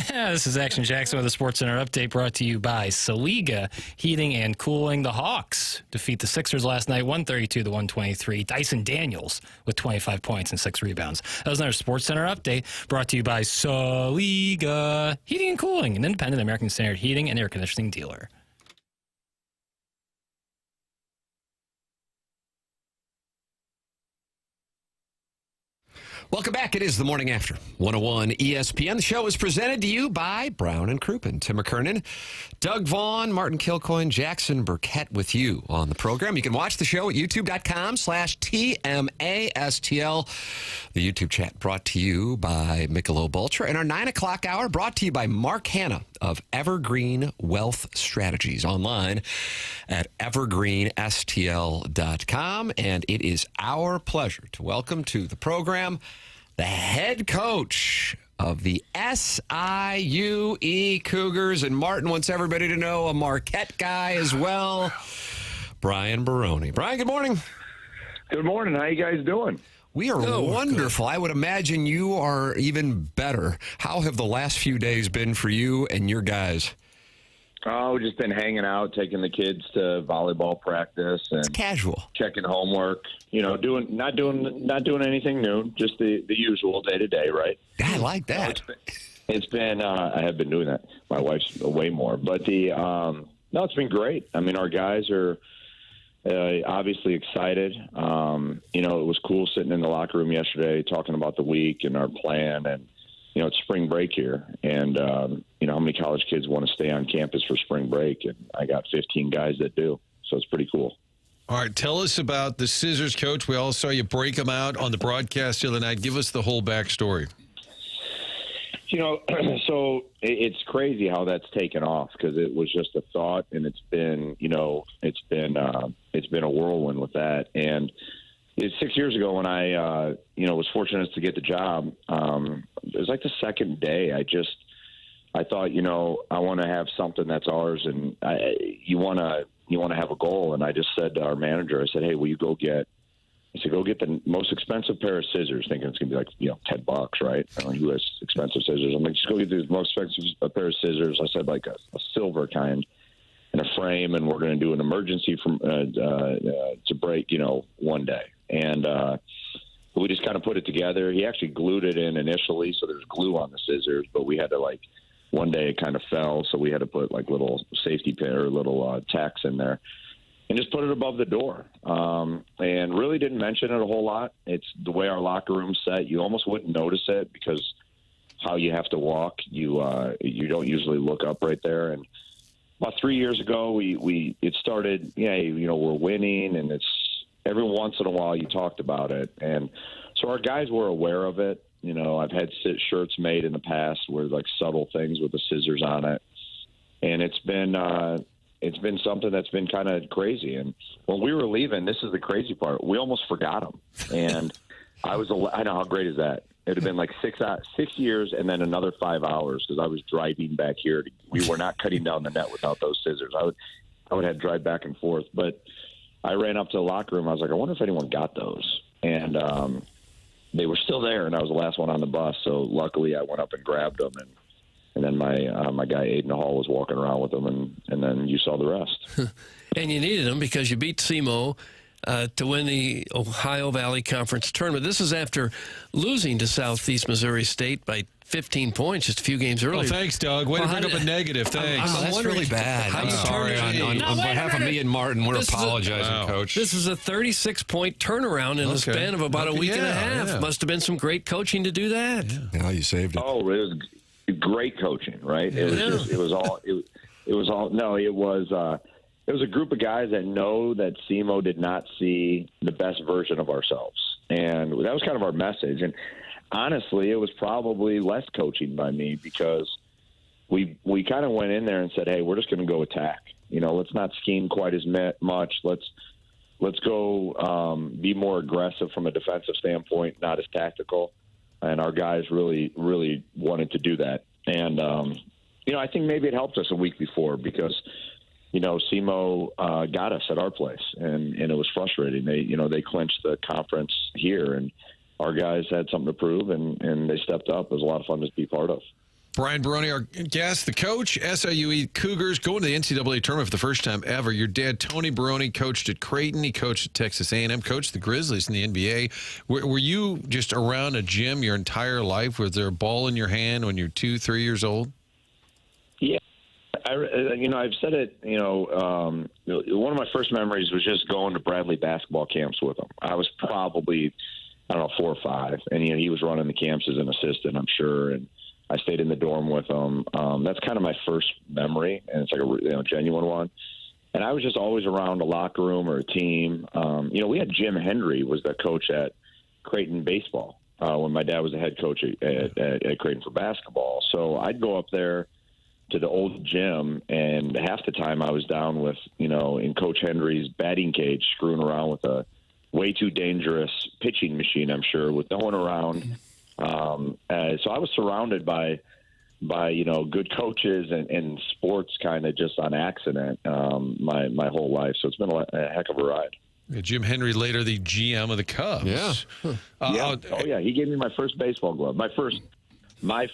This is Action Jackson with a Sports Center update brought to you by Saliga Heating and Cooling. The Hawks defeat the Sixers last night, 132-123. Dyson Daniels with 25 points and 6 rebounds. That was another Sports Center update brought to you by Saliga Heating and Cooling, an independent American Standard heating and air conditioning dealer. Welcome back. It is the morning after 101 ESPN. The show is presented to you by Brown and Crouppen. Tim McKernan, Doug Vaughn, Martin Kilcoyne, Jackson Burkett with you on the program. You can watch the show at youtube.com/TMASTL. The YouTube chat brought to you by Michelob Ultra. And our 9 o'clock hour brought to you by Mark Hanna of Evergreen Wealth Strategies, online at evergreenstl.com. And it is our pleasure to welcome to the program the head coach of the SIUE Cougars. And Martin wants everybody to know a Marquette guy as well, Brian Barone. Brian, good morning. Good morning. How you guys doing? We are wonderful. I would imagine you are even better. How have the last few days been for you and your guys? Oh, we've just been hanging out, taking the kids to volleyball practice, and it's casual, checking homework. You know, not doing anything new, just the usual day to day, right? I like that. It's been I have been doing that. My wife's way more, but no, it's been great. I mean, our guys are obviously excited. You know, it was cool sitting in the locker room yesterday talking about the week and our plan, and you know, it's spring break here, and you know, how many college kids want to stay on campus for spring break? And I got 15 guys that do, so it's pretty cool. All right, tell us about the scissors, Coach. We all saw you break them out on the broadcast the other night. Give us the whole backstory. You know, so it's crazy how that's taken off, because it was just a thought, and it's been, you know, it's been a whirlwind with that. And it's 6 years ago when I, you know, was fortunate to get the job. It was like the second day. I thought, you know, I want to have something that's ours, and you want to have a goal. And I just said to our manager, I said, hey, will you go get the most expensive pair of scissors, thinking it's going to be like, you know, $10, right? I don't know who has expensive scissors. I'm like, just go get the most expensive pair of scissors. I said, like a silver kind in a frame, and we're going to do an emergency to break, you know, one day. And we just kind of put it together. He actually glued it in initially, so there's glue on the scissors, but we had to, like, one day it kind of fell, so we had to put like little safety pin or little tacks in there and just put it above the door. And really didn't mention it a whole lot. It's the way our locker room's set. You almost wouldn't notice it because how you have to walk. You don't usually look up right there. And about 3 years ago, it started, you know, we're winning, and it's every once in a while you talked about it. And so our guys were aware of it. You know, I've had shirts made in the past where like subtle things with the scissors on it. And it's been something that's been kind of crazy. And when we were leaving, this is the crazy part, we almost forgot them. And I know, how great is that? It would have been like 6 years and then another 5 hours, because I was driving back here. We were not cutting down the net without those scissors. I would have to drive back and forth. But I ran up to the locker room. I was like, I wonder if anyone got those. And they were still there, and I was the last one on the bus. So luckily I went up and grabbed them, and then my guy Aiden Hall was walking around with them, and then you saw the rest. And you needed them because you beat SEMO to win the Ohio Valley Conference Tournament. This is after losing to Southeast Missouri State by 15 points just a few games earlier. Oh, thanks, Doug. Way to bring up a negative. Thanks. That's really bad. I'm sorry. On behalf of me and Martin, we're apologizing, Coach. This is a 36-point turnaround in the span of about a week and a half. Yeah. Must have been some great coaching to do that. Yeah, you saved it. Oh, it was great coaching, right? It was a group of guys that know that SEMO did not see the best version of ourselves. And that was kind of our message. And honestly, it was probably less coaching by me, because we kind of went in there and said, hey, we're just going to go attack. You know, let's not scheme quite as much. Let's go be more aggressive from a defensive standpoint, not as tactical. And our guys really, really wanted to do that. And, you know, I think maybe it helped us a week before, because, you know, SEMO got us at our place, and it was frustrating. They clinched the conference here, and our guys had something to prove, and they stepped up. It was a lot of fun to be part of. Brian Barone, our guest, the coach, SIUE Cougars, going to the NCAA Tournament for the first time ever. Your dad, Tony Barone, coached at Creighton. He coached at Texas A&M, coached the Grizzlies in the NBA. Were you just around a gym your entire life? Was there a ball in your hand when you're 2-3 years old? Yeah. I've said it, one of my first memories was just going to Bradley basketball camps with them. I was probably I don't know, 4 or 5. And, he was running the camps as an assistant, I'm sure. And I stayed in the dorm with him. That's kind of my first memory, and it's like a genuine one. And I was just always around a locker room or a team. We had Jim Hendry was the coach at Creighton baseball when my dad was the head coach at Creighton for basketball. So I'd go up there to the old gym, and half the time I was down with, in Coach Hendry's batting cage, screwing around with a way too dangerous pitching machine, I'm sure, with no one around. So I was surrounded by good coaches and sports kind of just on accident my whole life. So it's been a heck of a ride. Jim Hendry, later the GM of the Cubs. Yeah. He gave me my first baseball glove. My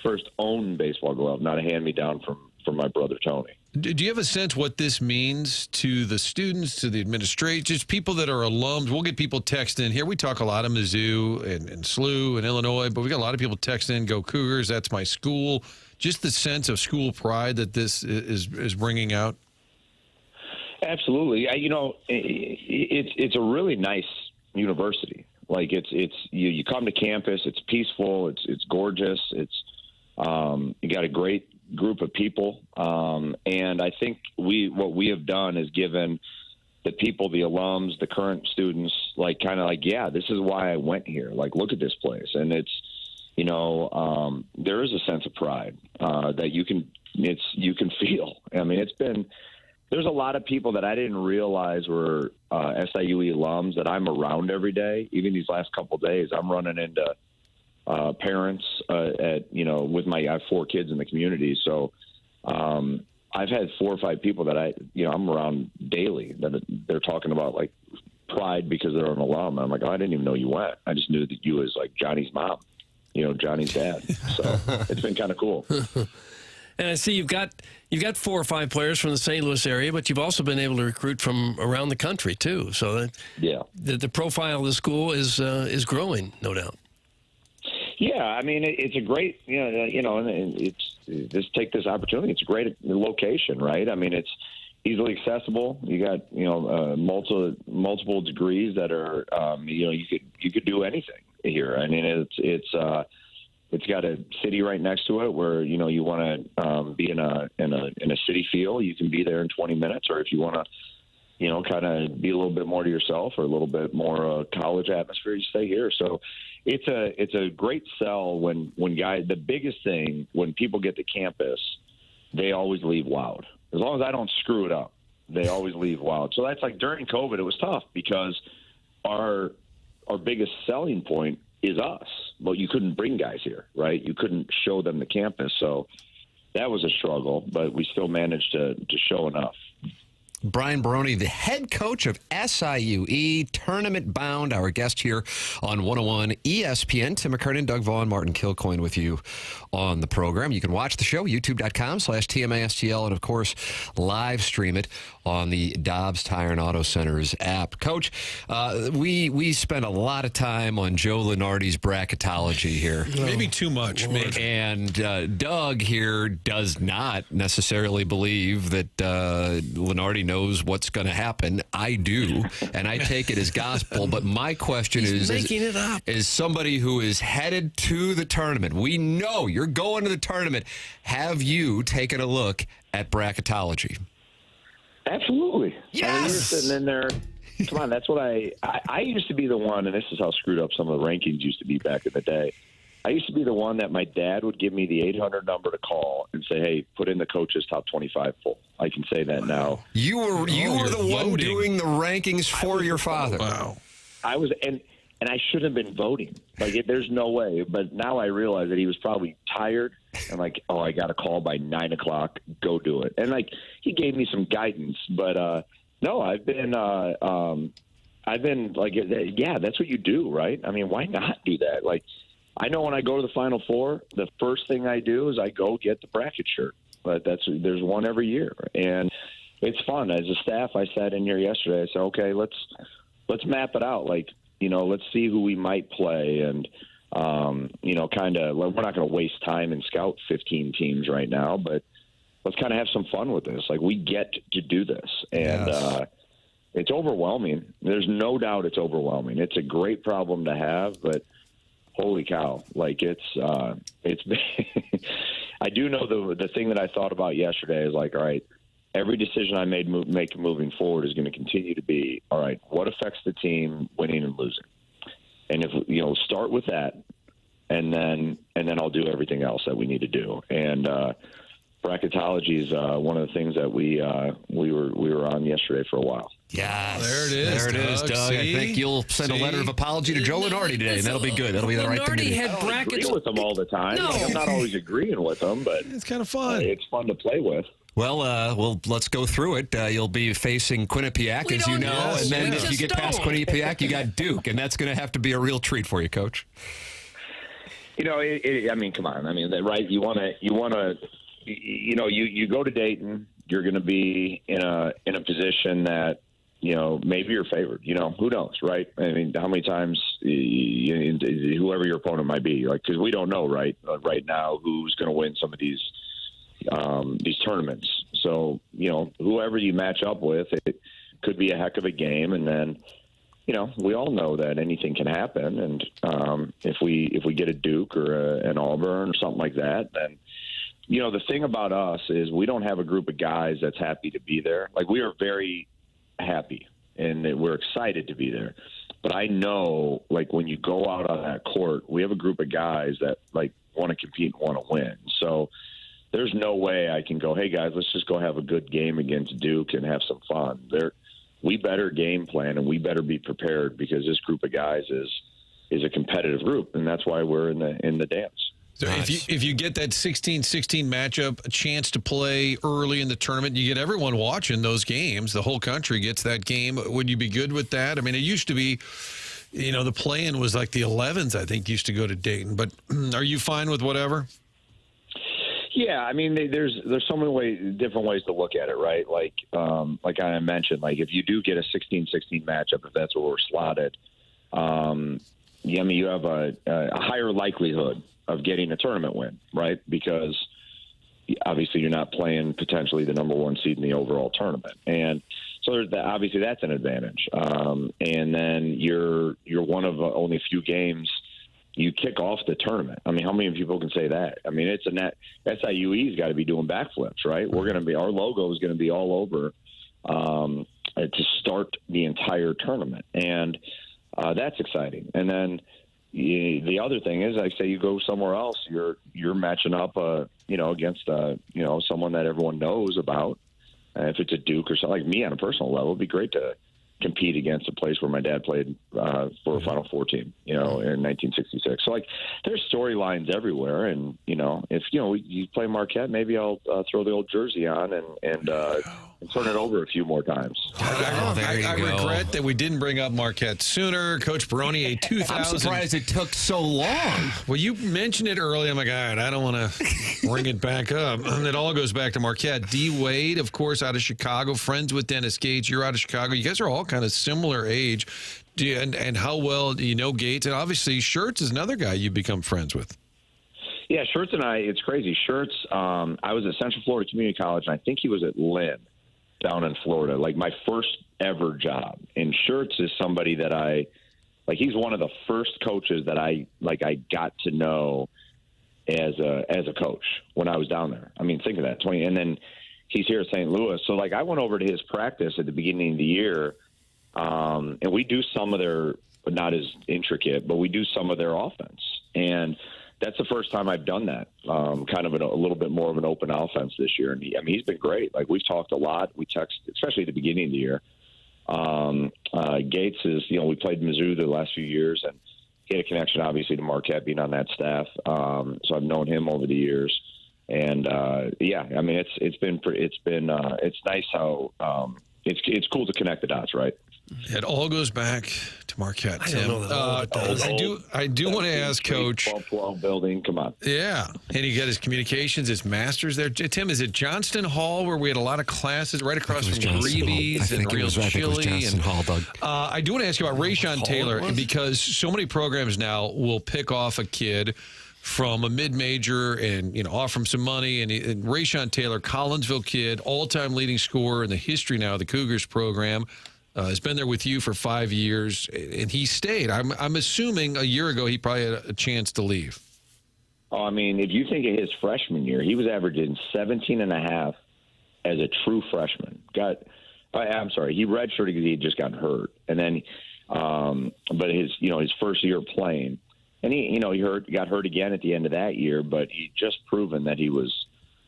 first own baseball glove, not a hand-me-down from my brother Tony. Do you have a sense what this means to the students, to the administration, just people that are alums? We'll get people texting in here. We talk a lot of Mizzou and SLU and Illinois, but we got a lot of people texting in, go Cougars, that's my school. Just the sense of school pride that this is bringing out. Absolutely. It's a really nice university. Like you come to campus, it's peaceful, it's gorgeous, it's you got a great group of people, and I think what we have done is given the people, the alums, the current students, this is why I went here. Like, look at this place, and it's there is a sense of pride that you can feel. I mean, there's a lot of people that I didn't realize were SIUE alums that I'm around every day. Even these last couple of days, I'm running into parents I have 4 kids in the community. So I've had 4 or 5 people that I'm around daily that they're talking about like pride because they're an alum. And I'm like, I didn't even know you went. I just knew that you was like Johnny's mom, Johnny's dad. So it's been kind of cool. And I see you've got 4 or 5 players from the St. Louis area, but you've also been able to recruit from around the country too. So the profile of the school is growing, no doubt. Yeah, I mean it's a great and it's just take this opportunity. It's a great location, right? I mean it's easily accessible. You got multiple degrees that are you could do anything here. I mean it's got a city right next to it where you want to be in a city feel. You can be there in 20 minutes, or if you want to kind of be a little bit more to yourself or a little bit more college atmosphere, you stay here. So it's a great sell when guys. The biggest thing when people get to campus, they always leave wowed. As long as I don't screw it up, they always leave wowed. So that's like during COVID, it was tough because our biggest selling point is us. But you couldn't bring guys here, right? You couldn't show them the campus. So that was a struggle, but we still managed to show enough. Brian Barone, the head coach of SIUE, tournament bound, our guest here on 101 ESPN. Tim McKernan, Doug Vaughn, Martin Kilcoyne with you on the program. You can watch the show, youtube.com/TMASTL, and of course, live stream it on the Dobbs Tire and Auto Centers app. Coach, we spent a lot of time on Joe Lunardi's bracketology here. Maybe too much. Maybe. And Doug here does not necessarily believe that Lunardi knows what's going to happen. I do, and I take it as gospel. But my question is somebody who is headed to the tournament. We know you're going to the tournament. Have you taken a look at bracketology? Absolutely. Yes. I mean, you're sitting in there. Come on, that's what I used to be the one, and this is how screwed up some of the rankings used to be back in the day. I used to be the one that my dad would give me the 800 number to call and say, hey, put in the coach's top 25 poll. I can say that now. You were the one doing the rankings for your father. Wow. I was, and I shouldn't have been voting. Like, there's no way. But now I realize that he was probably tired and like, oh, I got a call by 9 o'clock. Go do it. And like, he gave me some guidance. But no, I've been like, yeah, that's what you do, right? I mean, why not do that? Like, I know when I go to the Final Four, the first thing I do is I go get the bracket shirt. But there's one every year, and it's fun. As a staff, I sat in here yesterday. I said, okay, let's map it out. Like, let's see who we might play, and kind of. We're not going to waste time and scout 15 teams right now, but let's kind of have some fun with this. Like, we get to do this, and it's overwhelming. There's no doubt it's overwhelming. It's a great problem to have, but holy cow, like it's I do know the thing that I thought about yesterday is like, all right, every decision I make moving forward is going to continue to be, all right, what affects the team winning and losing? And if, start with that, and then I'll do everything else that we need to do. And bracketology is one of the things that we were on yesterday for a while. Yes. There it is. There it is, Doug. See? I think you'll send a letter of apology to Joe Lenardi today, and that'll be good. That'll be the right thing to do. I don't agree with them all the time. No. Like, I'm not always agreeing with them, but it's kind of fun. It's fun to play with. Well, let's go through it. You'll be facing Quinnipiac, as you know, and then if you get past Quinnipiac, you got Duke, and that's going to have to be a real treat for you, Coach. I mean, come on. I mean, right? You go to Dayton, you're going to be in a position that, maybe you're favored. Who knows, right? I mean, how many times whoever your opponent might be, like, because we don't know, right now who's going to win some of these tournaments. So, whoever you match up with, it could be a heck of a game. And then, we all know that anything can happen. And if we get a Duke or an Auburn or something like that, then, the thing about us is we don't have a group of guys that's happy to be there. Like, we are very happy and we're excited to be there. But I know, like, when you go out on that court, we have a group of guys that, like, want to compete and want to win. So there's no way I can go, hey, guys, let's just go have a good game against Duke and have some fun. We better game plan and we better be prepared, because this group of guys is a competitive group, and that's why we're in the dance. So if you get that 16-16 matchup, a chance to play early in the tournament, you get everyone watching those games. The whole country gets that game. Would you be good with that? I mean, it used to be, the play-in was like the 11s, I think, used to go to Dayton. But are you fine with whatever? Yeah, I mean, there's so many different ways to look at it, right? Like I mentioned, like, if you do get a 16-16 matchup, if that's where we're slotted, you have a higher likelihood of getting a tournament win, right? Because obviously you're not playing potentially the number one seed in the overall tournament, and so obviously that's an advantage. And then you're one of only a few games you kick off the tournament. I mean, how many people can say that? I mean, it's SIUE's got to be doing backflips, right? Our logo is going to be all over to start the entire tournament, and that's exciting. And then the other thing is, like, say you go somewhere else, you're matching up, against someone that everyone knows about. If it's a Duke or something, like me on a personal level, it'd be great to compete against a place where my dad played for a Final Four team, in 1966. So, like, there's storylines everywhere, and if you play Marquette, maybe I'll throw the old jersey on and turn it over a few more times. I regret that we didn't bring up Marquette sooner. Coach Barone, a 2000. I'm surprised it took so long. Well, you mentioned it earlier. I'm like, all right, I don't want to bring it back up. And it all goes back to Marquette. D. Wade, of course, out of Chicago, friends with Dennis Gates. You're out of Chicago. You guys are all kind of similar age. And how well do you know Gates? And obviously, Schertz is another guy you've become friends with. Yeah, Schertz and I, it's crazy. Schertz, I was at Central Florida Community College, and I think he was at Lynn down in Florida, like my first ever job. And Schertz is somebody that he's one of the first coaches that I got to know as a coach when I was down there. I mean, think of that, and then he's here at St. Louis. So, like, I went over to his practice at the beginning of the year, and we do some of their, but not as intricate, but we do some of their offense. And that's the first time I've done that, kind of a little bit more of an open offense this year. And he's been great. Like, we've talked a lot. We text, especially at the beginning of the year. Gates is, we played Mizzou the last few years, and he had a connection, obviously, to Marquette being on that staff. So I've known him over the years. And I mean, it's nice how it's cool to connect the dots, right? It all goes back to Marquette. I don't know that all of it does. I do want to ask Coach. 12 building, come on. Yeah, and he got his communications, his master's there. Tim, is it Johnston Hall where we had a lot of classes right across from Greeby's and Real Chili? Johnston Hall, Doug. I do want to ask you about Rayshon Taylor, because so many programs now will pick off a kid from a mid-major and offer him some money. And Rayshon Taylor, Collinsville kid, all-time leading scorer in the history now of the Cougars program. has been there with you for 5 years, and he stayed. I'm assuming a year ago he probably had a chance to leave. Oh, I mean, if you think of his freshman year, he was averaging 17.5 as a true freshman. I'm sorry, he redshirted because he had just gotten hurt, and then, but his first year playing, and he got hurt again at the end of that year, but he just proven that he was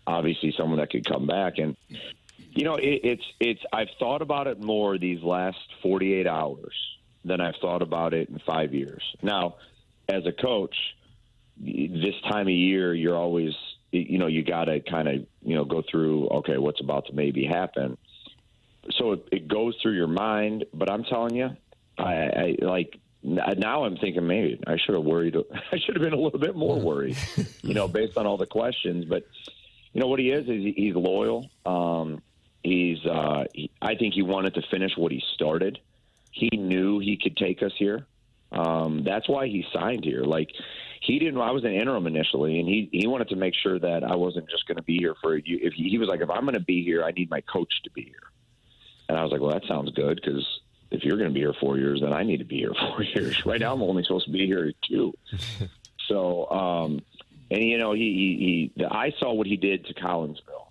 obviously someone that could come back. And I've thought about it more these last 48 hours than I've thought about it in 5 years. Now, as a coach, this time of year, you're always, you got to kind of, go through, okay, what's about to maybe happen. So it goes through your mind, but I'm telling you, now I'm thinking maybe I should have worried. I should have been a little bit more worried, based on all the questions. But what he is he's loyal. I think he wanted to finish what he started. He knew he could take us here. That's why he signed here. He didn't. I was an interim initially, and he wanted to make sure that I wasn't just going to be here for. If he was like, if I'm going to be here, I need my coach to be here. And I was like, well, that sounds good, because if you're going to be here 4 years, then I need to be here 4 years. Right now, I'm only supposed to be here 2. So, I saw what he did to Collinsville.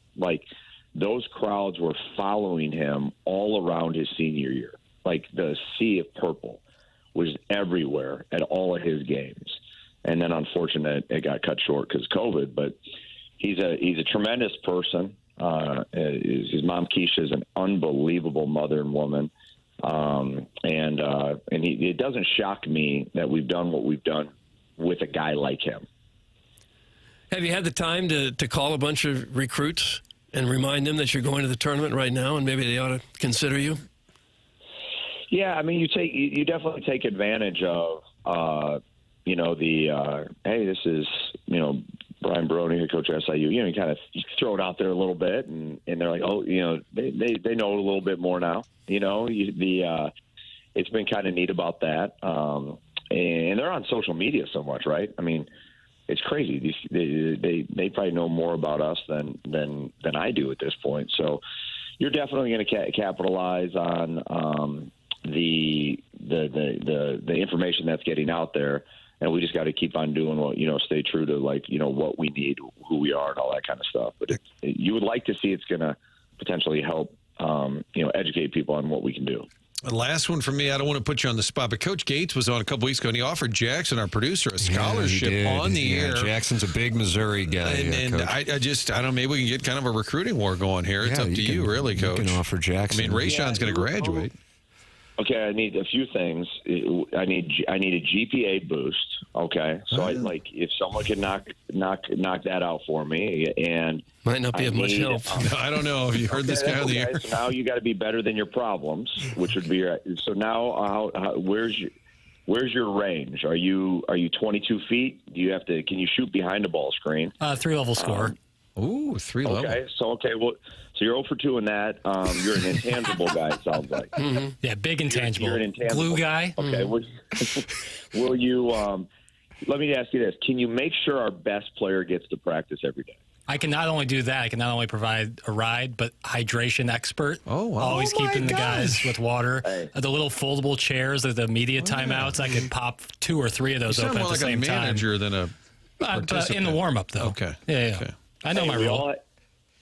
Those crowds were following him all around his senior year. The sea of purple was everywhere at all of his games. And then, unfortunately, it got cut short because of COVID. But he's a tremendous person. His mom Keisha is an unbelievable mother and woman, it doesn't shock me that we've done what we've done with a guy like him. Have you had the time to call a bunch of recruits and remind them that you're going to the tournament right now, and maybe they ought to consider you? Yeah, I mean, you definitely take advantage of hey, this is Brian Barone, head coach at SIUE. You kind of throw it out there a little bit, and they're like, oh, they know a little bit more now. It's been kind of neat about that, and they're on social media so much, right? I mean, it's crazy. They probably know more about us than I do at this point. So you're definitely going to capitalize on the information that's getting out there. And we just got to keep on doing what, stay true to what we need, who we are, and all that kind of stuff. But you would like to see it's going to potentially help, educate people on what we can do. The last one for me, I don't want to put you on the spot, but Coach Gates was on a couple weeks ago, and he offered Jackson, our producer, a scholarship on the air. Jackson's a big Missouri guy. And I don't know, maybe we can get kind of a recruiting war going here. It's up to you, really, Coach. You can offer Jackson. I mean, Rayshon's going to graduate. Okay, I need a few things. I need a GPA boost. Okay, so if someone can knock that out for me, and might not be of much help. I don't know. Have you heard this guy on the air? So now you got to be better than your problems, which would be so. Now, where's your range? Are you 22 feet? Do you have to? Can you shoot behind the ball screen? 3-level score. Ooh, 3 level. Okay, well, so you're 0 for 2 in that. You're an intangible guy, it sounds like. Mm-hmm. Yeah, big intangible. You're an intangible. Glue guy. Okay, will you, let me ask you this. Can you make sure our best player gets to practice every day? I can not only do that, I can not only provide a ride, but hydration expert. Oh, wow. Always keeping the guys with water. Hey. The little foldable chairs, the media timeouts, I can pop 2 or 3 of those open at the same time. More like a manager than a but in the warm-up, though. Okay. Yeah. Okay. I know my role.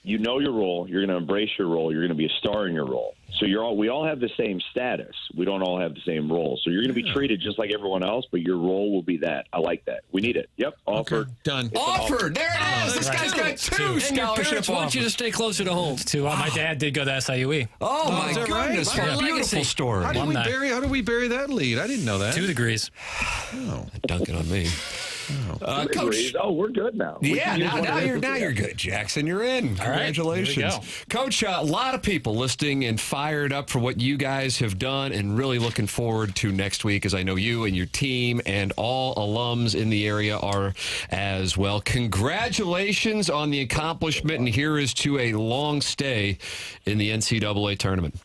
You know your role. You're going to embrace your role. You're going to be a star in your role. So we all have the same status. We don't all have the same role. So you're going to be treated just like everyone else, but your role will be that. I like that. We need it. Yep. Offered. Okay. Done. Offered. There it is. This guy's got 2 scholarships. I want you to stay closer to home. 2. My dad did go to SIUE. Oh, my goodness. Right? What a beautiful story. How did we bury that lead? I didn't know that. 2 degrees. Oh. Dunking on me. Coach, we're good now. Yeah, now you're good, Jackson. You're in. Congratulations. All right, Coach, a lot of people listening and fired up for what you guys have done and really looking forward to next week, as I know you and your team and all alums in the area are as well. Congratulations on the accomplishment, and here is to a long stay in the NCAA tournament.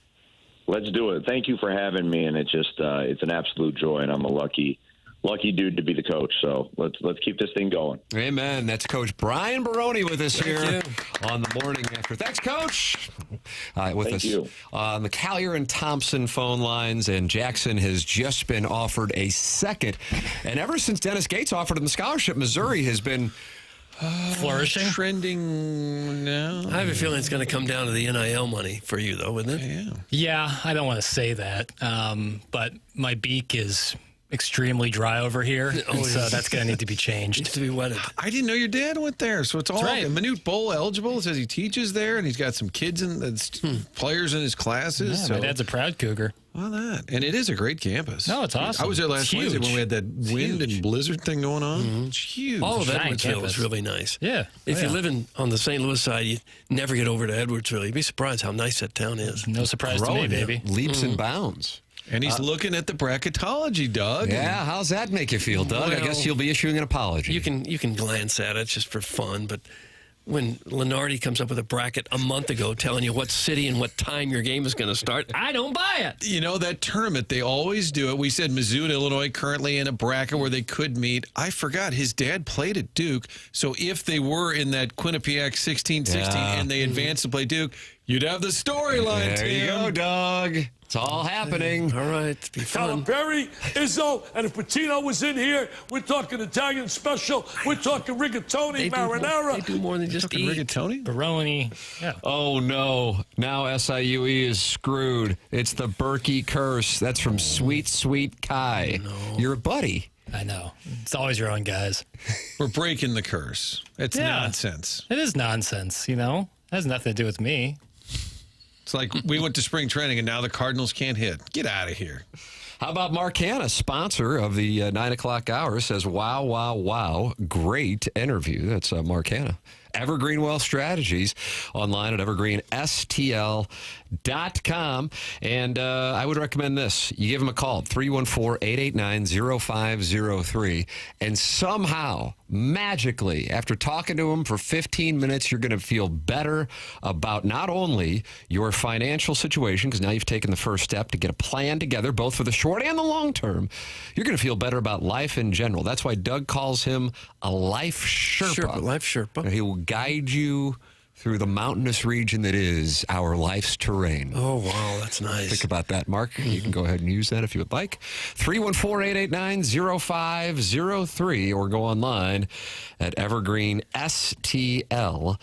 Let's do it. Thank you for having me, and it's just it's an absolute joy, and I'm a lucky lucky dude to be the coach. So let's keep this thing going. Amen. That's Coach Brian Barone with us here on the morning after. Thanks, Coach. With Thank us you. on the Collier and Thompson phone lines, and Jackson has just been offered a second. And ever since Dennis Gates offered him the scholarship, Missouri has been flourishing, trending now. I have a feeling it's going to come down to the NIL money for you, though, wouldn't it? Yeah, I don't want to say that, but my beak is extremely dry over here, and so that's going to need to be changed. Needs to be wetted. I didn't know your dad went there, so it's all right. Minute Bowl eligible. It says he teaches there, and he's got some kids players in his classes. Yeah, so. my dad's a proud Cougar. Well, and it is a great campus. No, it's awesome. I was there last It's Wednesday when huge. we had that wind and blizzard thing going on. It's huge. All of Giant Edwardsville campus. is really nice. Yeah. If Oh, you yeah. live on the St. Louis side, you never get over to Edwardsville. You'd be surprised how nice that town is. No surprise to me, growing baby. leaps and bounds. And he's looking at the bracketology, Doug. Yeah, how's that make you feel, Doug? I Well, guess you'll be issuing an apology. You can glance at it just for fun, but when Lenardi comes up with a bracket a month ago telling you what city and what time your game is going to start, I don't buy it. You know, that tournament, they always do it. We said Mizzou and Illinois currently in a bracket where they could meet. I forgot his dad played at Duke. So if they were in that Quinnipiac 16-16 and they advanced to play Duke, you'd have the storyline, There Tim. you go, Doug. It's all happening. All right, be fun. Calipari, Izzo, and if Patino was in here, we're talking Italian special. We're talking rigatoni, marinara. They do more than just eat. Rigatoni? Baroni. Yeah. Oh, no. Now SIUE is screwed. It's the Berkey curse. That's from Sweet, Sweet Kai. Your buddy. I know. It's always your own guys. We're breaking the curse. It's nonsense. It is nonsense, you know? It has nothing to do with me. It's like we went to spring training and now the Cardinals can't hit. Get out of here. How about Mark Hanna, sponsor of the 9 o'clock hour, says, wow, wow, wow. Great interview. That's Mark Hanna. Evergreen Wealth Strategies online at evergreenstl.com. And I would recommend this. You give them a call, 314-889-0503. And somehow, magically, after talking to them for 15 minutes, you're going to feel better about not only your financial situation, because now you've taken the first step to get a plan together, both for the short and the long term. You're going to feel better about life in general. That's why Doug calls him a life Sherpa. Life Sherpa. He will guide you through the mountainous region that is our life's terrain. Oh, wow, that's nice. Think about that, Mark. You can go ahead and use that if you would like. 314-889-0503 or go online at evergreenstl.com.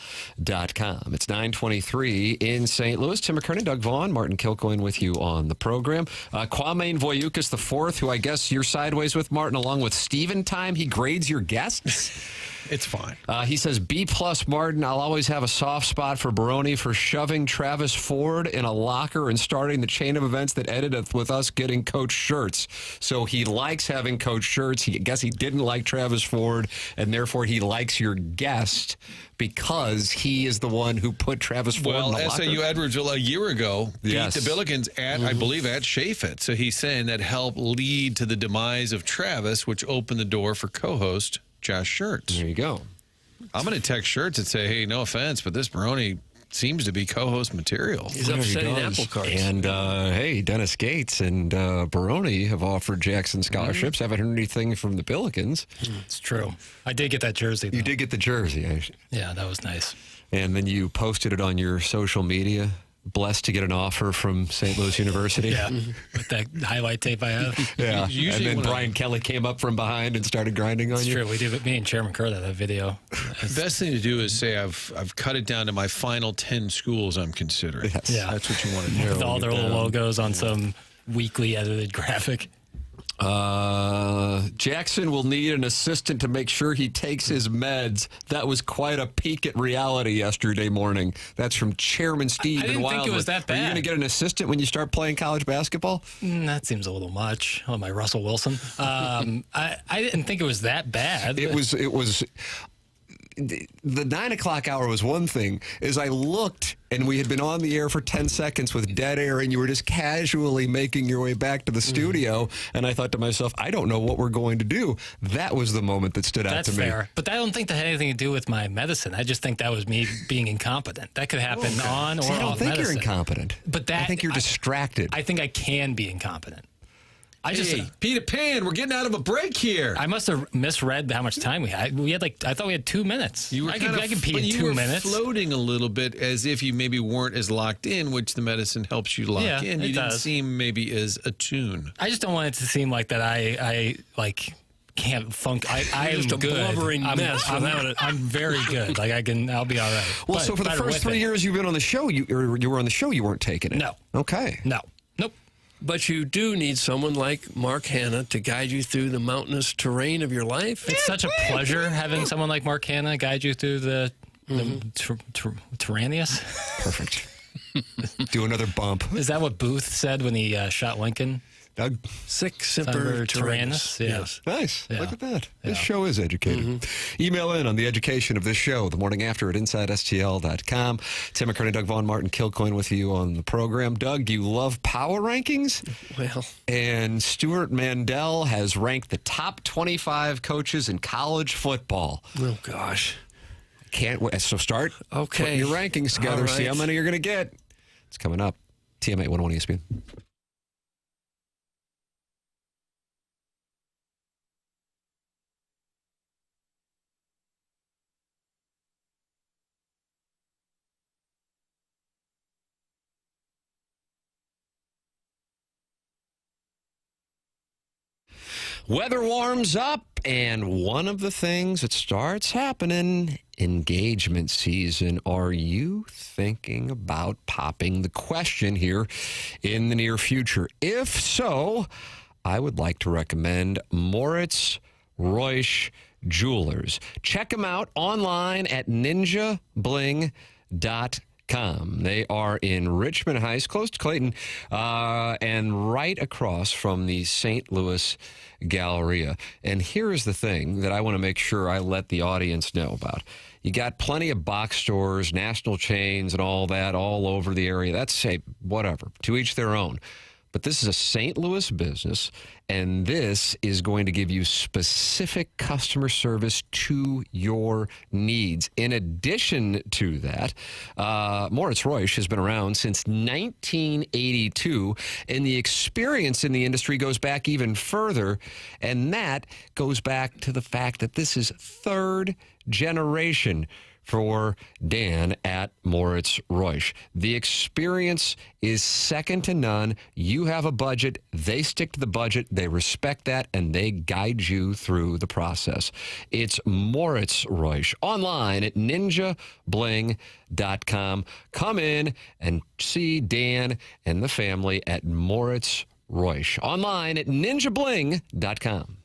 It's 9:23 in St. Louis. Tim McKernan, Doug Vaughn, Martin Kilcoyne with you on the program. Kwame Voyukas IV, who I guess you're sideways with, Martin, along with Steven Time. He grades your guests. It's fine. He says, B+ Martin, I'll always have a soft spot for Barone for shoving Travis Ford in a locker and starting the chain of events that ended with us getting Coach shirts. So he likes having Coach shirts. I guess he didn't like Travis Ford, and therefore he likes your guest because he is the one who put Travis Ford in the locker. SIU Edwardsville a year ago beat Yes. the Billikens at, I believe, at Shafit. So he's saying that helped lead to the demise of Travis, which opened the door for co-host Josh Schertz. There you go. I'm going to text Schertz and say, hey, no offense, but this Barone seems to be co-host material. He's upsetting apple carts. And, hey, Dennis Gates and Barone have offered Jackson scholarships. Haven't heard anything from the Billikens. It's true. I did get that jersey, though. You did get the jersey. Yeah, that was nice. And then you posted it on your social media. Blessed to get an offer from St. Louis University. Yeah, with that highlight tape I have. Yeah. And Usually then when Brian Kelly came up from behind and started grinding on It's you. true. We do. Me and Chairman Kerr that video. The best thing to do is say I've cut it down to my final 10 schools I'm considering. Yes. Yeah. That's what you want to do. With all their little logos on some weekly edited graphic. Jackson will need an assistant to make sure he takes his meds. That was quite a peek at reality yesterday morning. That's from Chairman Steve. I didn't think it was that Are you bad. going to get an assistant when you start playing college basketball? That seems a little much. Oh, my Russell Wilson. I didn't think it was that bad. It was. The 9 o'clock hour was one thing. As I looked, and we had been on the air for 10 seconds with dead air, and you were just casually making your way back to the studio, and I thought to myself, I don't know what we're going to do. That was the moment that stood out That's to me. fair. But I don't think that had anything to do with my medicine. I just think that was me being incompetent. That could happen on or See, I don't off think medicine. you're incompetent. But I think you're distracted. I think I can be incompetent. Hey, Peter Pan, we're getting out of a break here. I must have misread how much time we had. I thought we had 2 minutes. You were I could pee in 2 minutes. Floating a little bit as if you maybe weren't as locked in, which the medicine helps you lock in. You didn't seem maybe as attuned. I just don't want it to seem like that I can't function. I'm just a good. blubbering mess without it. I'm very good. I'll be all right. Well, But so for the better first with 3 it. years you've been on the show, you were on the show, you weren't taking it. No. Okay. No. Nope. But you do need someone like Mark Hanna to guide you through the mountainous terrain of your life. It's such a pleasure having someone like Mark Hanna guide you through the Tyrannius. Perfect. Do another bump. Is that what Booth said when he shot Lincoln? Doug? Sic semper tyrannis. Yes. Nice. Yeah. Look at that. This show is educated. Email in on the education of this show the morning after at InsideSTL.com. Tim McKernan, Doug Vaughn, Martin Kilcoyne with you on the program. Doug, you love power rankings? Well. And Stuart Mandel has ranked the top 25 coaches in college football. Oh, gosh. Can't wait. So start putting your rankings together. All See how right. many you're going to get. It's coming up. TM 811 ESPN. Weather warms up, and one of the things that starts happening, engagement season. Are you thinking about popping the question here in the near future? If so, I would like to recommend Moritz Reusch Jewelers. Check them out online at ninjabling.com. They are in Richmond Heights, close to Clayton, and right across from the St. Louis Galleria. And here is the thing that I want to make sure I let the audience know about. You got plenty of box stores, national chains, and all that all over the area. That's, whatever, to each their own. But this is a St. Louis business, and this is going to give you specific customer service to your needs. In addition to that, Moritz Reusch has been around since 1982, and the experience in the industry goes back even further, and that goes back to the fact that this is third generation for Dan at Moritz Reusch. The experience is second to none. You have a budget. They stick to the budget. They respect that, and they guide you through the process. It's Moritz Reusch online at ninjabling.com. Come in and see Dan and the family at Moritz Reusch online at ninjabling.com.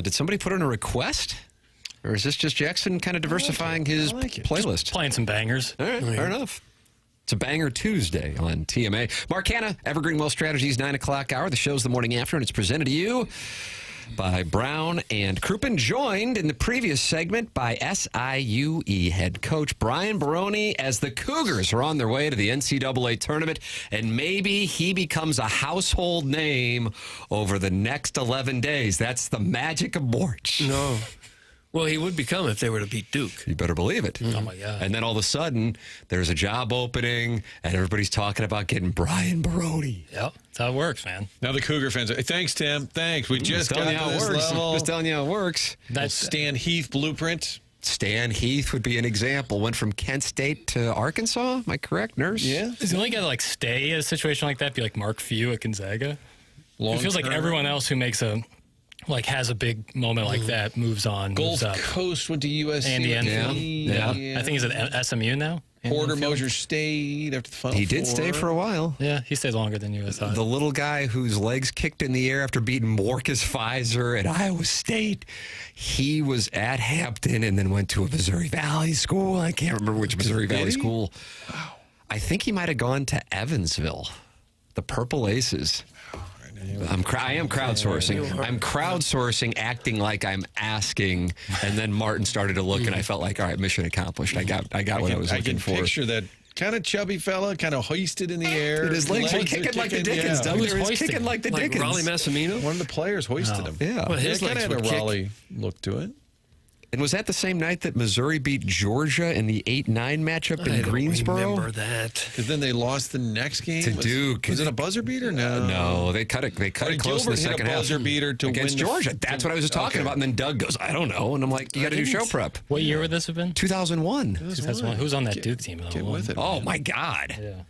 Did somebody put in a request? Or is this just Jackson kind of diversifying his playlist? Just playing some bangers. All right, fair enough. It's a Banger Tuesday on TMA. Mark Hanna, Evergreen Wealth Strategies, 9 o'clock hour. The show's the morning after, and it's presented to you by Brown and Crouppen, joined in the previous segment by SIUE head coach Brian Barone, as the Cougars are on their way to the NCAA Tournament, and maybe he becomes a household name over the next 11 days. That's the magic of March. No. Well, he would become if they were to beat Duke. You better believe it. Oh, my God. And then all of a sudden, there's a job opening, and everybody's talking about getting Brian Barone. Yep, that's how it works, man. Now the Cougar fans are, thanks, Tim. Thanks. We just got telling you how to it this works. level. Just telling you how it works. That's Stan Heath blueprint. Stan Heath would be an example. Went from Kent State to Arkansas. Am I correct, Nurse? Yeah. Is the only guy to like stay in a situation like that be like Mark Few at Gonzaga? It feels like everyone else who makes has a big moment like that moves on. Gold moves up. Coast went to USC. Andy Enfield. Yeah. I think he's at SMU now. Porter Moser stayed after the Final He did Four. stay for a while. Yeah, he stayed longer than you thought. The little guy whose legs kicked in the air after beating Marcus Fizer at Iowa State. He was at Hampton and then went to a Missouri Valley school. I can't remember which Missouri Valley school. Wow. I think he might have gone to Evansville. The Purple Aces. I am crowdsourcing. I'm crowdsourcing, acting like I'm asking, and then Martin started to look, and I felt like, all right, mission accomplished. I got what I was looking for. I can picture that kind of chubby fella, kind of hoisted in the air. And his legs were kicking like the Dickens. Yeah. He was kicking like the Dickens. Raleigh Massimino? One of the players hoisted him. Yeah. Well, his kind legs of had would a kick. Raleigh look to it. And was that the same night that Missouri beat Georgia in the 8-9 matchup in Greensboro? I don't remember that. Because then they lost the next game to Duke. Was it a buzzer beater? No, no, they cut it. They cut it close in the second half. Buzzer beater to against win Georgia. That's what I was just talking about. And then Doug goes, I don't know, and I'm like, you got to do show prep. What year would this have been? 2001. 2001. Who's on that Duke team? Get with it. Oh my God. Yeah.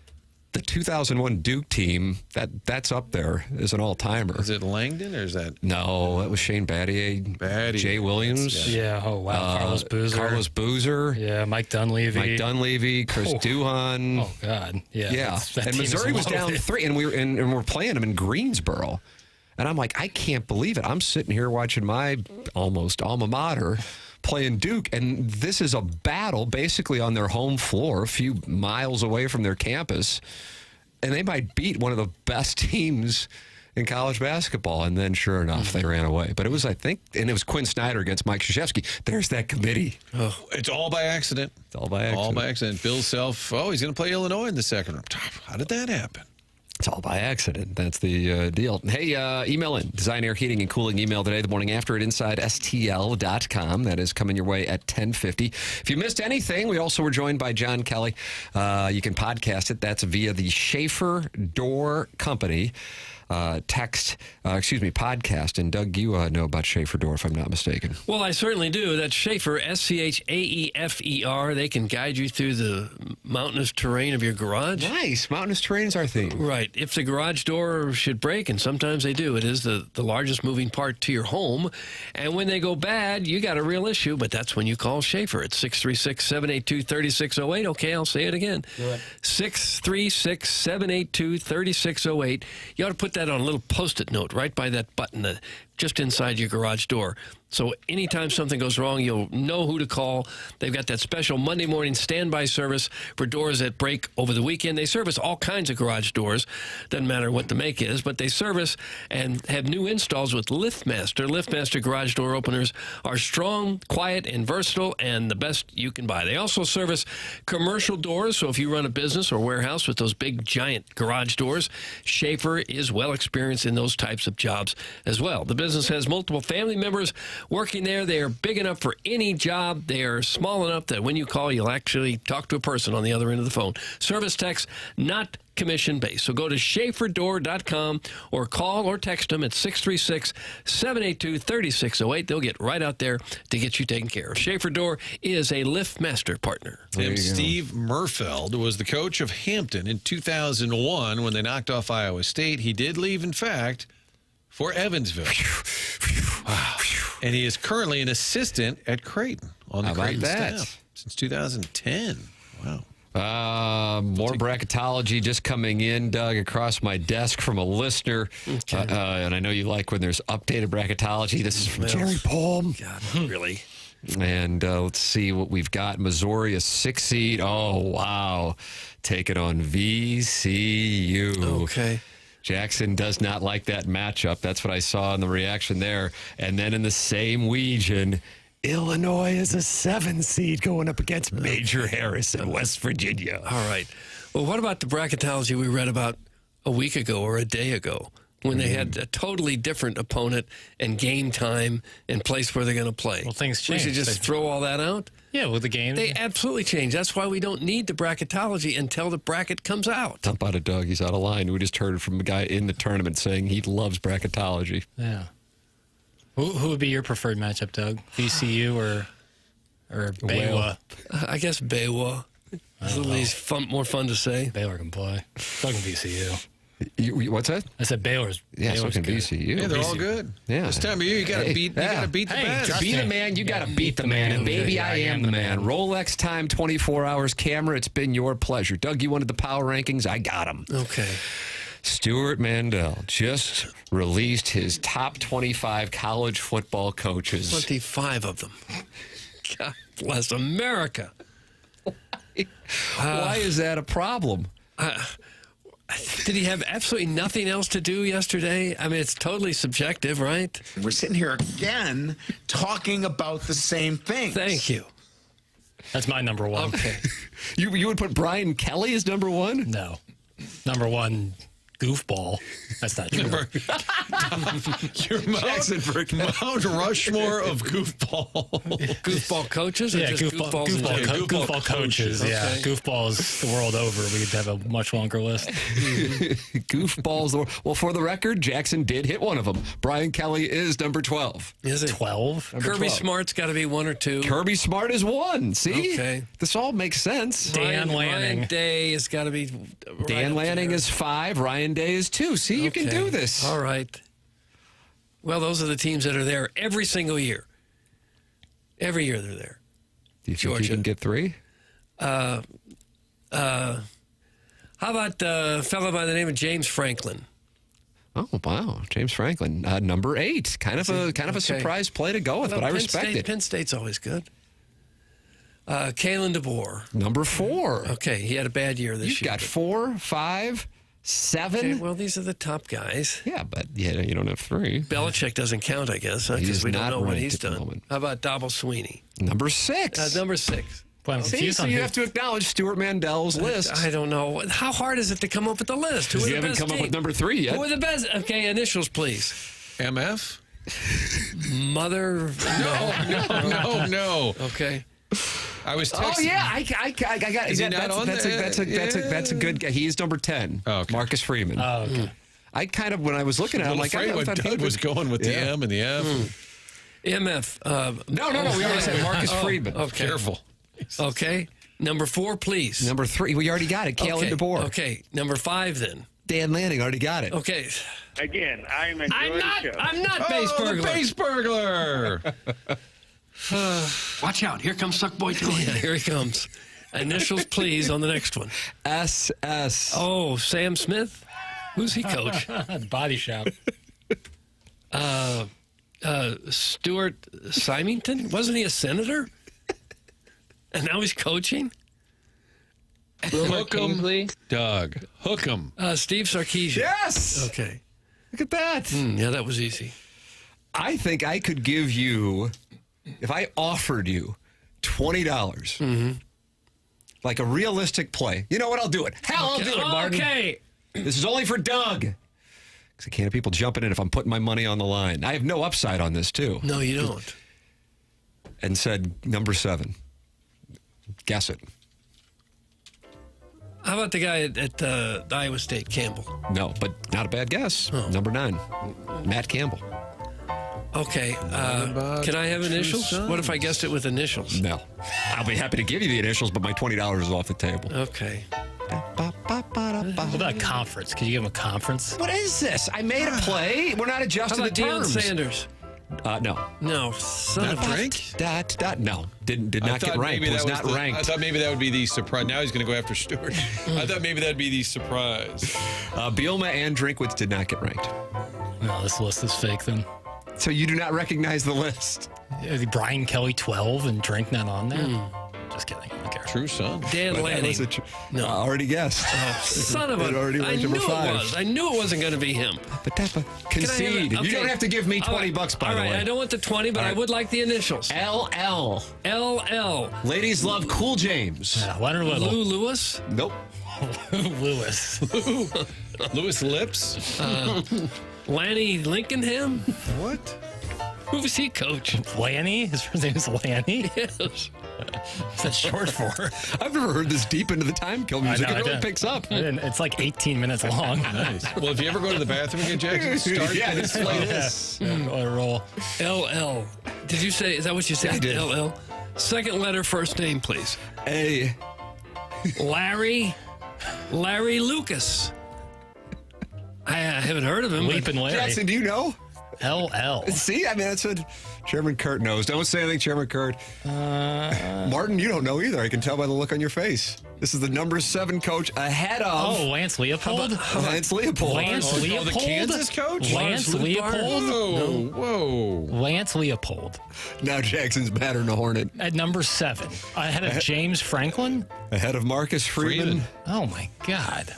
The 2001 Duke team, that's up there as an all-timer. Is it Langdon or is that? No, that was Shane Battier, Jay Williams. Yeah. Oh wow. Carlos Boozer. Yeah. Mike Dunleavy. Chris Duhon. Oh God. Yeah. Yeah. That And team Missouri is was down loaded. 3, and we're playing them in Greensboro. And I'm like, I can't believe it. I'm sitting here watching my almost alma mater playing Duke, and this is a battle basically on their home floor, a few miles away from their campus, and they might beat one of the best teams in college basketball. And then, sure enough, they ran away. But it was, I think, and it was Quinn Snyder against Mike Krzyzewski. There's that committee. Oh, it's all by accident. It's all by accident. All by accident. Bill Self, he's going to play Illinois in the second round. How did that happen? It's all by accident. That's the deal. Hey, email in. Design Air Heating and Cooling email today, the morning after at InsideSTL.com. That is coming your way at 10:50. If you missed anything, we also were joined by John Kelly. You can podcast it. That's via the Schaefer Door Company podcast. And Doug, you know about Schaefer Door, if I'm not mistaken. Well, I certainly do. That's Schaefer, SCHAEFER. They can guide you through the mountainous terrain of your garage. Nice. Mountainous terrain's our theme. Right. If the garage door should break, and sometimes they do, it is the largest moving part to your home. And when they go bad, you got a real issue, but that's when you call Schaefer. It's 636-782-3608. Okay, I'll say it again. 636-782-3608. You ought to put that on a little Post-it note right by that button just inside your garage door. So anytime something goes wrong, you'll know who to call. They've got that special Monday morning standby service for doors that break over the weekend. They service all kinds of garage doors. Doesn't matter what the make is, but they service and have new installs with LiftMaster. LiftMaster garage door openers are strong, quiet, and versatile, and the best you can buy. They also service commercial doors, so if you run a business or warehouse with those big, giant garage doors, Schaefer is well experienced in those types of jobs as well. The business has multiple family members working there. They are big enough for any job. They are small enough that when you call, you'll actually talk to a person on the other end of the phone. Service techs, not commission-based. So go to SchaeferDoor.com or call or text them at 636-782-3608. They'll get right out there to get you taken care of. Schaefer Door is a LiftMaster partner. Steve Murfeld was the coach of Hampton in 2001 when they knocked off Iowa State. He did leave, in fact, for Evansville. Wow. And he is currently an assistant at Creighton on the Creighton staff since 2010. Wow. More bracketology just coming in, Doug, across my desk from a listener. Okay. And I know you like when there's updated bracketology. This is from Jerry Palm. God, really? And let's see what we've got. Missouri, a 6 seed. Oh, wow. Taking on VCU. Okay. Jackson does not like that matchup. That's what I saw in the reaction there. And then in the same region, Illinois is a 7 seed going up against Major Harris in West Virginia. All right. Well, what about the bracketology we read about a week ago or a day ago when they had a totally different opponent and game time and place where they're going to play? Well, things We change. should just throw all that out? Yeah, with the game. They absolutely change. That's why we don't need the bracketology until the bracket comes out. Dump out of Doug. He's out of line. We just heard from a guy in the tournament saying he loves bracketology. Yeah. Who would be your preferred matchup, Doug? VCU or Baywa? I guess Baywa. It's at least more fun to say. Baylor can play. So can VCU. What's that? I said Baylor's. Yeah, so Baylor's can good. VCU. Yeah, they're all good. Yeah. This time of year, you got to beat. You got to beat the best. To be the man, you got to beat the man. And baby, I am the man. Rolex time, 24 hours camera. It's been your pleasure. Doug, you wanted the power rankings. I got them. Okay. Stuart Mandel just released his top 25 college football coaches. 25 of them. God bless America. Why is that a problem? Did he have absolutely nothing else to do yesterday? I mean, it's totally subjective, right? We're sitting here again talking about the same thing. Thank you. That's my number one. Okay. You would put Brian Kelly as number one? No. Number one, goofball. That's not true. Your Jackson Burkett. Mount Rushmore of goofball. Goofball coaches? Or Yeah, just goofball coaches. Okay. Yeah, goofballs the world over. We could have a much longer list. Goofballs. Well, for the record, Jackson did hit one of them. Brian Kelly is number 12. Is it 12? Kirby 12. Smart's got to be 1 or 2. Kirby Smart is 1. See? Okay. This all makes sense. Dan Lanning. Ryan Day has got to be Dan Lanning is 5. Ryan Day is 2. See, you can do this. All right. Well, those are the teams that are there every single year. Every year they're there. Do you think Georgia. you can get 3? How about a fellow by the name of James Franklin? Oh, wow. James Franklin, number 8. Kind of a surprise play to go with, but I respect it. Penn State's always good. Kalen DeBoer. Number 4. Okay, he had a bad year this year. You've got 4, 5, 7. Okay, well, these are the top guys. Yeah, but you don't have 3. Belichick doesn't count, I guess, because we don't know what he's done. How about Dobble Sweeney? Number 6. Number 6. Well, See, so you have to acknowledge Stuart Mandel's list. I don't know. How hard is it to come up with the list? Who are You the haven't best come up team? with number 3 yet. Who are the best? Okay, initials, please. MF? Mother. No. Okay. I was texting. Oh yeah, I got. Is he not on there? That's a good guy. He's number 10. Oh, okay. Marcus Freeman. Oh, okay. I kind of, when I was looking at it, I'm like, I what thought Doug was going with the M and the F. MF. No. We already said Marcus Freeman. Okay. Careful. Okay. Number 4, please. Number 3, we already got it. Kalen DeBoer. Okay. Number 5, then. Dan Lanning already got it. Okay. Again, I'm enjoying the show. I'm not base burglar. The base burglar. Watch out. Here comes Suckboy Tony. Yeah, here he comes. Initials, please, on the next one. SS. Oh, Sam Smith? Who's he coach? Body Shop. Stuart Symington? Wasn't he a senator? And now he's coaching? Hook 'em, Doug. Hook 'em. Steve Sarkisian. Yes. Okay. Look at that. Yeah, that was easy. I think I could give you, if I offered you $20, like a realistic play. You know what? I'll do it. Hell, I'll do it, Martin. Okay. This is only for Doug. Because I can't have people jumping in if I'm putting my money on the line. I have no upside on this, too. No, you don't. And said number 7. Guess it. How about the guy at Iowa State, Campbell? No, but not a bad guess. Number 9, Matt Campbell. Okay. Can I have initials? What if I guessed it with initials? No. I'll be happy to give you the initials, but my $20 is off the table. Okay. What about a conference? Can you give him a conference? What is this? I made a play. We're not How adjusting about the terms. Deion Sanders? No. No, son of a... No. Did not get ranked. Was not ranked. I thought maybe that would be the surprise. Now he's going to go after Stewart. I thought maybe that'd be the surprise. Bielma and Drinkwitz did not get ranked. No, this list is fake then. So you do not recognize the list. Brian Kelly 12 and Drink not on there. Just kidding. I don't care. True son. Dan Lanning. No, already guessed. Oh, son of a... Already I knew number 5. it was. I knew it wasn't going to be him. Concede. You don't have to give me $20, by the way. All right, I don't want the 20, but I would like the initials. LL. LL. Ladies love Cool James. Leonard Little. Lou Lewis? Nope. Lewis. Lewis Lips? Lanny Lincolnham? What? Who was he coach? Lanny? His first name is Lanny? Yes. What's that short for? I've never heard this deep into the time kill music. It really picks up. It's like 18 minutes long. Nice. Well, if you ever go to the bathroom again, Jackson, start just play this. Roll. LL. Did you say, is that what you said? I did. LL. Second letter, first name, please. A. Larry Lucas. I haven't heard of him. Leaping Larry. Jackson, do you know? LL. See, I mean, that's what Chairman Kurt knows. Don't say anything, Chairman Kurt. Martin, you don't know either. I can tell by the look on your face. This is the number 7 coach ahead of... Oh, Lance Leopold? Lance Leopold. Lance Leopold? The Kansas coach? Lance Leopold? Whoa. Lance Leopold. Now Jackson's battering a hornet. At number 7. Ahead of James Franklin? Ahead of Marcus Freeman. Oh, my God.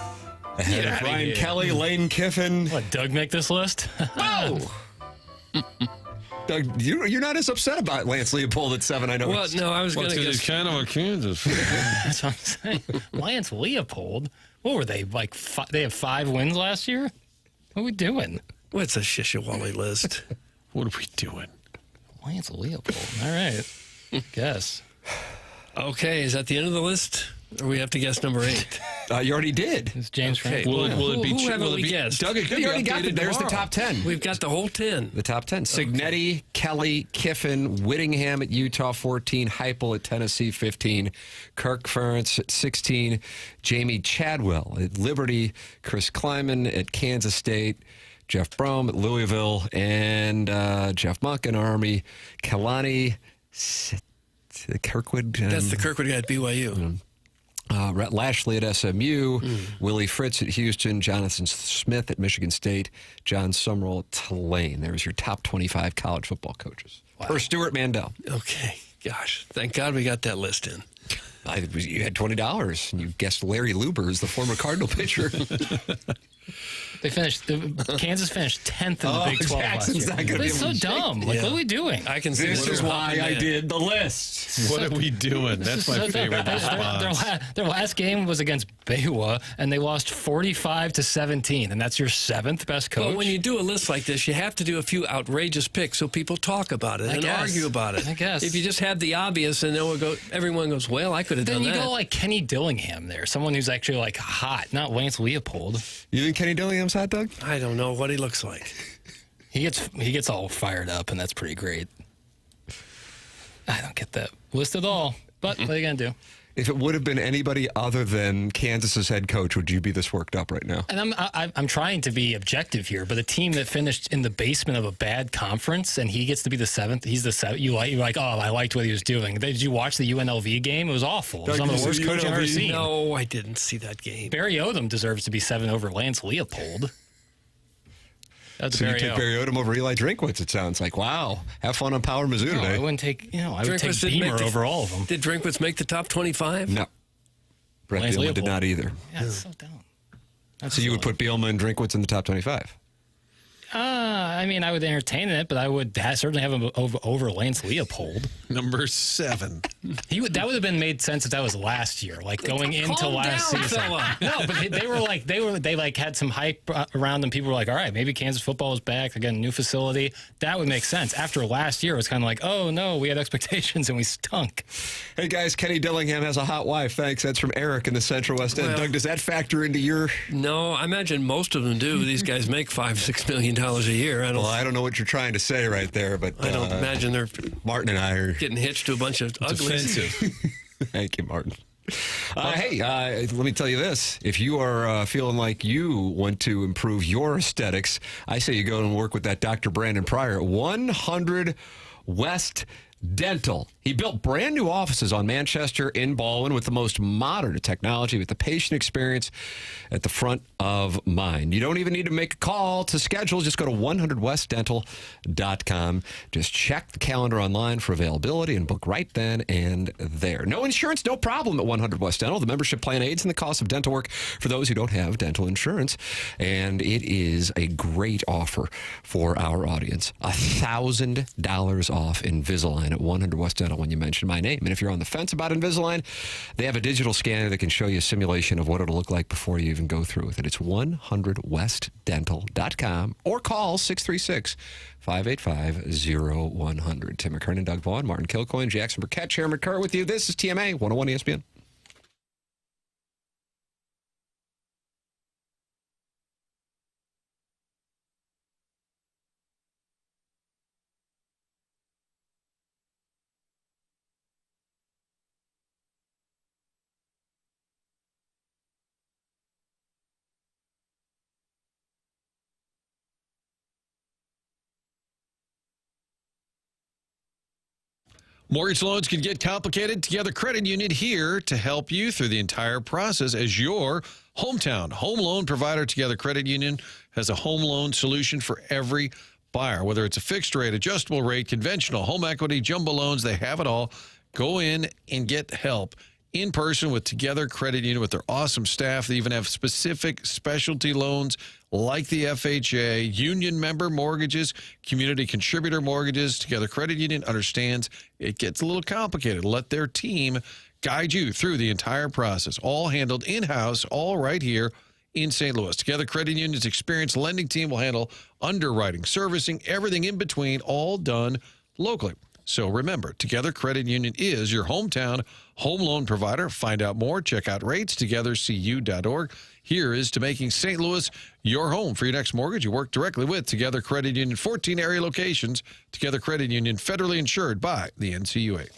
Ahead of Brian Kelly, Lane Kiffin. What, Doug make this list? Whoa! Doug, you're not as upset about Lance Leopold at 7, I know. Well, no, I was going to guess. He's kind of a Kansas. That's what I'm saying. Lance Leopold? What were they, like, they have 5 wins last year? What are we doing? What's a Shishawali list? What are we doing? Lance Leopold. All right. Guess. Okay, is that the end of the list? Or we have to guess number 8? You already did. It's James Franklin. Will it be who haven't we be guessed? Doug, it could You be already got it. updated There's the tomorrow. top 10. We've got the whole 10. The top 10. Signetti, Kelly, Kiffin, Whittingham at Utah 14, Heupel at Tennessee 15, Kirk Ferentz at 16, Jamie Chadwell at Liberty, Chris Kleiman at Kansas State, Jeff Brom at Louisville, and Jeff Monk in Army, Kalani, Kirkwood. That's the Kirkwood guy at BYU. Rhett Lashley at SMU, Willie Fritz at Houston, Jonathan Smith at Michigan State, John Summerall at Tulane. There's your top 25 college football coaches. Wow. Per Stuart Mandel. Okay. Gosh, thank God we got that list in. You had $20, and you guessed Larry Lubers, the former Cardinal pitcher. Kansas finished 10th in the Big 12 Jackson's last year. It's so dumb. Like, what are we doing? I can see This is why I did the list. What are we doing? That's my favorite response. Their last game was against Baywa, and they lost 45-17, and that's your 7th best coach? Well, when you do a list like this, you have to do a few outrageous picks so people talk about it and argue about it. I guess. If you just have the obvious and everyone goes, well, I could have done that. Then you go like Kenny Dillingham there, someone who's actually like hot, not Lance Leopold. You think Kenny Dillingham's hot, Doug? I don't know what he looks like. He gets all fired up, and that's pretty great. I don't get that list at all, but what are you going to do? If it would have been anybody other than Kansas's head coach, would you be this worked up right now? And I'm trying to be objective here, but a team that finished in the basement of a bad conference and he gets to be the 7th, he's the 7th. You're like, oh, I liked what he was doing. Did you watch the UNLV game? It was awful. It was some of the worst coaching I've ever seen. No, I didn't see that game. Barry Odom deserves to be 7 over Lance Leopold. So you take Barry Odom over Eli Drinkwitz, it sounds like. Wow. Have fun on Power Mizzou today. I wouldn't take, I would take Beamer over all of them. Did Drinkwitz make the top 25? No. Brett Bielema did not either. Yeah, it's so dumb. So you would put Bielema and Drinkwitz in the top 25? I mean, I would entertain it, but I would certainly have him over Lance Leopold. Number 7. That would have been made sense if that was last year, like going into last season. No, but they had some hype around them. People were like, all right, maybe Kansas football is back. Again, new facility. That would make sense. After last year, it was kind of like, oh no, we had expectations and we stunk. Hey guys, Kenny Dillingham has a hot wife. Thanks. That's from Eric in the Central West End. Doug, does that factor into your? No, I imagine most of them do. These guys make $5-6 million a year. I don't know what you're trying to say right there, but I don't imagine they're Martin and I are getting hitched to a bunch of uglies. Offensive. Thank you, Martin. Hey, let me tell you this. If you are feeling like you want to improve your aesthetics, I say you go and work with that Dr. Brandon Pryor at 100 West Dental. He built brand new offices on Manchester in Baldwin with the most modern technology, with the patient experience at the front of mind. You don't even need to make a call to schedule. Just go to 100westdental.com. Just check the calendar online for availability and book right then and there. No insurance, no problem at 100 West Dental. The membership plan aids in the cost of dental work for those who don't have dental insurance. And it is a great offer for our audience. $1,000 off Invisalign at 100 West Dental when you mention my name. And if you're on the fence about Invisalign, they have a digital scanner that can show you a simulation of what it'll look like before you even go through with it. It's 100westdental.com or call 636-585-0100. Tim McKernan, Doug Vaughn, Martin Kilcoyne, Jackson Burkett, Chairman Kerr with you. This is TMA 101 ESPN. Mortgage loans can get complicated. Together Credit Union here to help you through the entire process as your hometown home loan provider. Together Credit Union has a home loan solution for every buyer, whether it's a fixed rate, adjustable rate, conventional, home equity, jumbo loans. They have it all. Go in and get help in person with Together Credit Union with their awesome staff. They even have specific specialty loans like the FHA, union member mortgages, community contributor mortgages. Together Credit Union understands it gets a little complicated. Let their team guide you through the entire process, all handled in-house, all right here in St. Louis. Together Credit Union's experienced lending team will handle underwriting, servicing, everything in between, all done locally. So remember, Together Credit Union is your hometown home loan provider. Find out more. Check out rates, togethercu.org. Here is to making St. Louis your home. For your next mortgage, you work directly with Together Credit Union. 14 area locations. Together Credit Union, federally insured by the NCUA.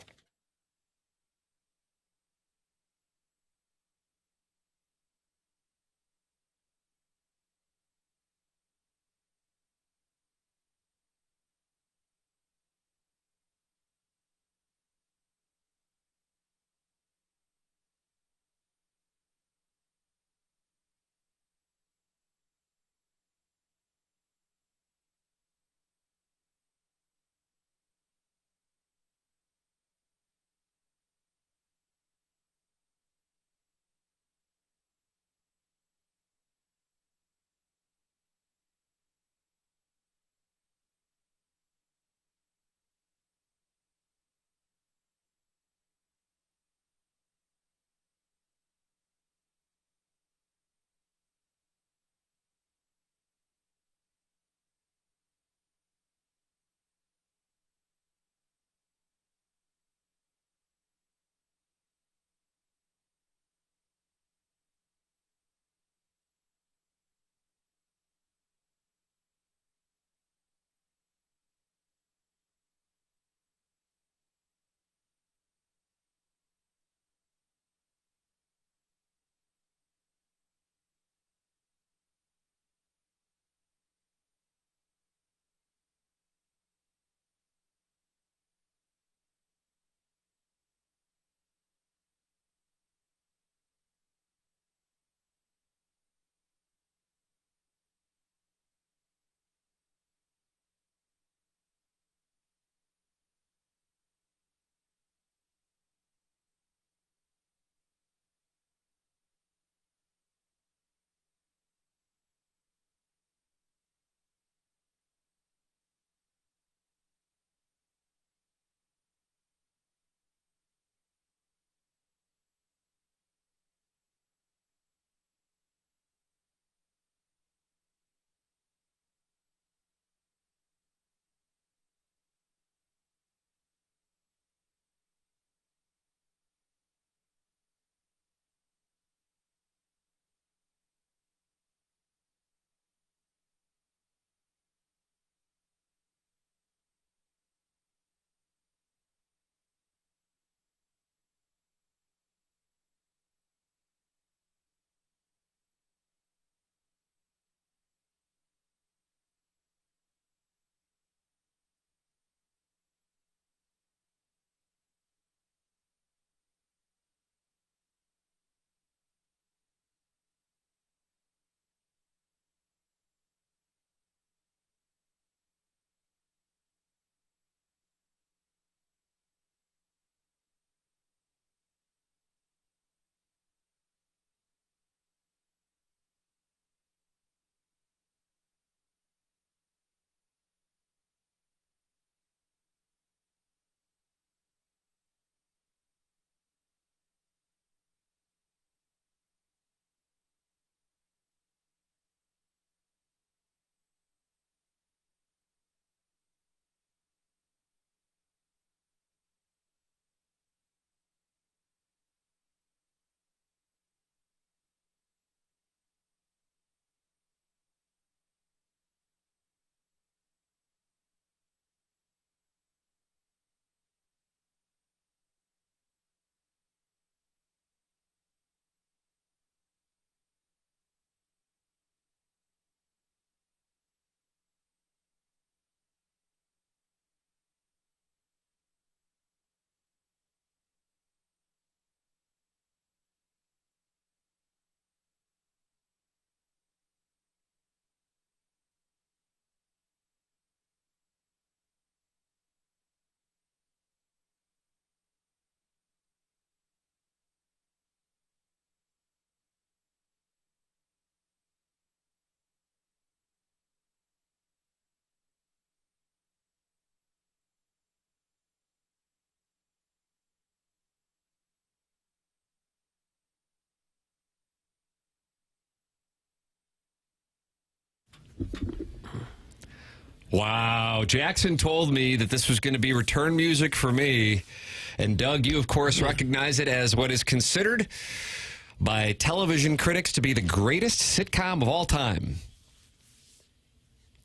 Wow. Jackson told me that this was going to be return music for me. And Doug, you, of course, recognize it as what is considered by television critics to be the greatest sitcom of all time.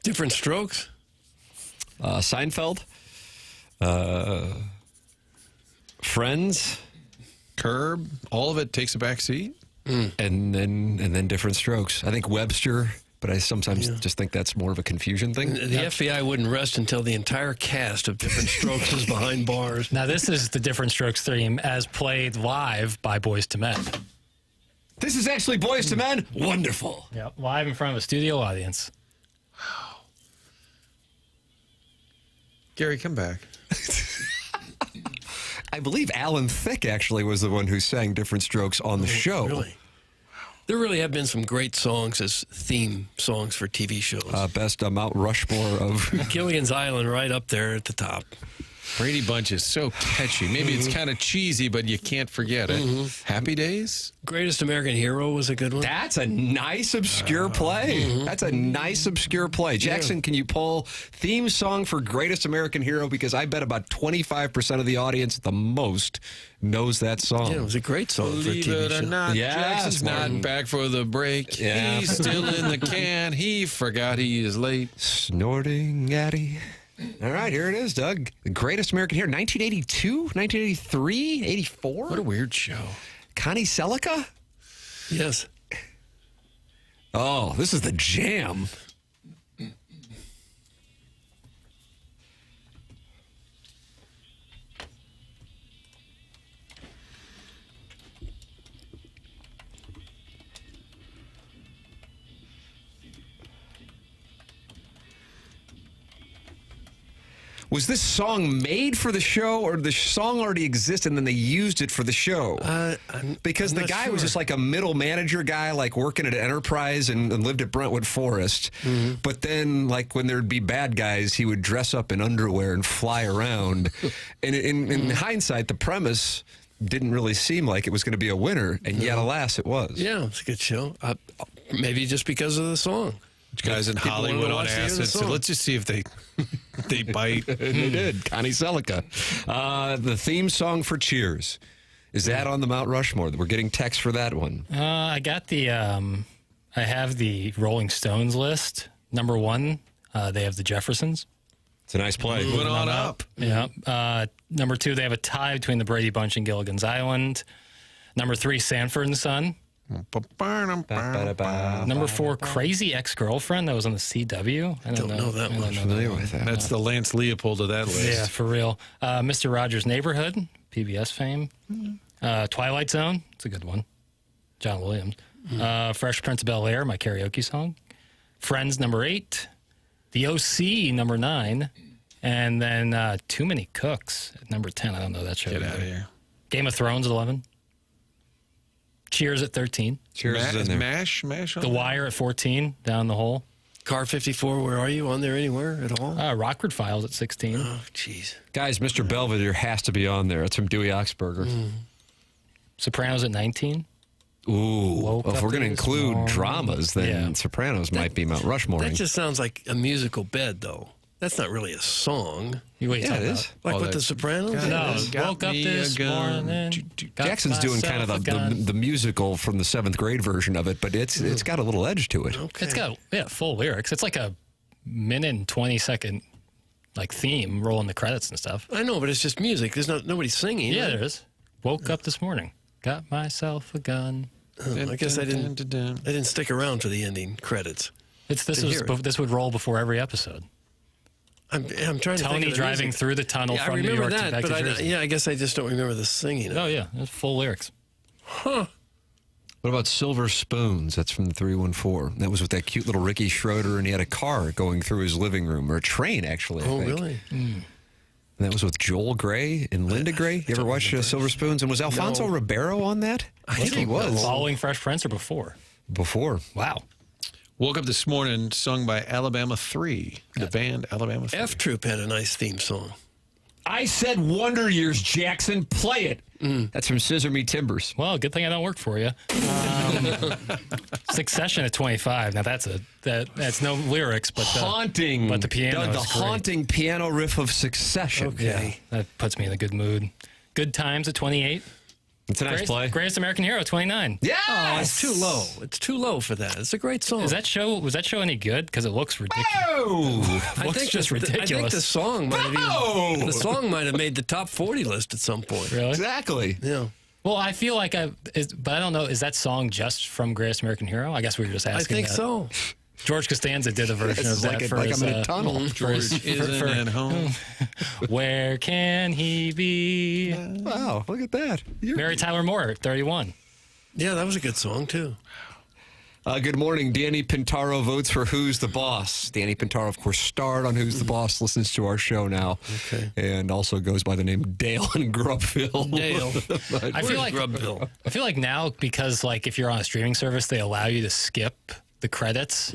Different Strokes? Seinfeld. Friends. Curb. All of it takes a back seat. And then Different Strokes. I think Webster, but I sometimes just think that's more of a confusion thing. The FBI wouldn't rest until the entire cast of Different Strokes is behind bars. Now, this is the Different Strokes theme as played live by Boyz II Men. This is actually Boyz II Men? Wonderful. Yeah, live in front of a studio audience. Wow. Gary, come back. I believe Alan Thicke actually was the one who sang Different Strokes on the show. Really? There really have been some great songs as theme songs for TV shows. Best Mount Rushmore of... Gilligan's Island right up there at the top. Brady Bunch is so catchy. Maybe it's kind of cheesy, but you can't forget it. Happy Days? Greatest American Hero was a good one. That's a nice obscure play. That's a nice obscure play. Jackson, can you pull theme song for Greatest American Hero? Because I bet about 25% of the audience at the most knows that song. Yeah, it was a great song for a Believe TV it or show. not, Yes, Jackson's Martin. not back for the break. Yeah. He's still in the can. He forgot he is late. Snorting Addy. All right, here it is, Doug. The Greatest American Hero, 1982, 1983, 84? What a weird show. Connie Selica? Yes. Oh, this is the jam. Was this song made for the show, or the song already existed and then they used it for the show? Because I'm the not guy sure. was just like a middle manager guy, like working at Enterprise and lived at Brentwood Forest. But then, like, when there'd be bad guys, he would dress up in underwear and fly around. And in hindsight, the premise didn't really seem like it was going to be a winner, and yet, alas, it was. Yeah, it's a good show. Maybe just because of the song. Guys in People Hollywood wanted to on watch the end of the acid, so song. let's just see if they bite. They did. Connie Selica. The theme song for Cheers. Is that on the Mount Rushmore? We're getting text for that one. I got the, I have the Rolling Stones list. Number 1, they have the Jeffersons. It's a nice play. Moving on up. Yeah. Number 2, they have a tie between the Brady Bunch and Gilligan's Island. Number 3, Sanford and Son. Number 4, Crazy Ex-Girlfriend. That was on the CW. I don't know that one. Familiar with that. That's the Lance Leopold of that list. Yeah, for real. Mr. Rogers' Neighborhood, PBS fame. Twilight Zone. It's a good one. John Williams. Fresh Prince of Bel-Air, my karaoke song. Friends, number 8. The OC, number 9. And then Too Many Cooks at number 10. I don't know that show. Get out of here. Game of Thrones at 11. Cheers at 13. Cheers is in there. Mash on The there? Wire at 14, down the hole. Car 54, where are you? On there anywhere at all? Rockford Files at 16. Oh, jeez. Guys, Mr. Belvedere has to be on there. That's from Dewey Oxberger. Sopranos at 19. Ooh. Woke Well, if up we're going to this include morning. dramas, then Sopranos might be Mount Rushmore. That just sounds like a musical bed, though. That's not really a song. What are you Yeah, talking it about? is. Like Oh, with that- The Sopranos? No, Got woke up me this a gun. morning. got Jackson's doing kind of myself a gun. the musical from the 7th grade version of it, but it's got a little edge to it. Okay. It's got full lyrics. It's like a minute and 20-second theme rolling the credits and stuff. I know, but it's just music. There's nobody singing. Yeah, there is. Woke up this morning. Got myself a gun. I guess I didn't stick around for the ending credits. This Didn't hear it. would roll before every episode. I'm trying to think Tony of the driving music. through the tunnel Yeah, from I New remember York that, to back but to Jersey. I guess I just don't remember the singing. Oh yeah, it's full lyrics. Huh. What about Silver Spoons? That's from the 314. That was with that cute little Ricky Schroeder, and he had a car going through his living room, or a train, actually. I Oh, think. really? And that was with Joel Gray and Linda Gray. You ever watch Silver Spoons? And was Alfonso Ribeiro on that? I think he was. Following Fresh Prince or before? Before. Wow. Woke Up This Morning, sung by Alabama 3, the band Alabama 3. F Troop had a nice theme song. I said Wonder Years, Jackson. Play it. That's from Scissor Me Timbers. Well, good thing I don't work for you. Succession at 25. Now that's no lyrics, but haunting. But the piano. The is great. haunting piano riff of Succession. Okay, that puts me in a good mood. Good Times at 28. It's a nice play. Greatest American Hero, 29. Yeah, it's too low. It's too low for that. It's a great song. Was that show any good? Because it looks ridiculous. Oh, looks just ridiculous. I think the song might have made the top 40 list at some point. Really? Exactly. Yeah. Well, I feel like but I don't know. Is that song just from Greatest American Hero? I guess we were just asking. I think so. George Costanza did a version of that for his, I'm in a tunnel. George isn't at home. Where can he be? Wow, look at that. Mary Tyler Moore, 31. Yeah, that was a good song, too. Good morning. Danny Pintaro votes for Who's the Boss. Danny Pintaro, of course, starred on Who's the Boss, listens to our show now, and also goes by the name Dale in Grubville. Dale. I feel like now, because like if you're on a streaming service, they allow you to skip the credits.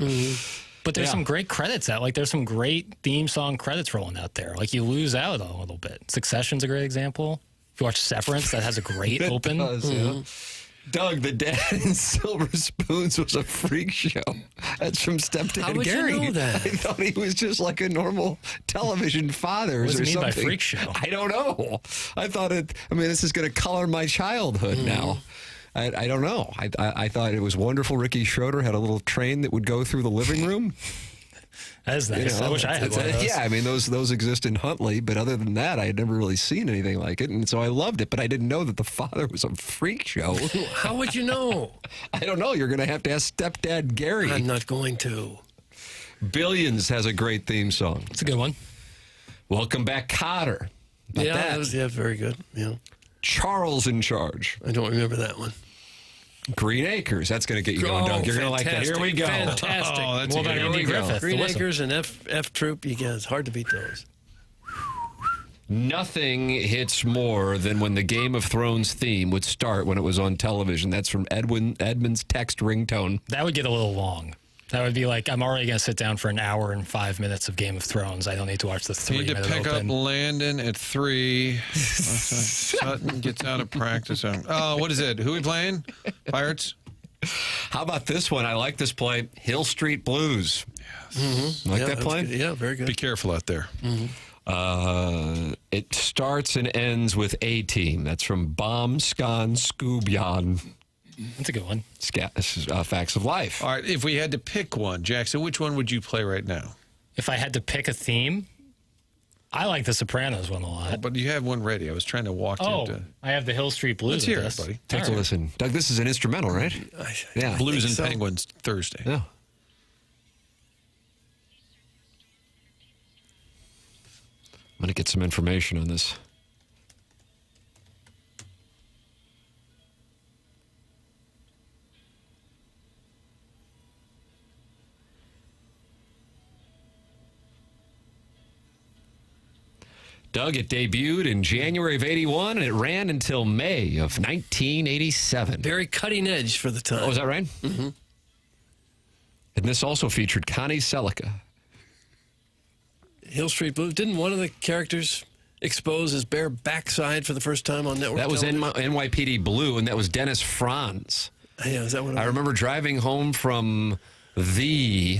But there's some great credits out. Like there's some great theme song credits rolling out there. Like you lose out a little bit. Succession's a great example. If you watch Severance, that has a great open. Does, yeah. Doug, the dad in Silver Spoons was a freak show. That's from Stepdad How would Gary. you know that? I thought he was just like a normal television father or What does it mean something. by freak show? I don't know. I thought this is going to color my childhood now. I don't know. I thought it was wonderful. Ricky Schroeder had a little train that would go through the living room. That is nice. I wish I had one of those. Yeah, I mean, those exist in Huntley, but other than that, I had never really seen anything like it, and so I loved it, but I didn't know that the father was a freak show. How would you know? I don't know. You're going to have to ask Stepdad Gary. I'm not going to. Billions has a great theme song. It's a good one. Welcome Back, Cotter. That was very good. Yeah. Charles in Charge. I don't remember that one. Green Acres. That's going to get you going, Doug. You're going to like that. Here we go. Fantastic. Oh, that's what about Andy Griffith? Green Acres and F Troop. It's hard to beat those. Nothing hits more than when the Game of Thrones theme would start when it was on television. That's from Edmund's text ringtone. That would get a little long. That would be like, I'm already going to sit down for an hour and 5 minutes of Game of Thrones. I don't need to watch the 3 minute Need to pick open. up Landon at 3. Sutton gets out of practice. What is it? Who are we playing? Pirates? How about this one? I like this play. Hill Street Blues. Yes. Like that play? Yeah, very good. Be careful out there. It starts and ends with A-Team. That's from Bomb Scon Scoobyan. That's a good one. Facts of Life. All right, if we had to pick one, Jackson, which one would you play right now? If I had to pick a theme, I like the Sopranos one a lot. Oh, but you have one ready. I was trying to walk into. I have the Hill Street Blues. Let's hear it, buddy. Take a listen. Doug, this is an instrumental, right? Yeah. Blues and Penguins Thursday. Yeah. I'm going to get some information on this. Doug, it debuted in January of 81, and it ran until May of 1987. Very cutting edge for the time. Oh, is that right? Mm-hmm. And this also featured Connie Selica. Hill Street Blues. Didn't one of the characters expose his bare backside for the first time on network That was television? NYPD Blue, and that was Dennis Franz. Yeah, is that what I remember driving home from the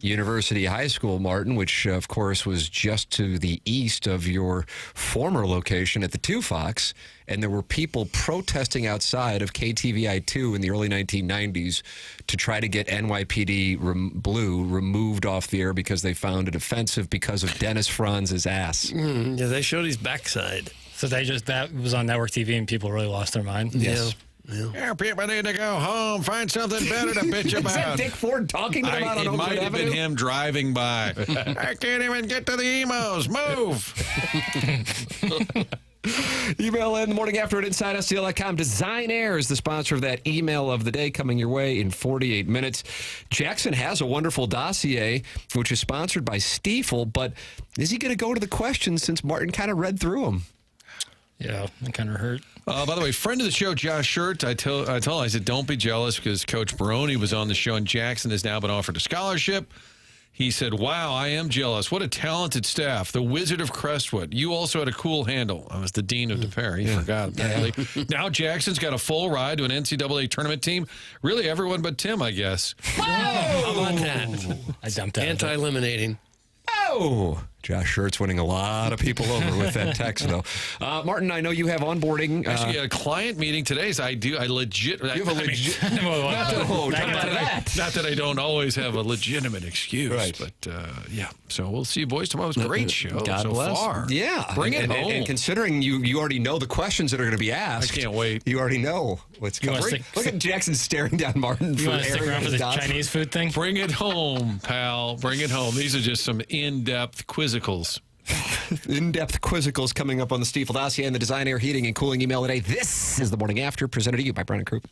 University High School, Martin, which, of course, was just to the east of your former location at the Two Fox, and there were people protesting outside of KTVI2 in the early 1990s to try to get NYPD Blue removed off the air because they found it offensive because of Dennis Franz's ass. Yeah, they showed his backside. So that was on network TV and people really lost their mind? Yes. Yeah, people need to go home, find something better to bitch about. Is that Dick Ford talking to them out on It Oakland might have Avenue? been him driving by. I can't even get to the emos. Move. Email in the morning after at InsideSTL.com. Design Air is the sponsor of that email of the day coming your way in 48 minutes. Jackson has a wonderful dossier, which is sponsored by Stiefel, but is he going to go to the questions since Martin kind of read through them? Yeah, that kind of hurt. By the way, friend of the show, Josh Shirt, I told him, I said, don't be jealous because Coach Barone was on the show and Jackson has now been offered a scholarship. He said, wow, I am jealous. What a talented staff. The Wizard of Crestwood. You also had a cool handle. I was the Dean of DePere. He forgot, apparently. Now Jackson's got a full ride to an NCAA tournament team. Really, everyone but Tim, I guess. How about that? I dumped that. Anti-eliminating. Oh, Josh Schertz winning a lot of people over with that text, though. Martin, I know you have onboarding. Actually, a client meeting today, so I legit. You have a legit. Not that I don't always have a legitimate excuse, Right. but yeah. So we'll see you boys tomorrow. It was a great show God so bless. far. Yeah. Bring it home. And considering you already know the questions that are going to be asked. I can't wait. You already know what's coming. Look at Jackson staring down Martin You for want to stick airing around for his the dots. Chinese food thing? Bring it home, pal. Bring it home. These are just some in-depth quizzicals. In-depth quizzicals coming up on the Stiefel dossier and the Design, Air, Heating, and Cooling email today. This is the Morning After, presented to you by Brennan Crouppen.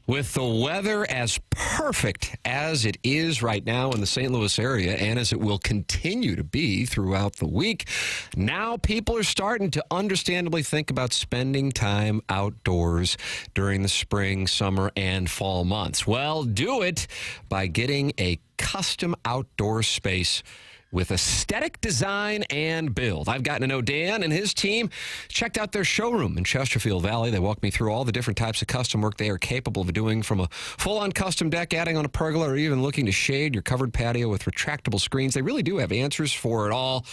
With the weather as perfect as it is right now in the St. Louis area, and as it will continue to be throughout the week, now people are starting to understandably think about spending time outdoors during the spring, summer, and fall months. Well, do it by getting a custom outdoor space with aesthetic design and build. I've gotten to know Dan and his team. Checked out their showroom in Chesterfield Valley. They walked me through all the different types of custom work they are capable of doing, from a full-on custom deck, adding on a pergola, or even looking to shade your covered patio with retractable screens. They really do have answers for it all.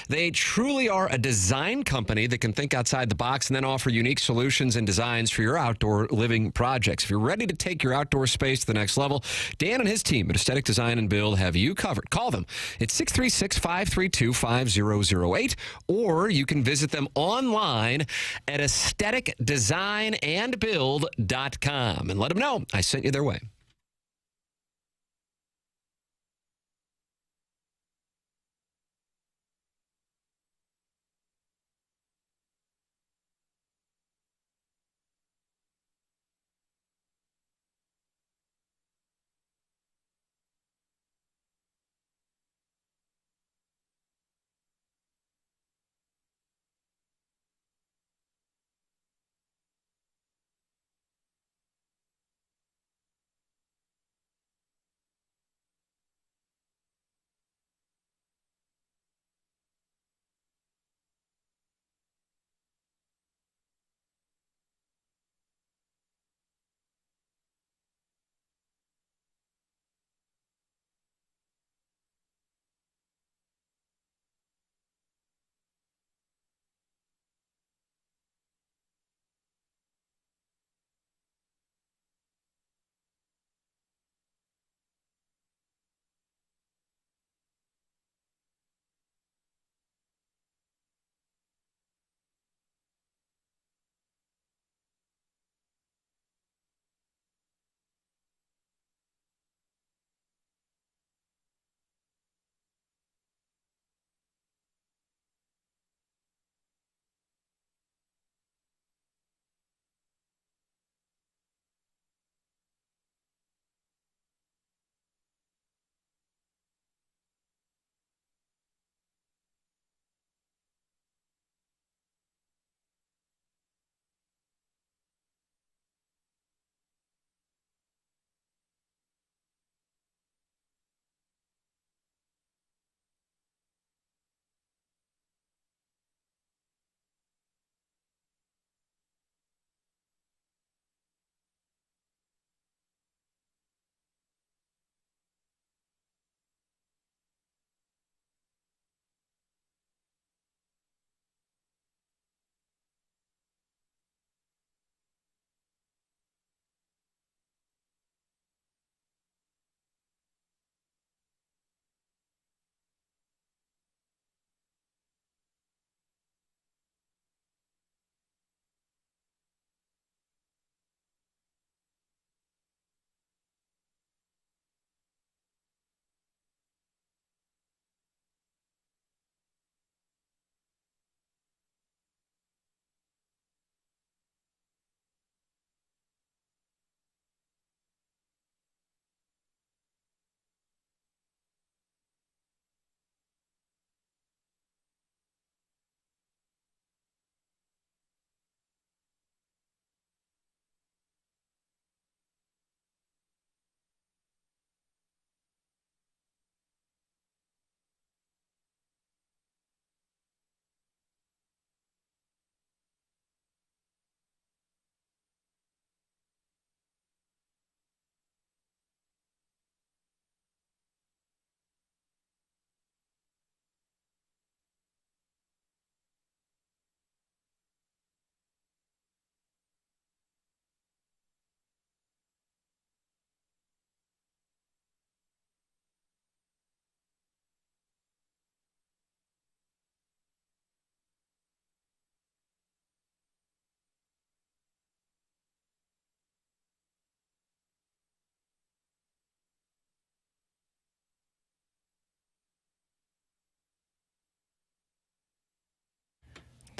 They truly are a design company that can think outside the box and then offer unique solutions and designs for your outdoor living projects. If you're ready to take your outdoor space to the next level, Dan and his team at Aesthetic Design and Build have you covered. Call them at 636-532-5008, or you can visit them online at aestheticdesignandbuild.com and let them know I sent you their way.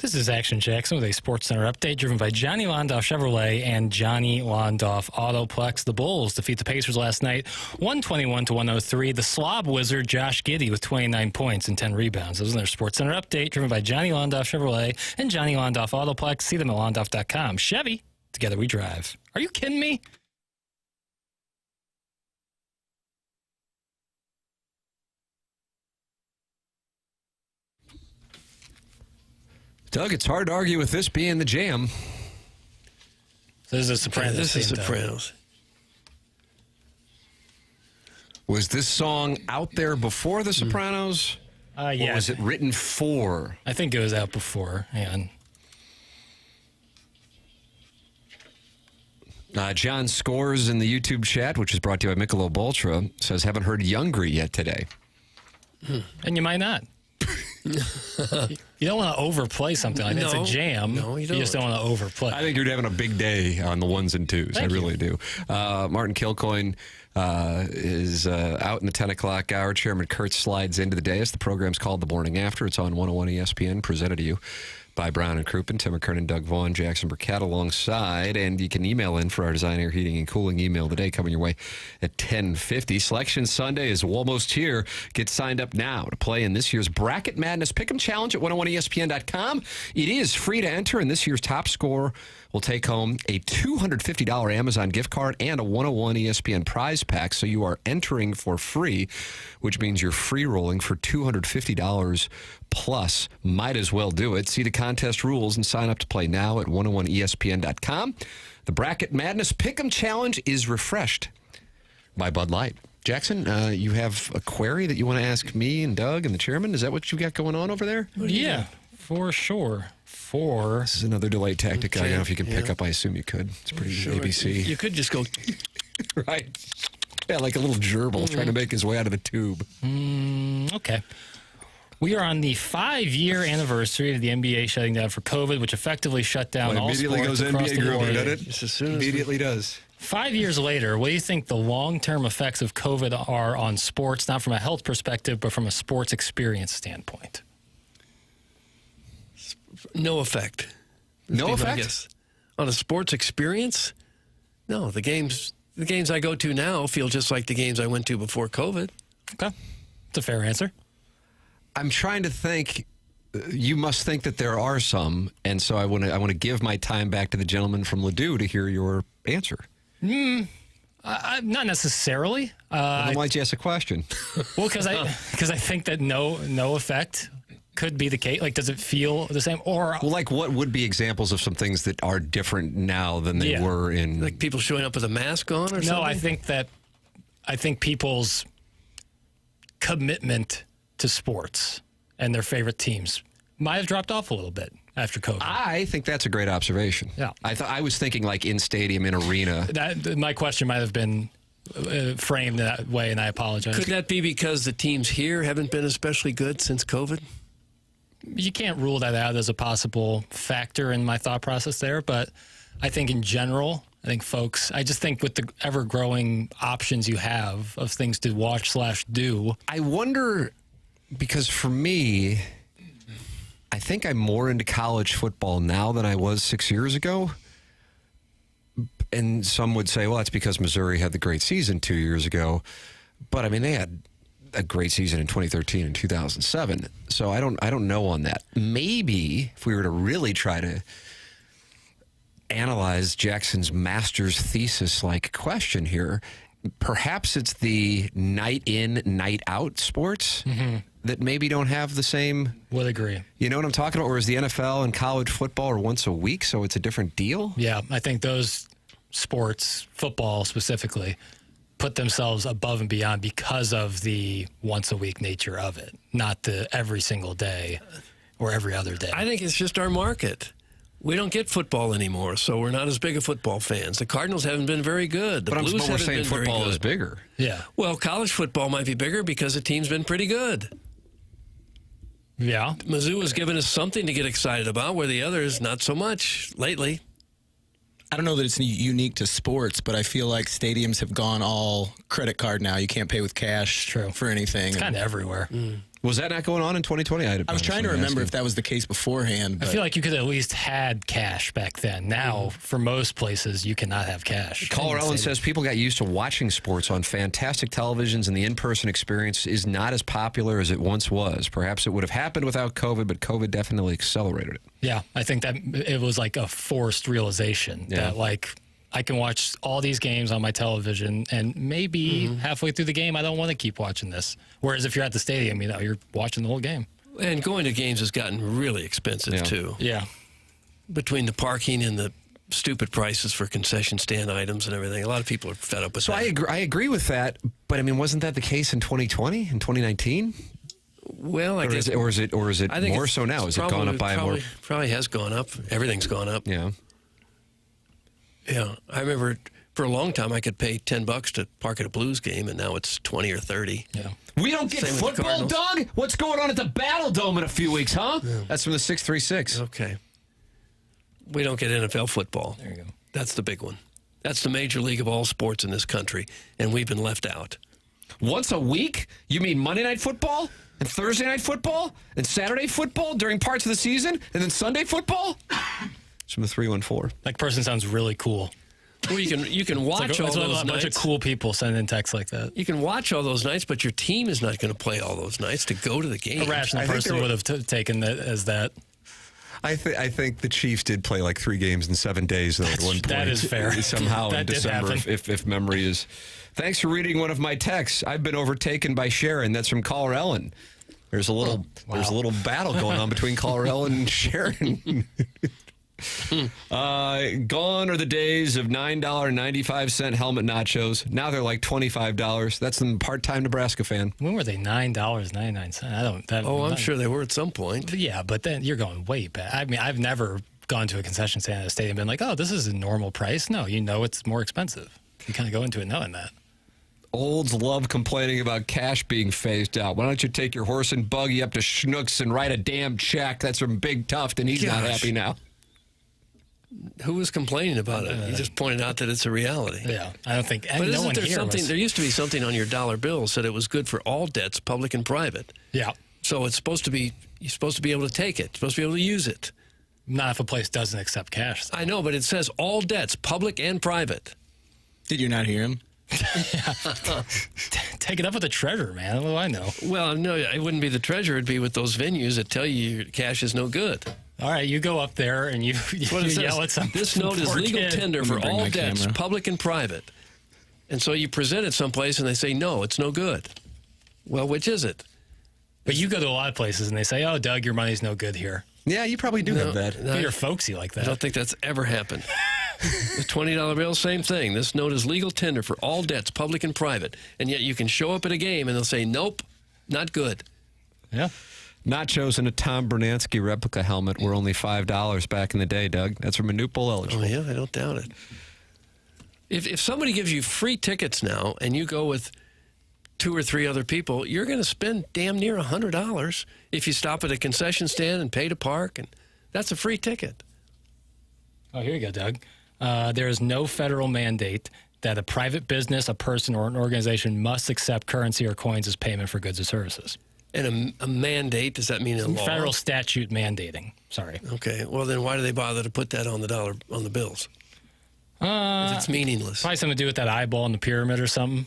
This is Action Jackson with a Sports Center update driven by Johnny Londoff Chevrolet and Johnny Londoff Autoplex. The Bulls defeat the Pacers last night, 121-103. The Slob Wizard Josh Giddey with 29 points and 10 rebounds. Those are their Sports Center update driven by Johnny Londoff Chevrolet and Johnny Londoff Autoplex. See them at londoff.com. Chevy, together we drive. Are you kidding me? Doug, it's hard to argue with this being the jam. This is a Sopranos. This is Sopranos. Was this song out there before The Sopranos? Yeah. Or was it written for? I think it was out before. Hang on. John Scores in the YouTube chat, which is brought to you by Michelob Ultra, says, haven't heard Youngry yet today. And you might not. You don't want to overplay something like that. It's a jam. No, you don't. You just don't want to overplay. I think you're having a big day on the ones and twos. I really do. Martin Kilcoyne is out in the 10 o'clock hour. Chairman Kurtz slides into the dais. The program's called The Morning After. It's on 101 ESPN, presented to you by Brown and Crouppen, Tim McKernan, Doug Vaughn, Jackson Burkett alongside. And you can email in for our Design, Air, Heating, and Cooling email today coming your way at 10:50. Selection Sunday is almost here. Get signed up now to play in this year's Bracket Madness Pick'em Challenge at 101ESPN.com. It is free to enter, and this year's top scorer will take home a $250 Amazon gift card and a 101 ESPN prize pack. So you are entering for free, which means you're free rolling for $250 plus. Might as well do it. See the contest rules and sign up to play now at 101ESPN.com. The Bracket Madness Pick'em Challenge is refreshed by Bud Light. Jackson, you have a query that you want to ask me and Doug and the chairman? Is that what you got going on over there? Yeah, for sure. This is another delay tactic. I don't know if you can pick up. I assume you could. It's pretty ABC. You could just go... Right. Yeah, like a little gerbil trying to make his way out of the tube. Okay. We are on the 5-year anniversary of the NBA shutting down for COVID, which effectively shut down all immediately sports goes across NBA the groupie, board. doesn't it? Just as soon as Immediately does. 5 years later, what do you think the long-term effects of COVID are on sports, not from a health perspective, but from a sports experience standpoint? No effect. No effect? On a sports experience? No, the games I go to now feel just like the games I went to before COVID. Okay. That's a fair answer. I'm trying to think. You must think that there are some, and so I want to give my time back to the gentleman from Ladue to hear your answer. Not necessarily. Then why'd you ask a question? Well, because I think that no effect could be the case. Like, does it feel the same? Or like, what would be examples of some things that are different now than they were in? Like people showing up with a mask on, or something? No, I think people's commitment to sports and their favorite teams might have dropped off a little bit after COVID. I think that's a great observation. Yeah, I was thinking like in stadium, in arena. My question might have been framed that way, and I apologize. Could that be because the teams here haven't been especially good since COVID? You can't rule that out as a possible factor in my thought process there, but I think in general, I just think with the ever-growing options you have of things to watch/do. I wonder, because for me, I think I'm more into college football now than I was 6 years ago. And some would say, well, that's because Missouri had the great season 2 years ago. But, I mean, they had a great season in 2013 and 2007. So I don't know on that. Maybe if we were to really try to analyze Jackson's master's thesis like question here, perhaps it's the night in, night out sports that maybe don't have the same. Would agree. You know what I'm talking about? Or is the NFL and college football are once a week, so it's a different deal? Yeah, I think those sports, football specifically, put themselves above and beyond because of the once-a-week nature of it, not the every single day or every other day. I think it's just our market. We don't get football anymore, so we're not as big of football fans. The Cardinals haven't been very good. The Blues we're haven't saying been very football good. is bigger. Yeah. Well, college football might be bigger because the team's been pretty good. Yeah. Mizzou has given us something to get excited about, where the others, not so much lately. I don't know that it's unique to sports, but I feel like stadiums have gone all credit card now. You can't pay with cash for anything. It's kind of everywhere. Was that not going on in 2020? I was trying to remember if that was the case beforehand. I feel like you could at least had cash back then. Now, for most places, you cannot have cash. Caller Ellen says people got used to watching sports on fantastic televisions, and the in-person experience is not as popular as it once was. Perhaps it would have happened without COVID, but COVID definitely accelerated it. Yeah, I think that it was like a forced realization that, like, I can watch all these games on my television, and maybe halfway through the game, I don't want to keep watching this. Whereas if you're at the stadium, you know, you're watching the whole game. And going to games has gotten really expensive, too. Yeah. Between the parking and the stupid prices for concession stand items and everything, a lot of people are fed up with that. I agree with that, but I mean, wasn't that the case in 2020 and 2019? Well, I guess, is it more so now? Has it gone up by more? Probably has gone up. Everything's gone up. Yeah. Yeah, I remember for a long time I could pay $10 to park at a Blues game, and now it's 20 or 30. Yeah. We don't get football, Doug? What's going on at the Battle Dome in a few weeks, huh? Yeah. That's from the 636. Okay. We don't get NFL football. There you go. That's the big one. That's the major league of all sports in this country, and we've been left out. Once a week? You mean Monday Night Football? And Thursday Night Football? And Saturday Football during parts of the season? And then Sunday Football? It's from the 314. That person sounds really cool. Well, you can watch all those nights. A bunch of cool people sending in texts like that. You can watch all those nights, but your team is not going to play all those nights to go to the game. A rational person would have taken that as that. I think the Chiefs did play like 3 games in 7 days, though, at one point. That is fair. Somehow in December, if memory is. Thanks for reading one of my texts. I've been overtaken by Sharon. That's from Caller Ellen. There's a little battle going on between Caller Ellen and Sharon. Gone are the days of $9.95 helmet nachos. Now they're like $25. That's a part-time Nebraska fan. When were they $9.99? I'm sure they were at some point. Yeah, but then you're going way back. I mean, I've never gone to a concession stand at a stadium and been like, oh, this is a normal price. No, you know it's more expensive. You kind of go into it knowing that. Olds love complaining about cash being phased out. Why don't you take your horse and buggy up to Schnucks and write a damn check? That's from Big Tuft, and he's not happy now. Who was complaining about it? He just pointed out that it's a reality. Yeah, I don't think. But isn't there something? There used to be something on your dollar bill said it was good for all debts, public and private. Yeah. So it's supposed to be. You're supposed to be able to take it. You're supposed to be able to use it. Not if a place doesn't accept cash. I know, but it says all debts, public and private. Did you not hear him? Take it up with the treasurer, man. What do I know? Well, no, it wouldn't be the treasurer. It'd be with those venues that tell you your cash is no good. All right, you go up there and you yell at some. This note is legal tender for all debts, public and private. And so you present it someplace and they say, no, it's no good. Well, which is it? But you go to a lot of places and they say, oh, Doug, your money's no good here. Yeah, you probably do have that. No, you're folksy like that. I don't think that's ever happened. The $20 bill, same thing. This note is legal tender for all debts, public and private. And yet you can show up at a game and they'll say, nope, not good. Yeah. Nachos and a Tom Bernansky replica helmet were only $5 back in the day, Doug. That's from Manupal eligible. Oh, yeah, I don't doubt it. If somebody gives you free tickets now and you go with 2 or 3 other people, you're going to spend damn near $100 if you stop at a concession stand and pay to park. And that's a free ticket. Oh, here you go, Doug. There is no federal mandate that a private business, a person, or an organization must accept currency or coins as payment for goods or services. And a mandate, does that mean a law? Federal statute mandating. Sorry. Okay. Well, then why do they bother to put that on the bills? If it's meaningless. Probably something to do with that eyeball in the pyramid or something.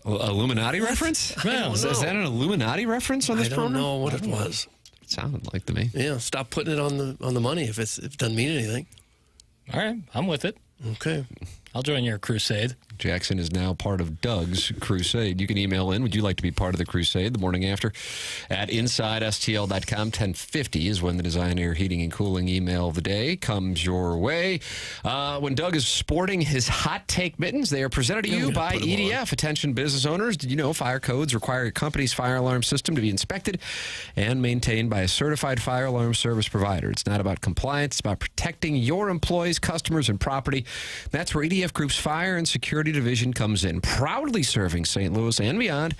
Illuminati reference? Well, is that an Illuminati reference on this program? I don't know what it was. It sounded like to me. Yeah, stop putting it on the money if it doesn't mean anything. All right, I'm with it. Okay. I'll join your crusade. Jackson is now part of Doug's crusade. You can email in. Would you like to be part of the crusade the morning after? At InsideSTL.com. 10:50 is when the Design Air Heating and Cooling email of the day comes your way. When Doug is sporting his hot take mittens, they are presented to you by EDF. Attention business owners, did you know fire codes require your company's fire alarm system to be inspected and maintained by a certified fire alarm service provider? It's not about compliance. It's about protecting your employees, customers, and property. That's where EDF EDF Group's Fire and Security Division comes in, proudly serving St. Louis and beyond.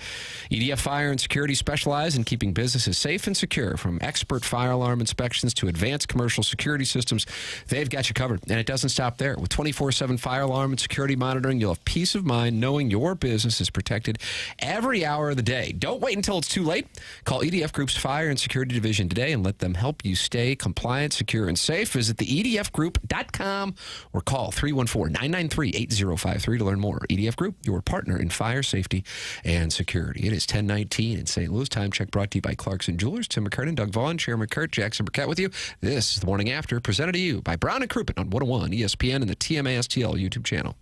EDF Fire and Security specialize in keeping businesses safe and secure. From expert fire alarm inspections to advanced commercial security systems, they've got you covered. And it doesn't stop there. With 24/7 fire alarm and security monitoring, you'll have peace of mind knowing your business is protected every hour of the day. Don't wait until it's too late. Call EDF Group's Fire and Security Division today and let them help you stay compliant, secure, and safe. Visit the edfgroup.com or call 314-993-8053 to learn more. EDF Group, your partner in fire safety and security. It is 10:19 in St. Louis. Time check brought to you by Clarkson Jewelers. Tim McKernan, Doug Vaughn, Chairman Kurt, Jackson Burkett with you. This is The Morning After, presented to you by Brown & Crouppen on 101 ESPN and the TMASTL YouTube channel.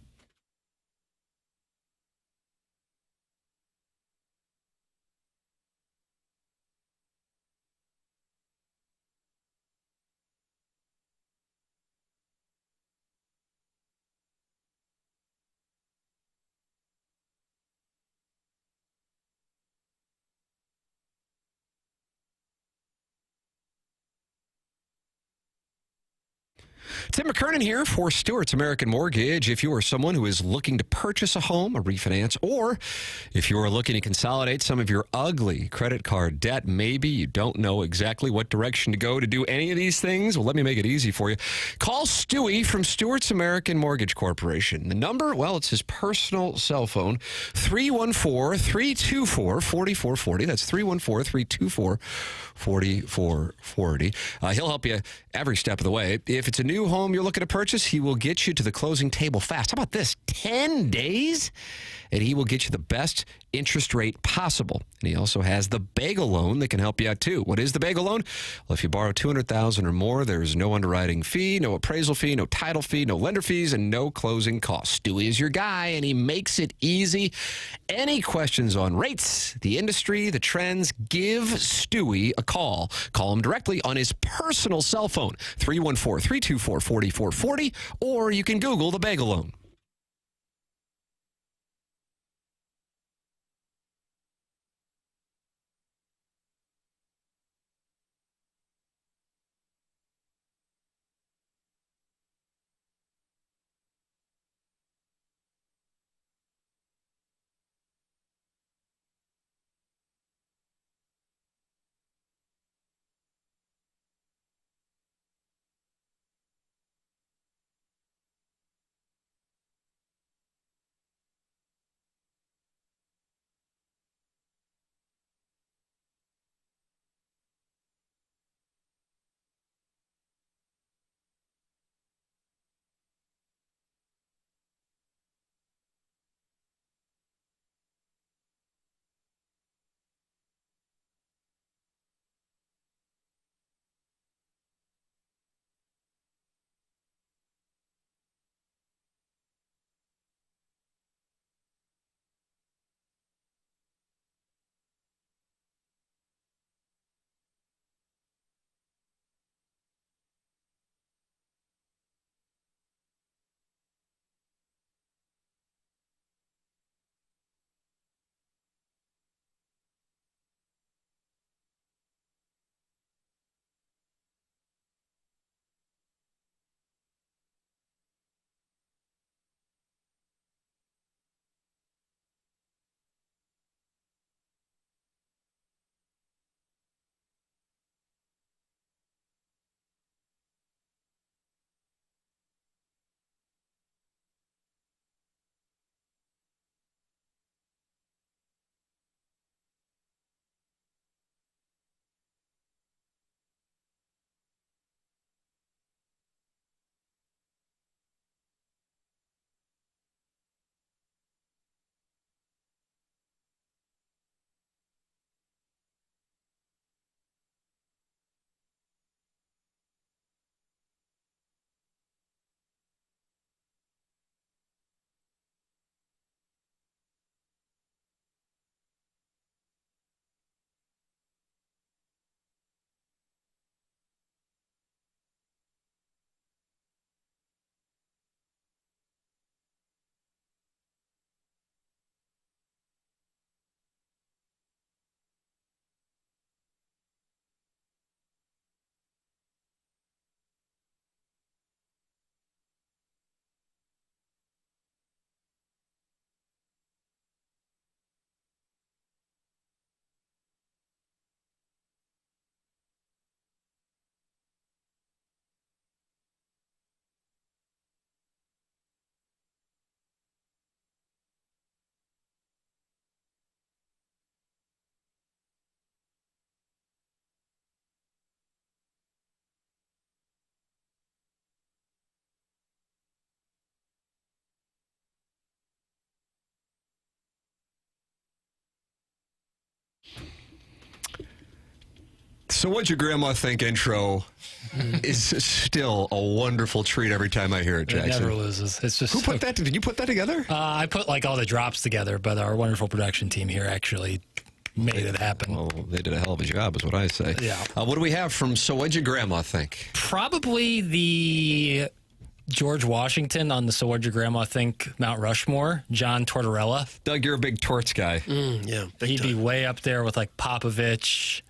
Tim McKernan here for Stewart's American Mortgage. If you are someone who is looking to purchase a home, a refinance, or if you are looking to consolidate some of your ugly credit card debt, maybe you don't know exactly what direction to go to do any of these things, well, let me make it easy for you. Call Stewie from Stewart's American Mortgage Corporation. The number, well, it's his personal cell phone, 314-324-4440. That's 314-324-4440. He'll help you every step of the way. If it's a new home you're looking to purchase, he will get you to the closing table fast. How about this? 10 days? And he will get you the best interest rate possible. And he also has the Bagel Loan that can help you out, too. What is the Bagel Loan? Well, if you borrow $200,000 or more, there's no underwriting fee, no appraisal fee, no title fee, no lender fees, and no closing costs. Stewie is your guy, and he makes it easy. Any questions on rates, the industry, the trends, give Stewie a call. Call him directly on his personal cell phone, 314-324-4440, or you can Google the Bagel Loan. So What'd Your Grandma Think intro is still a wonderful treat every time I hear it, Jackson. It never loses. It's just Who put that? Did you put that together? I put like all the drops together, but our wonderful production team here actually made it happen. Well, they did a hell of a job, is what I say. Yeah. What do we have from So What'd Your Grandma Think? Probably the George Washington on the So What'd Your Grandma Think Mount Rushmore, John Tortorella. Doug, you're a big Torts guy. Yeah, He'd be way up there with like Popovich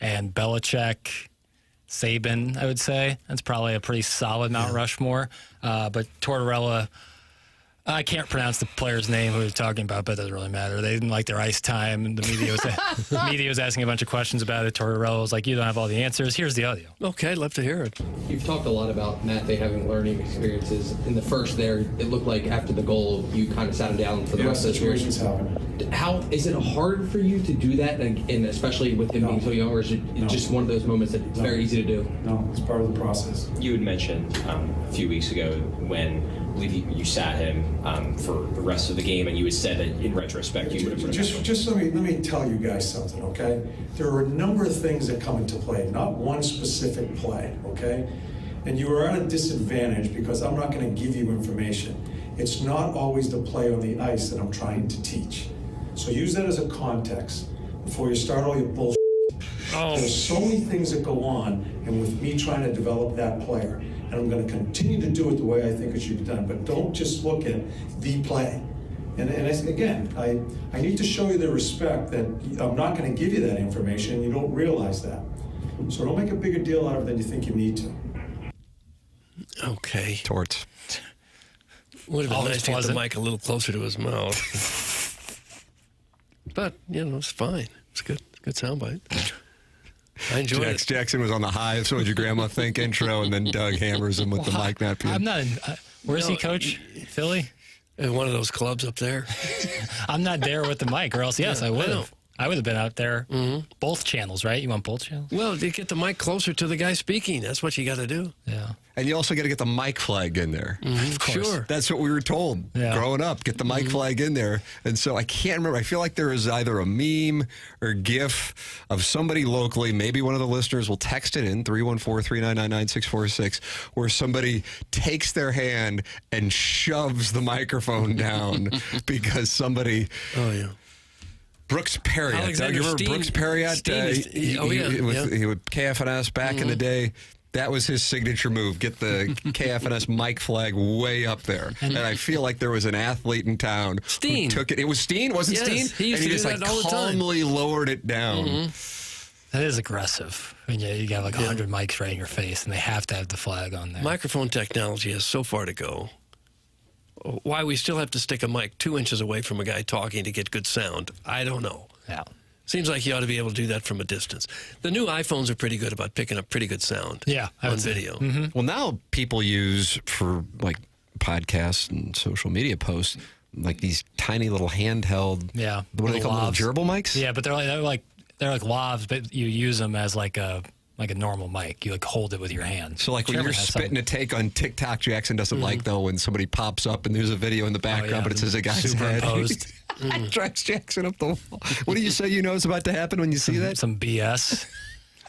and Belichick, Saban, I would say. That's probably a pretty solid Mount Rushmore. But Tortorella, I can't pronounce the player's name who we're talking about, but it doesn't really matter. They didn't like their ice time, and the media was asking a bunch of questions about it. Tortorella was like, you don't have all the answers. Here's the audio. Okay, I'd love to hear it. You've talked a lot about Matt Day having learning experiences. In the first there, it looked like after the goal, you kind of sat him down for the rest of the situations happen. How is it hard for you to do that, and especially with him being so young, or is it just one of those moments that it's very easy to do? No, it's part of the process. You had mentioned a few weeks ago when I believe you sat him for the rest of the game, and you had said that in retrospect you would have. Just let me tell you guys something, okay? There are a number of things that come into play, not one specific play, okay? And you are at a disadvantage because I'm not going to give you information. It's not always the play on the ice that I'm trying to teach. So use that as a context before you start all your bullshit. There's so many things that go on, and with me trying to develop that player, and I'm going to continue to do it the way I think it should be done, but don't just look at the play. And again, I need to show you the respect that I'm not going to give you that information, and you don't realize that. So don't make a bigger deal out of it than you think you need to. Okay. Torts. Would have been Always nice to get the pleasant. mic a little closer to his mouth. But, it's fine. It's good. Good soundbite. I enjoyed it. Jackson was on the high of So What'd Your Grandma Think intro, and then Doug hammers him with the mic not being. I'm not. Where's he, Coach? Philly? In one of those clubs up there. I'm not there with the mic, or else yes, I would I know. have. I would have been out there. Both channels, right? You want both channels? Well, you get the mic closer to the guy speaking. That's what you got to do. Yeah. And you also got to get the mic flag in there. Of course. Sure. That's what we were told growing up. Get the mic flag in there. And so I can't remember. I feel like there is either a meme or GIF of somebody locally, maybe one of the listeners will text it in, 314-399-9646, where somebody takes their hand and shoves the microphone down because somebody... Oh, yeah. Brooks Perriott. Doug, you remember Brooks Perriott? He would KFNS back in the day. That was his signature move. Get the KFNS mic flag way up there. And I feel like there was an athlete in town who took it. It was Steen, wasn't Steen? He used and he to just do that all the time. calmly lowered it down. That is aggressive. I mean, you got like 100 mics right in your face, and they have to have the flag on there. Microphone technology has so far to go. Why we still have to stick a mic 2 inches away from a guy talking to get good sound, I don't know. Yeah. Seems like you ought to be able to do that from a distance. The new iPhones are pretty good about picking up pretty good sound on video. Well, now people use for like podcasts and social media posts like these tiny little handheld. Yeah. What do they call them? Gerbil mics? Yeah, but they're like lavs, but you use them as like a normal mic. You like hold it with your hand. So like when you're spitting a take on TikTok, Jackson doesn't like though when somebody pops up and there's a video in the background, but it says a guy's head. Superimposed. That drives Jackson up the wall. What do you say you know is about to happen when you see that? Some BS.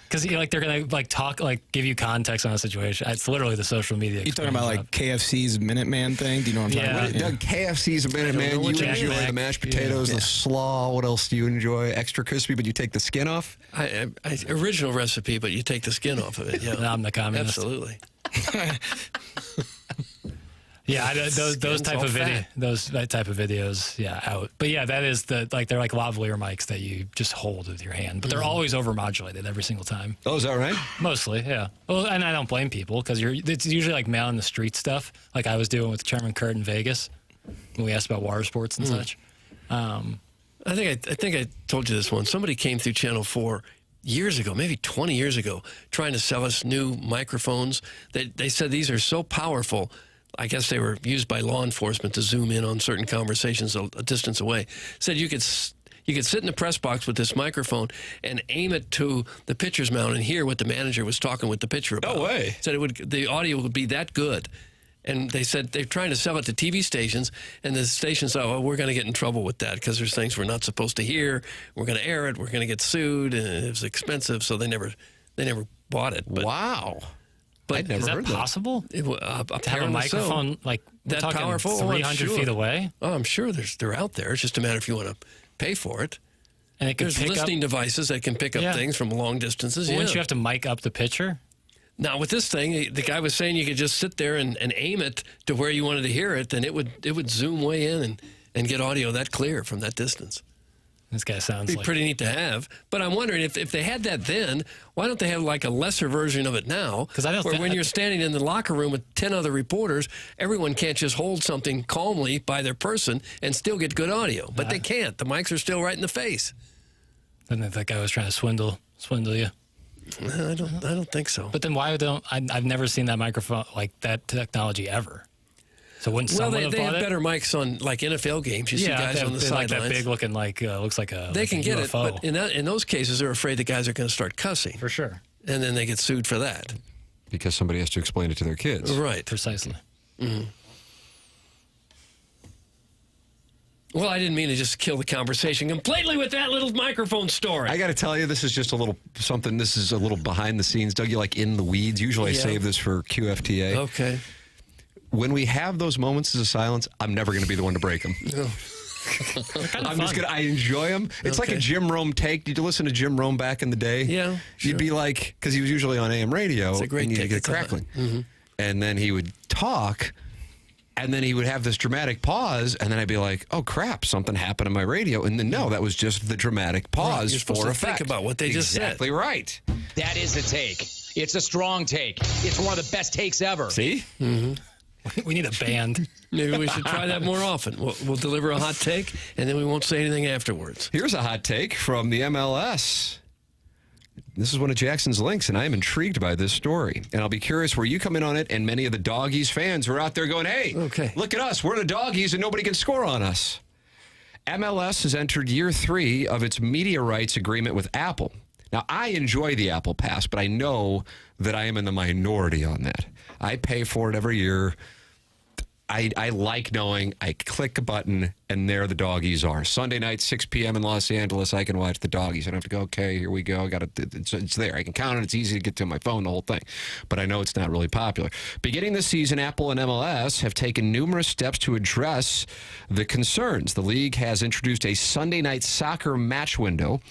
Because they're gonna talk, give you context on a situation. It's literally the social media. You talking about like KFC's Minuteman thing? Do you know what I'm talking about? Doug, KFC's Minuteman. You enjoy the mashed potatoes, the slaw. What else do you enjoy? Extra crispy, but you take the skin off. Original recipe, but you take the skin off of it. Yeah, I'm the communist. Absolutely. Yeah, those type of videos, out. But yeah, that is they're like lavalier mics that you just hold with your hand, but they're always overmodulated every single time. Oh, is that right? Mostly, yeah. Well, and I don't blame people because it's usually like man on the street stuff, like I was doing with Chairman Kurt in Vegas when we asked about water sports and such. I think I told you this once. Somebody came through Channel 4 years ago, maybe 20 years ago, trying to sell us new microphones. They said these are so powerful. I guess they were used by law enforcement to zoom in on certain conversations a distance away. Said you could sit in the press box with this microphone and aim it to the pitcher's mound and hear what the manager was talking with the pitcher about. No way. Said the audio would be that good. And they said they're trying to sell it to TV stations, and the stations thought, we're going to get in trouble with that because there's things we're not supposed to hear. We're going to air it. We're going to get sued, and it was expensive, so they never They never bought it. But, wow. But I'd never Is that heard possible? to have a microphone like that talking powerful, 300 feet away? Oh, I'm sure they're out there. It's just a matter if you want to pay for it. And it can There's pick listening up, devices that can pick up things from long distances. Well, wouldn't you have to mic up the pitcher? Now, with this thing, the guy was saying you could just sit there and aim it to where you wanted to hear it, and it would zoom way in and get audio that clear from that distance. This guy sounds It'd be like pretty neat to have. But I'm wondering if they had that then, why don't they have like a lesser version of it now? Because I don't where think when you're standing in the locker room with 10 other reporters, everyone can't just hold something calmly by their person and still get good audio. But they can't. The mics are still right in the face. I think that guy was trying to swindle you. I don't think so. But then why don't I've never seen that microphone like that technology ever. So wouldn't someone have they bought have it? better mics on like NFL games. You see guys on the sidelines. Like that big looking looks like a they can a get UFO. it, but in those cases, they're afraid the guys are going to start cussing. For sure. And then they get sued for that. Because somebody has to explain it to their kids. Right. Precisely. Mm-hmm. Well, I didn't mean to just kill the conversation completely with that little microphone story. I got to tell you, this is just a little something. This is a little behind the scenes. Doug, you like in the weeds. Usually I save this for QFTA. Okay. When we have those moments of silence, I'm never going to be the one to break them. I'm just going to, I enjoy them. It's like a Jim Rome take. Did you listen to Jim Rome back in the day? Yeah. Sure. You'd be like, because he was usually on AM radio. It's a great and you'd take. get It's crackling. Mm-hmm. And then he would talk. And then he would have this dramatic pause, and then I'd be like, "Oh crap! Something happened on my radio." And then no, that was just the dramatic pause You're supposed for to effect. think about what they just said. Exactly right. That is a take. It's a strong take. It's one of the best takes ever. See? Mm-hmm. We need a band. Maybe we should try that more often. We'll deliver a hot take, and then we won't say anything afterwards. Here's a hot take from the MLS. This is one of Jackson's links, and I am intrigued by this story. And I'll be curious where you come in on it, and many of the Doggies fans who are out there going, hey, look at us. We're the Doggies, and nobody can score on us. MLS has entered year 3 of its media rights agreement with Apple. Now, I enjoy the Apple Pass, but I know that I am in the minority on that. I pay for it every year. I like knowing I click a button and there the Doggies are. Sunday night, 6 p.m. in Los Angeles, I can watch the Doggies. I don't have to go, okay, here we go. It's there. I can count it. It's easy to get to my phone, the whole thing. But I know it's not really popular. Beginning this season, Apple and MLS have taken numerous steps to address the concerns. The league has introduced a Sunday night soccer match window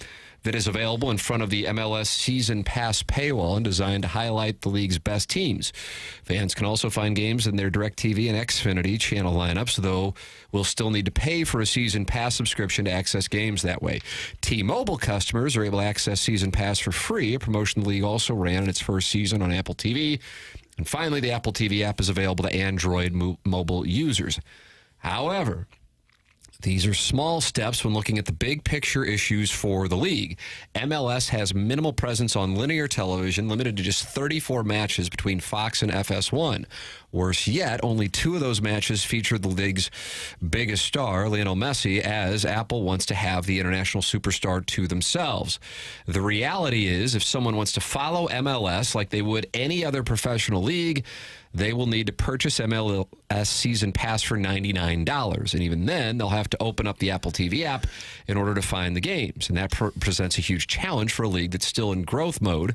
that is available in front of the MLS Season Pass paywall and designed to highlight the league's best teams. Fans can also find games in their DirecTV and Xfinity channel lineups, though will still need to pay for a Season Pass subscription to access games that way. T-Mobile customers are able to access Season Pass for free, a promotion the league also ran in its first season on Apple TV. And finally, the Apple TV app is available to Android mobile users. However, these are small steps when looking at the big picture issues for the league. MLS has minimal presence on linear television, limited to just 34 matches between Fox and FS1. Worse yet, only 2 of those matches featured the league's biggest star, Lionel Messi, as Apple wants to have the international superstar to themselves. The reality is, if someone wants to follow MLS like they would any other professional league, they will need to purchase MLS Season Pass for $99. And even then, they'll have to open up the Apple TV app in order to find the games. And that presents a huge challenge for a league that's still in growth mode.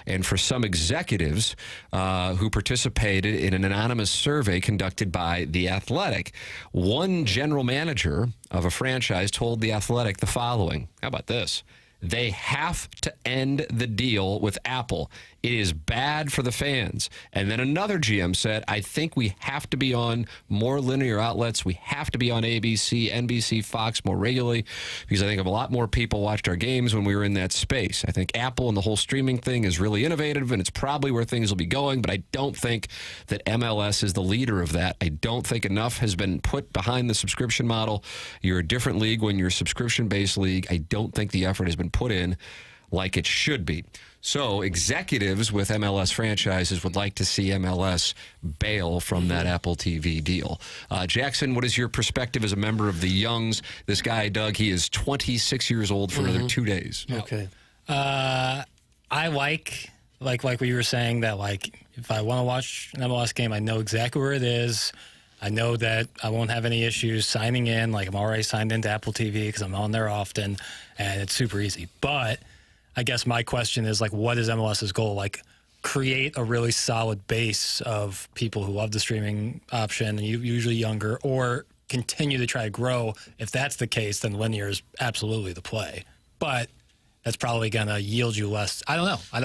And for some executives who participated in an anonymous survey conducted by The Athletic, one general manager of a franchise told The Athletic the following. How about this? They have to end the deal with Apple. It is bad for the fans. And then another GM said, I think we have to be on more linear outlets. We have to be on ABC, NBC, Fox more regularly, because I think a lot more people watched our games when we were in that space. I think Apple and the whole streaming thing is really innovative, and it's probably where things will be going, but I don't think that MLS is the leader of that. I don't think enough has been put behind the subscription model. You're a different league when you're a subscription-based league. I don't think the effort has been put in like it should be. So executives with MLS franchises would like to see MLS bail from that Apple TV deal. Jackson, what is your perspective as a member of the Youngs? This guy, Doug, he is 26 years old for another 2 days. Okay. I like what you were saying, that like if I want to watch an MLS game, I know exactly where it is. I know that I won't have any issues signing in. Like I'm already signed into Apple TV because I'm on there often, and it's super easy. But I guess my question is, like, what is MLS's goal? Like, create a really solid base of people who love the streaming option, and usually younger, or continue to try to grow. If that's the case, then linear is absolutely the play. But that's probably going to yield you less. I don't know. I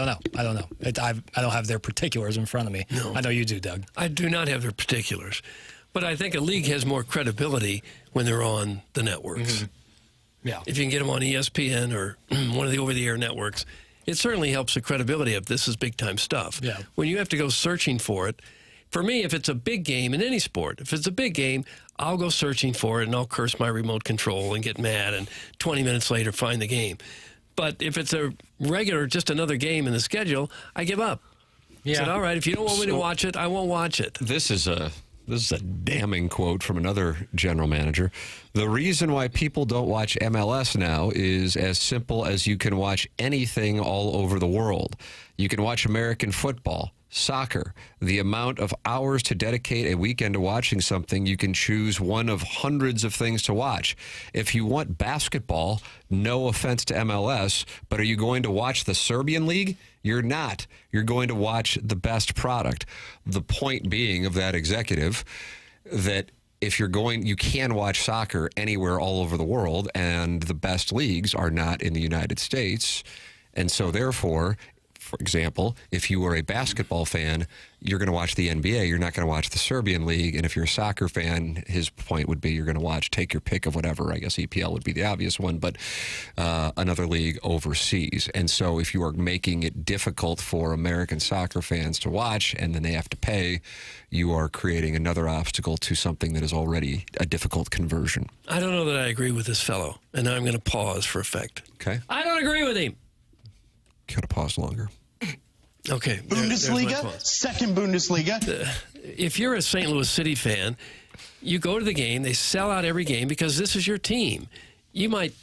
don't have their particulars in front of me. No. I know you do, Doug. I do not have their particulars. But I think a league has more credibility when they're on the networks. Mm-hmm. Yeah. If you can get them on ESPN or one of the over-the-air networks, it certainly helps the credibility of this is big-time stuff. Yeah. When you have to go searching for it, for me, if it's a big game in any sport, if it's a big game, I'll go searching for it and I'll curse my remote control and get mad and 20 minutes later find the game. But if it's a regular, just another game in the schedule, I give up. Yeah. I said, all right, if you don't want me to watch it, I won't watch it. This is a damning quote from another general manager. The reason why people don't watch MLS now is as simple as you can watch anything all over the world. You can watch American football, soccer. The amount of hours to dedicate a weekend to watching something, you can choose one of hundreds of things to watch. If you want basketball, no offense to MLS, but are you going to watch the Serbian League? You're not. You're going to watch the best product. The point being of that executive that if you're going, you can watch soccer anywhere all over the world, and the best leagues are not in the United States. And so therefore, for example, if you were a basketball fan, you're going to watch the NBA. You're not going to watch the Serbian League. And if you're a soccer fan, his point would be you're going to take your pick of whatever. I guess EPL would be the obvious one, but another league overseas. And so if you are making it difficult for American soccer fans to watch and then they have to pay, you are creating another obstacle to something that is already a difficult conversion. I don't know that I agree with this fellow, and now I'm going to pause for effect. Okay. I don't agree with him. Could have paused longer. Okay. Bundesliga, second Bundesliga. If you're a St. Louis City fan, you go to the game, they sell out every game because this is your team. You might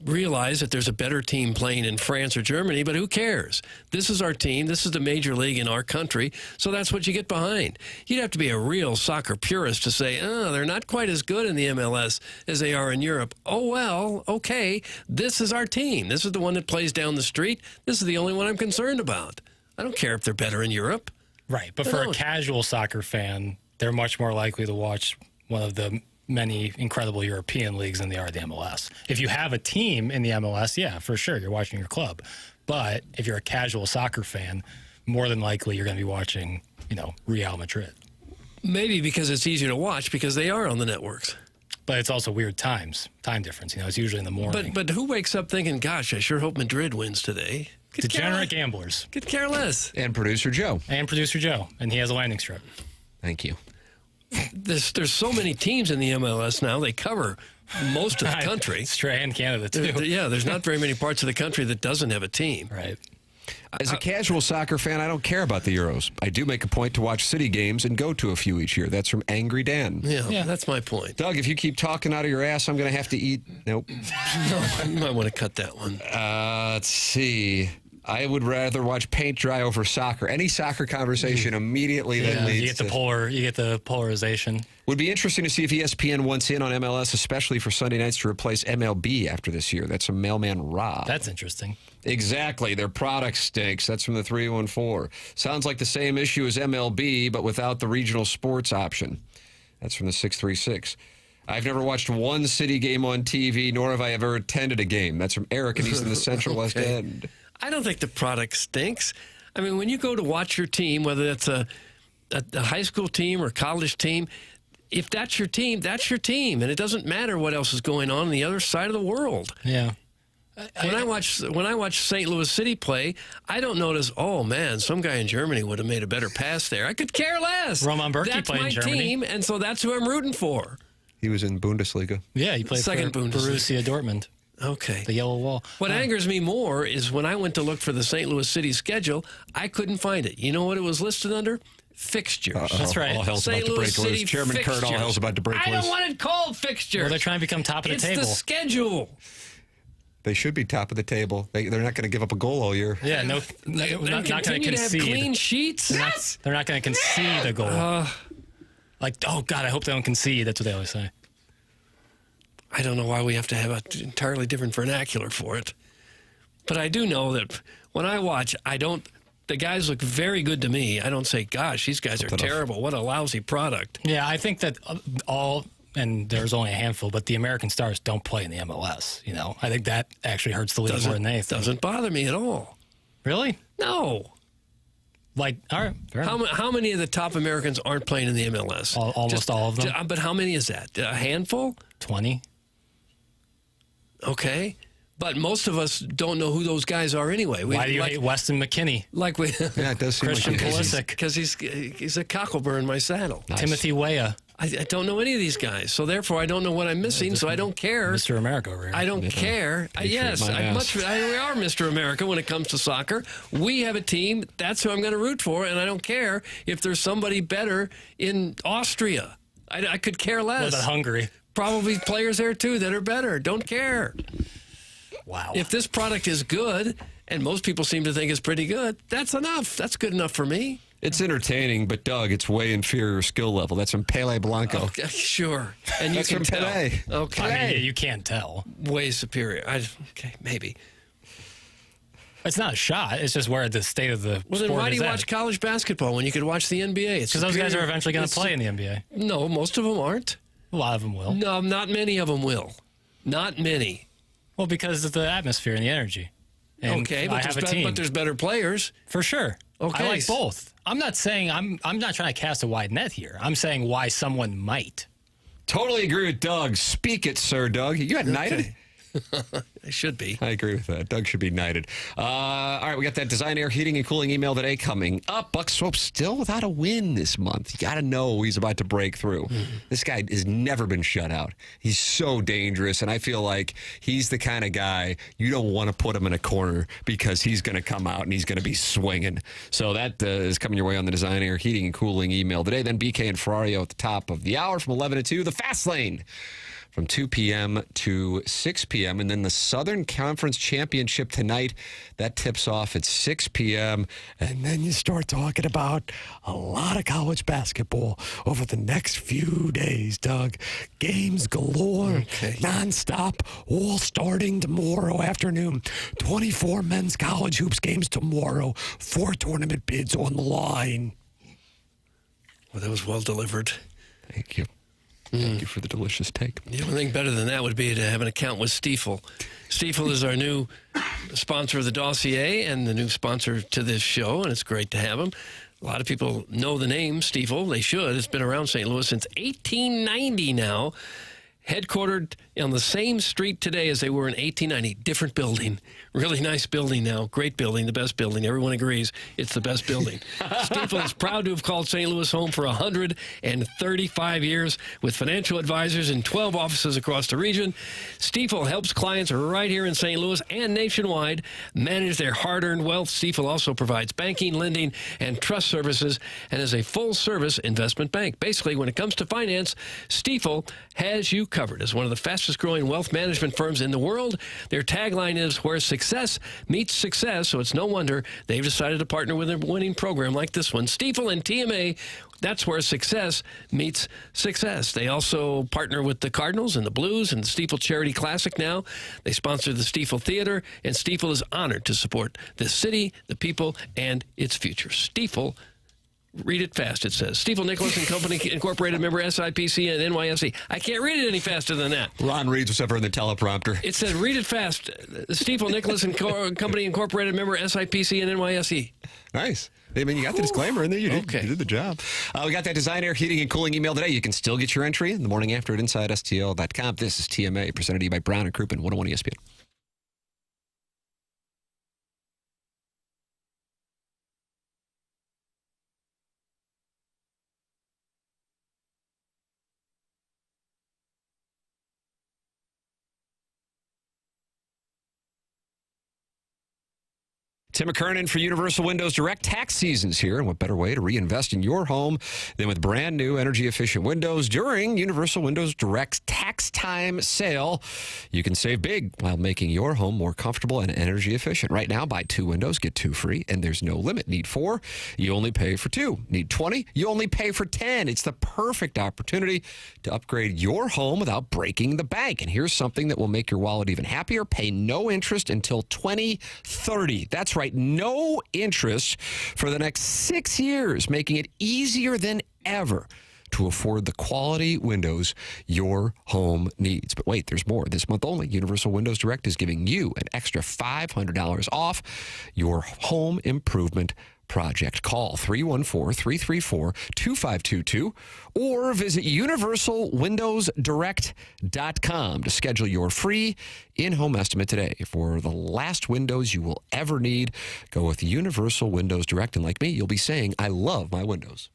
realize that there's a better team playing in France or Germany, but who cares? This is our team. This is the major league in our country, so that's what you get behind. You'd have to be a real soccer purist to say, oh, they're not quite as good in the MLS as they are in Europe. Oh, well, okay, this is our team. This is the one that plays down the street. This is the only one I'm concerned about. I don't care if they're better in Europe. Right, but for a casual soccer fan, they're much more likely to watch one of the many incredible European leagues than they are the MLS. If you have a team in the MLS, yeah, for sure, you're watching your club. But if you're a casual soccer fan, more than likely you're going to be watching, Real Madrid. Maybe because it's easier to watch because they are on the networks. But it's also weird time difference. It's usually in the morning. But who wakes up thinking, gosh, I sure hope Madrid wins today? Degenerate gamblers. Could care less. And Producer Joe. And he has a landing strip. Thank you. There's so many teams in the MLS now. They cover most of the country. Australia and Canada, too. Yeah, there's not very many parts of the country that doesn't have a team. Right. As a casual soccer fan, I don't care about the Euros. I do make a point to watch city games and go to a few each year. That's from Angry Dan. Yeah, that's my point. Doug, if you keep talking out of your ass, I'm going to have to eat. Nope. No, you might want to cut that one. Let's see. I would rather watch paint dry over soccer. Any soccer conversation immediately then leads you get the polarization. Would be interesting to see if ESPN wants in on MLS, especially for Sunday nights, to replace MLB after this year. That's from Mailman Rob. That's interesting. Exactly. Their product stinks. That's from the 314. Sounds like the same issue as MLB, but without the regional sports option. That's from the 636. I've never watched one city game on TV, nor have I ever attended a game. That's from Eric, and he's in the Central West End. I don't think the product stinks. I mean, when you go to watch your team, whether that's a high school team or college team, if that's your team, that's your team. And it doesn't matter what else is going on the other side of the world. Yeah. When I watch St. Louis City play, I don't notice, oh, man, some guy in Germany would have made a better pass there. I could care less. Roman Burkett played in Germany. That's my team, and so that's who I'm rooting for. He was in Bundesliga. Yeah, he played Second for Bundesliga. Borussia Dortmund. Okay. The yellow wall. What angers me more is when I went to look for the St. Louis City schedule, I couldn't find it. You know what it was listed under? Fixtures. That's right. All hell's about to break loose. Chairman Kurt, all hell's about to break loose. I don't want it called fixtures. Well, they're trying to become top of the table. It's the schedule. They should be top of the table. They're not going to give up a goal all year. Yeah, no. They're not going to concede. To have clean sheets? Yes! They're not going to concede a goal. Oh, God, I hope they don't concede. That's what they always say. I don't know why we have to have an entirely different vernacular for it. But I do know that when I watch, the guys look very good to me. I don't say, gosh, these guys are terrible. What a lousy product. Yeah, I think that and there's only a handful, but the American stars don't play in the MLS. I think that actually hurts the league more than anything. Doesn't bother me at all. Really? No. All right. Fair enough. How many of the top Americans aren't playing in the MLS? Almost all of them. But how many is that? A handful? 20. Okay. But most of us don't know who those guys are anyway. Why do you hate Weston McKinney? Yeah, it does seem Christian like Pulisic. Because he's a cockleburr in my saddle. Nice. Timothy Weah. I don't know any of these guys, so therefore I don't know what I'm missing. So I don't care. Mr. America over here. I don't care. Yes, we are Mr. America when it comes to soccer. We have a team. That's who I'm going to root for, and I don't care if there's somebody better in Austria. I could care less. What about Hungary? Probably players there too that are better. Don't care. Wow. If this product is good, and most people seem to think it's pretty good, that's enough. That's good enough for me. It's entertaining, but Doug, it's way inferior skill level. That's from Pele Blanco. Okay, sure. And you That's can from tell. Pele. Okay. I mean, you can't tell. Way superior. Okay, maybe. It's not a shot. It's just where the state of the Well, sport then why do you is watch college basketball when you could watch the NBA? Because those guys are eventually going to play in the NBA. No, most of them aren't. A lot of them will. No, not many of them will. Not many. Well, because of the atmosphere and the energy. And okay, I have a team. but there's better players. For sure. Okay. I like both. I'm not saying I'm not trying to cast a wide net here. I'm saying why someone might. Totally agree with Doug. Speak it, sir, Doug. You got knighted? I should be. I agree with that. Doug should be knighted. All right, we got that Design Air Heating and Cooling email today coming up. Buck Swope still without a win this month. You got to know he's about to break through. This guy has never been shut out. He's so dangerous, and I feel like he's the kind of guy you don't want to put him in a corner because he's going to come out and he's going to be swinging. So that is coming your way on the Design Air Heating and Cooling email today. Then BK and Ferrario at the top of the hour from 11 to 2. The Fast Lane from 2 p.m. to 6 p.m. And then the Southern Conference Championship tonight, that tips off at 6 p.m. And then you start talking about a lot of college basketball over the next few days, Doug. Games galore, nonstop, all starting tomorrow afternoon. 24 men's college hoops games tomorrow. 4 tournament bids on the line. Well, that was well delivered. Thank you. Thank you for the delicious take. The only thing better than that would be to have an account with Stiefel. Stiefel is our new sponsor of the dossier and the new sponsor to this show, and it's great to have him. A lot of people know the name Stiefel. They should. It's been around St. Louis since 1890 now. Headquartered on the same street today as they were in 1890. Different building. Really nice building now. Great building. The best building. Everyone agrees it's the best building. Stiefel is proud to have called St. Louis home for 135 years with financial advisors in 12 offices across the region. Stiefel helps clients right here in St. Louis and nationwide manage their hard-earned wealth. Stiefel also provides banking, lending, and trust services and is a full-service investment bank. Basically, when it comes to finance, Stiefel has you covered. As one of the fastest-growing wealth management firms in the world, their tagline is where success meets success, so it's no wonder they've decided to partner with a winning program like this one. Stiefel and TMA, that's where success meets success. They also partner with the Cardinals and the Blues and the Stiefel Charity Classic now. They sponsor the Stiefel Theater, and Stiefel is honored to support the city, the people, and its future. Stiefel, read it fast, it says. Stiefel Nicholas and Company Incorporated, member SIPC and NYSE. I can't read it any faster than that. Ron reads whatever in the teleprompter. It said, read it fast. Stiefel Nicholas and Company Incorporated, member SIPC and NYSE. Nice. I mean, you got the disclaimer in there. You did the job. We got that Design Air Heating and Cooling email today. You can still get your entry in the morning after at InsideSTL.com. This is TMA, presented to you by Brown and Crouppen, 101 ESPN. Tim McKernan for Universal Windows Direct. Tax season's here, and what better way to reinvest in your home than with brand new energy-efficient windows during Universal Windows Direct's tax time sale. You can save big while making your home more comfortable and energy efficient. Right now, buy 2 windows, get 2 free, and there's no limit. Need 4, you only pay for 2. Need 20, you only pay for 10. It's the perfect opportunity to upgrade your home without breaking the bank. And here's something that will make your wallet even happier. Pay no interest until 2030. That's right, no interest for the next 6 years, making it easier than ever to afford the quality windows your home needs. But wait, there's more. This month only, Universal Windows Direct is giving you an extra $500 off your home improvement project. Call 314-334-2522 or visit universalwindowsdirect.com to schedule your free in-home estimate today. For the last windows you will ever need, go with Universal Windows Direct. And like me, you'll be saying, I love my windows.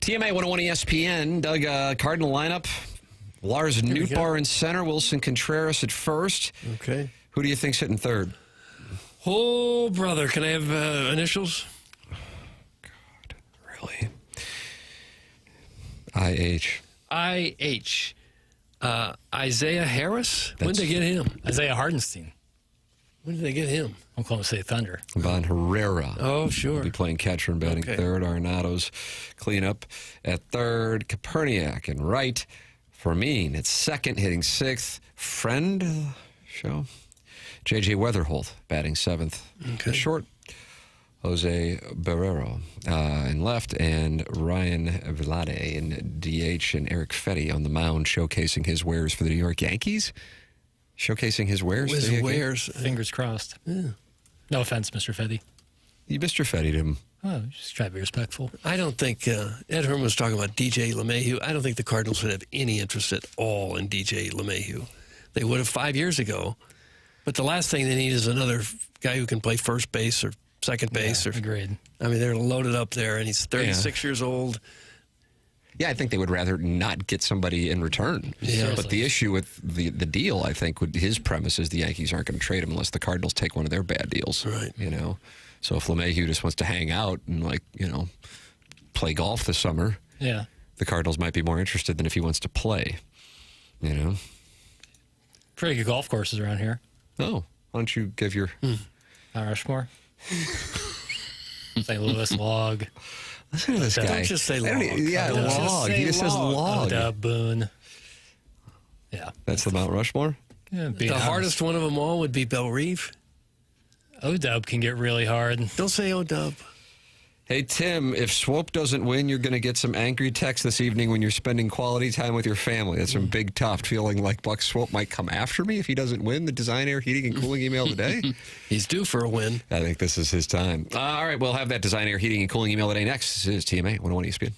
TMA 101 ESPN. Doug, Cardinal lineup. Lars Nootbaar in center. Wilson Contreras at first. Okay. Who do you think's hitting third? Oh, brother. Can I have initials? Really? IH. IH. Isaiah Harris? When did they get him? Isaiah Hardenstein. When did they get him? Oklahoma State Thunder. Von Herrera. Oh, sure. Will be playing catcher and batting third. Arenado's cleanup at third. Kaperniak in right. Fermin at second, hitting sixth. Friend show. J.J. Weatherholt batting seventh. Okay. Short. Jose Barrero in left, and Ryan Vilade in DH, and Eric Fetty on the mound showcasing his wares for the New York Yankees. Showcasing his wares? His wares. Fingers crossed. Yeah. No offense, Mr. Fetty. You Mr. Fetty'd him. Oh, just try to be respectful. I don't think Ed Herman was talking about DJ LeMahieu. I don't think the Cardinals would have any interest at all in DJ LeMahieu. They would have 5 years ago. But the last thing they need is another guy who can play first base or second base. Agreed. I mean, they're loaded up there, and he's 36 years old. Yeah, I think they would rather not get somebody in return. Yeah. But the issue with the deal, I think, his premise is the Yankees aren't going to trade him unless the Cardinals take one of their bad deals. Right. You know? So if LeMahieu just wants to hang out and, play golf this summer, yeah, the Cardinals might be more interested than if he wants to play. You know? Pretty good golf courses around here. Oh, why don't you give your... Rushmore? St. Louis log. Listen to this guy. Don't just say log. Log. He just says log. Boone. Yeah. That's the Mount Rushmore? Yeah, The hardest one of them all would be Belle Reve. O-Dub can get really hard. Don't say O-Dub. Hey, Tim, if Swope doesn't win, you're going to get some angry texts this evening when you're spending quality time with your family. That's from Big Tuft, feeling like Buck Swope might come after me if he doesn't win the Design Air Heating and Cooling email today. He's due for a win. I think this is his time. All right, we'll have that Design Air Heating and Cooling email today next. This is TMA 101 ESPN.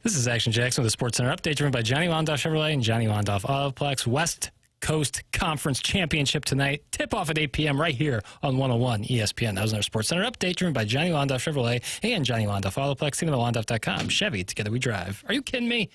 This is Action Jackson with the Sports Center update driven by Johnny Londoff Chevrolet and Johnny Londoff Autoplex. West Coast Conference Championship tonight. Tip off at 8 p.m. right here on 101 ESPN. That was our Sports Center update driven by Johnny Londoff Chevrolet and Johnny Londoff Autoplex. See them at Londoff.com. Chevy, together we drive. Are you kidding me?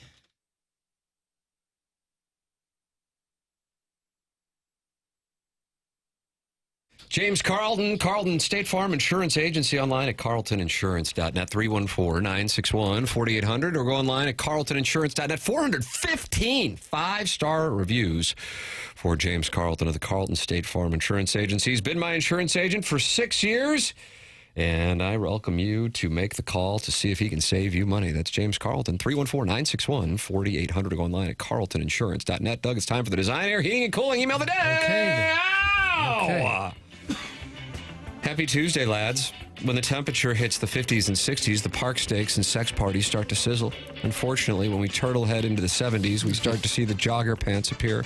James Carlton, Carlton State Farm Insurance Agency, online at carltoninsurance.net, 314-961-4800, or go online at carltoninsurance.net. 415 five-star reviews for James Carlton of the Carlton State Farm Insurance Agency. He's been my insurance agent for 6 years, and I welcome you to make the call to see if he can save you money. That's James Carlton, 314-961-4800, or go online at carltoninsurance.net. Doug, it's time for the Design, Air, Heating, and Cooling email of the day. Okay. Ow! Happy Tuesday, lads. When the temperature hits the 50s and 60s, the park steaks and sex parties start to sizzle. Unfortunately, when we turtle head into the 70s, we start to see the jogger pants appear.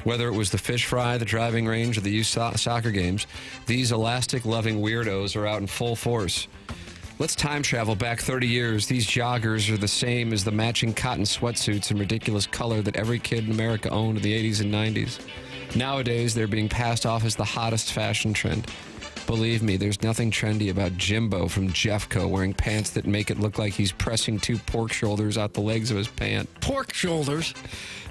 Whether it was the fish fry, the driving range, or the youth soccer games, these elastic-loving weirdos are out in full force. Let's time travel back 30 years. These joggers are the same as the matching cotton sweatsuits in ridiculous color that every kid in America owned in the 80s and 90s. Nowadays, they're being passed off as the hottest fashion trend. Believe me, there's nothing trendy about Jimbo from Jeffco wearing pants that make it look like he's pressing two pork shoulders out the legs of his pant. Pork shoulders?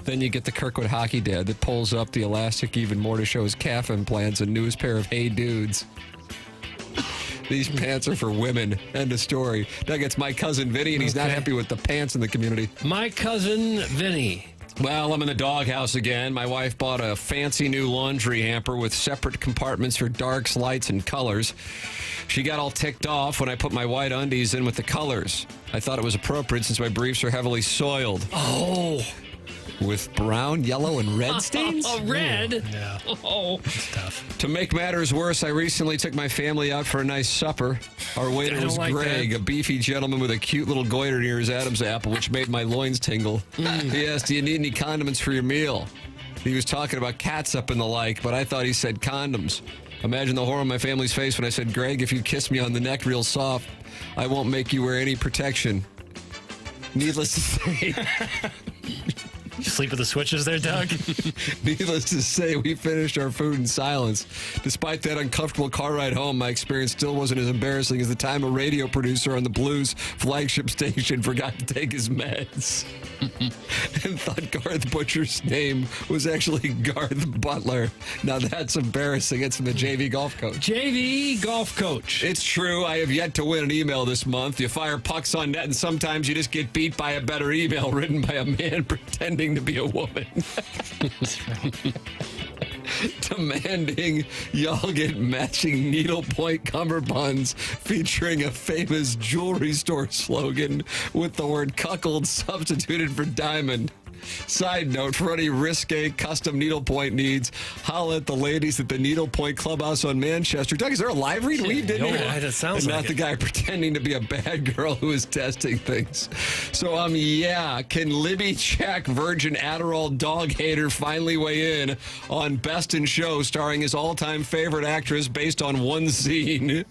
Then you get the Kirkwood hockey dad that pulls up the elastic even more to show his calf implants and newest pair of Hey Dudes. These pants are for women. End of story. Doug, it's my cousin Vinny, and he's not happy with the pants in the community. My cousin Vinny. Well, I'm in the doghouse again. My wife bought a fancy new laundry hamper with separate compartments for darks, lights, and colors. She got all ticked off when I put my white undies in with the colors. I thought it was appropriate since my briefs are heavily soiled. Oh. With brown, yellow, and red stains? Red? Yeah. Oh. It's tough. To make matters worse, I recently took my family out for a nice supper. Our waiter was Greg, a beefy gentleman with a cute little goiter near his Adam's apple, which made my loins tingle. He asked, "Do you need any condiments for your meal?" He was talking about catsup and the like, but I thought he said condoms. Imagine the horror on my family's face when I said, "Greg, if you kiss me on the neck real soft, I won't make you wear any protection." Needless to say... You sleep with the switches there, Doug? Needless to say, we finished our food in silence. Despite that uncomfortable car ride home, my experience still wasn't as embarrassing as the time a radio producer on the Blues flagship station forgot to take his meds and thought Garth Butcher's name was actually Garth Butler. Now that's embarrassing. It's from the JV golf coach. JV golf coach. It's true. I have yet to win an email this month. You fire pucks on net, and sometimes you just get beat by a better email written by a man pretending to be a woman. Demanding y'all get matching needlepoint cummerbunds featuring a famous jewelry store slogan with the word cuckold substituted for diamond. Side note, for any risque custom needlepoint needs, holla at the ladies at the Needlepoint Clubhouse on Manchester. Doug, is there a live read weaved in here? Yeah, that sounds and like not the guy pretending to be a bad girl who is testing things. So, can Libby Check, virgin Adderall dog hater, finally weigh in on Best in Show, starring his all-time favorite actress based on one scene?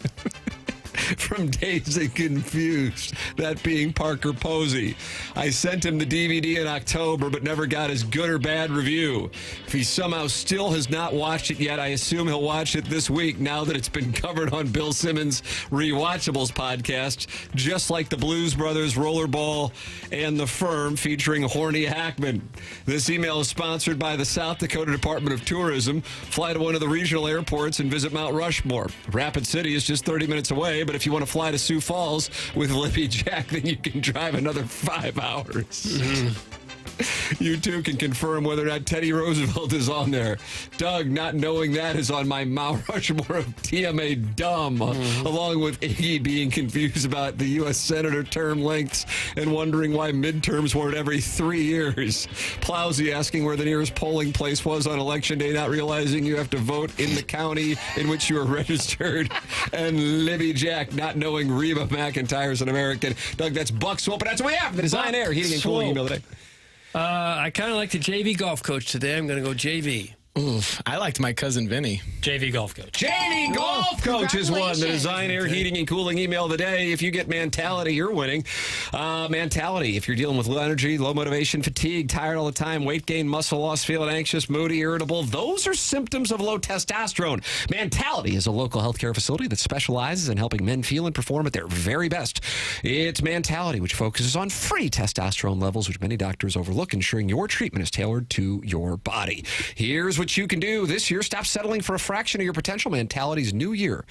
From Dazed and Confused, that being Parker Posey. I sent him the DVD in October, but never got his good or bad review. If he somehow still has not watched it yet, I assume he'll watch it this week now that it's been covered on Bill Simmons' Rewatchables podcast, just like the Blues Brothers, Rollerball, and The Firm, featuring Horny Hackman. This email is sponsored by the South Dakota Department of Tourism. Fly to one of the regional airports and visit Mount Rushmore. Rapid City is just 30 minutes away, but if you want to fly to Sioux Falls with Libby Jack, then you can drive another 5 hours. You too can confirm whether or not Teddy Roosevelt is on there. Doug, not knowing that, is on my Mount Rushmore of TMA dumb, along with Iggy being confused about the U.S. Senator term lengths and wondering why midterms weren't every 3 years. Plowsy asking where the nearest polling place was on Election Day, not realizing you have to vote in the county in which you are registered. And Libby Jack not knowing Reba McEntire's an American. Doug, that's Buck Swope, and that's what we have. The Design Air Heating and Cooling email today. I kind of like the JV golf coach today. I'm going to go JV. Oof, I liked my cousin Vinny. JV golf coach. JV Golf Coach is one. The Design Air Heating and Cooling email of the day. If you get Mentality, you're winning. Mentality, if you're dealing with low energy, low motivation, fatigue, tired all the time, weight gain, muscle loss, feeling anxious, moody, irritable, those are symptoms of low testosterone. Mentality is a local healthcare facility that specializes in helping men feel and perform at their very best. It's Mentality, which focuses on free testosterone levels, which many doctors overlook, ensuring your treatment is tailored to your body. Here's what you can do this year. Stop settling for a fraction of your potential. Mentality's new year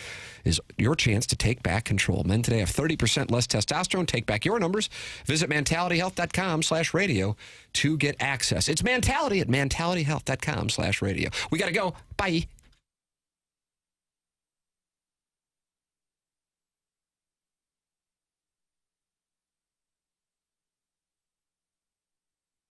is your chance to take back control. Men today have 30% less testosterone. Take back your numbers. Visit mentalityhealth.com/radio to get access. It's Mentality at mentalityhealth.com/radio. We got to go. Bye.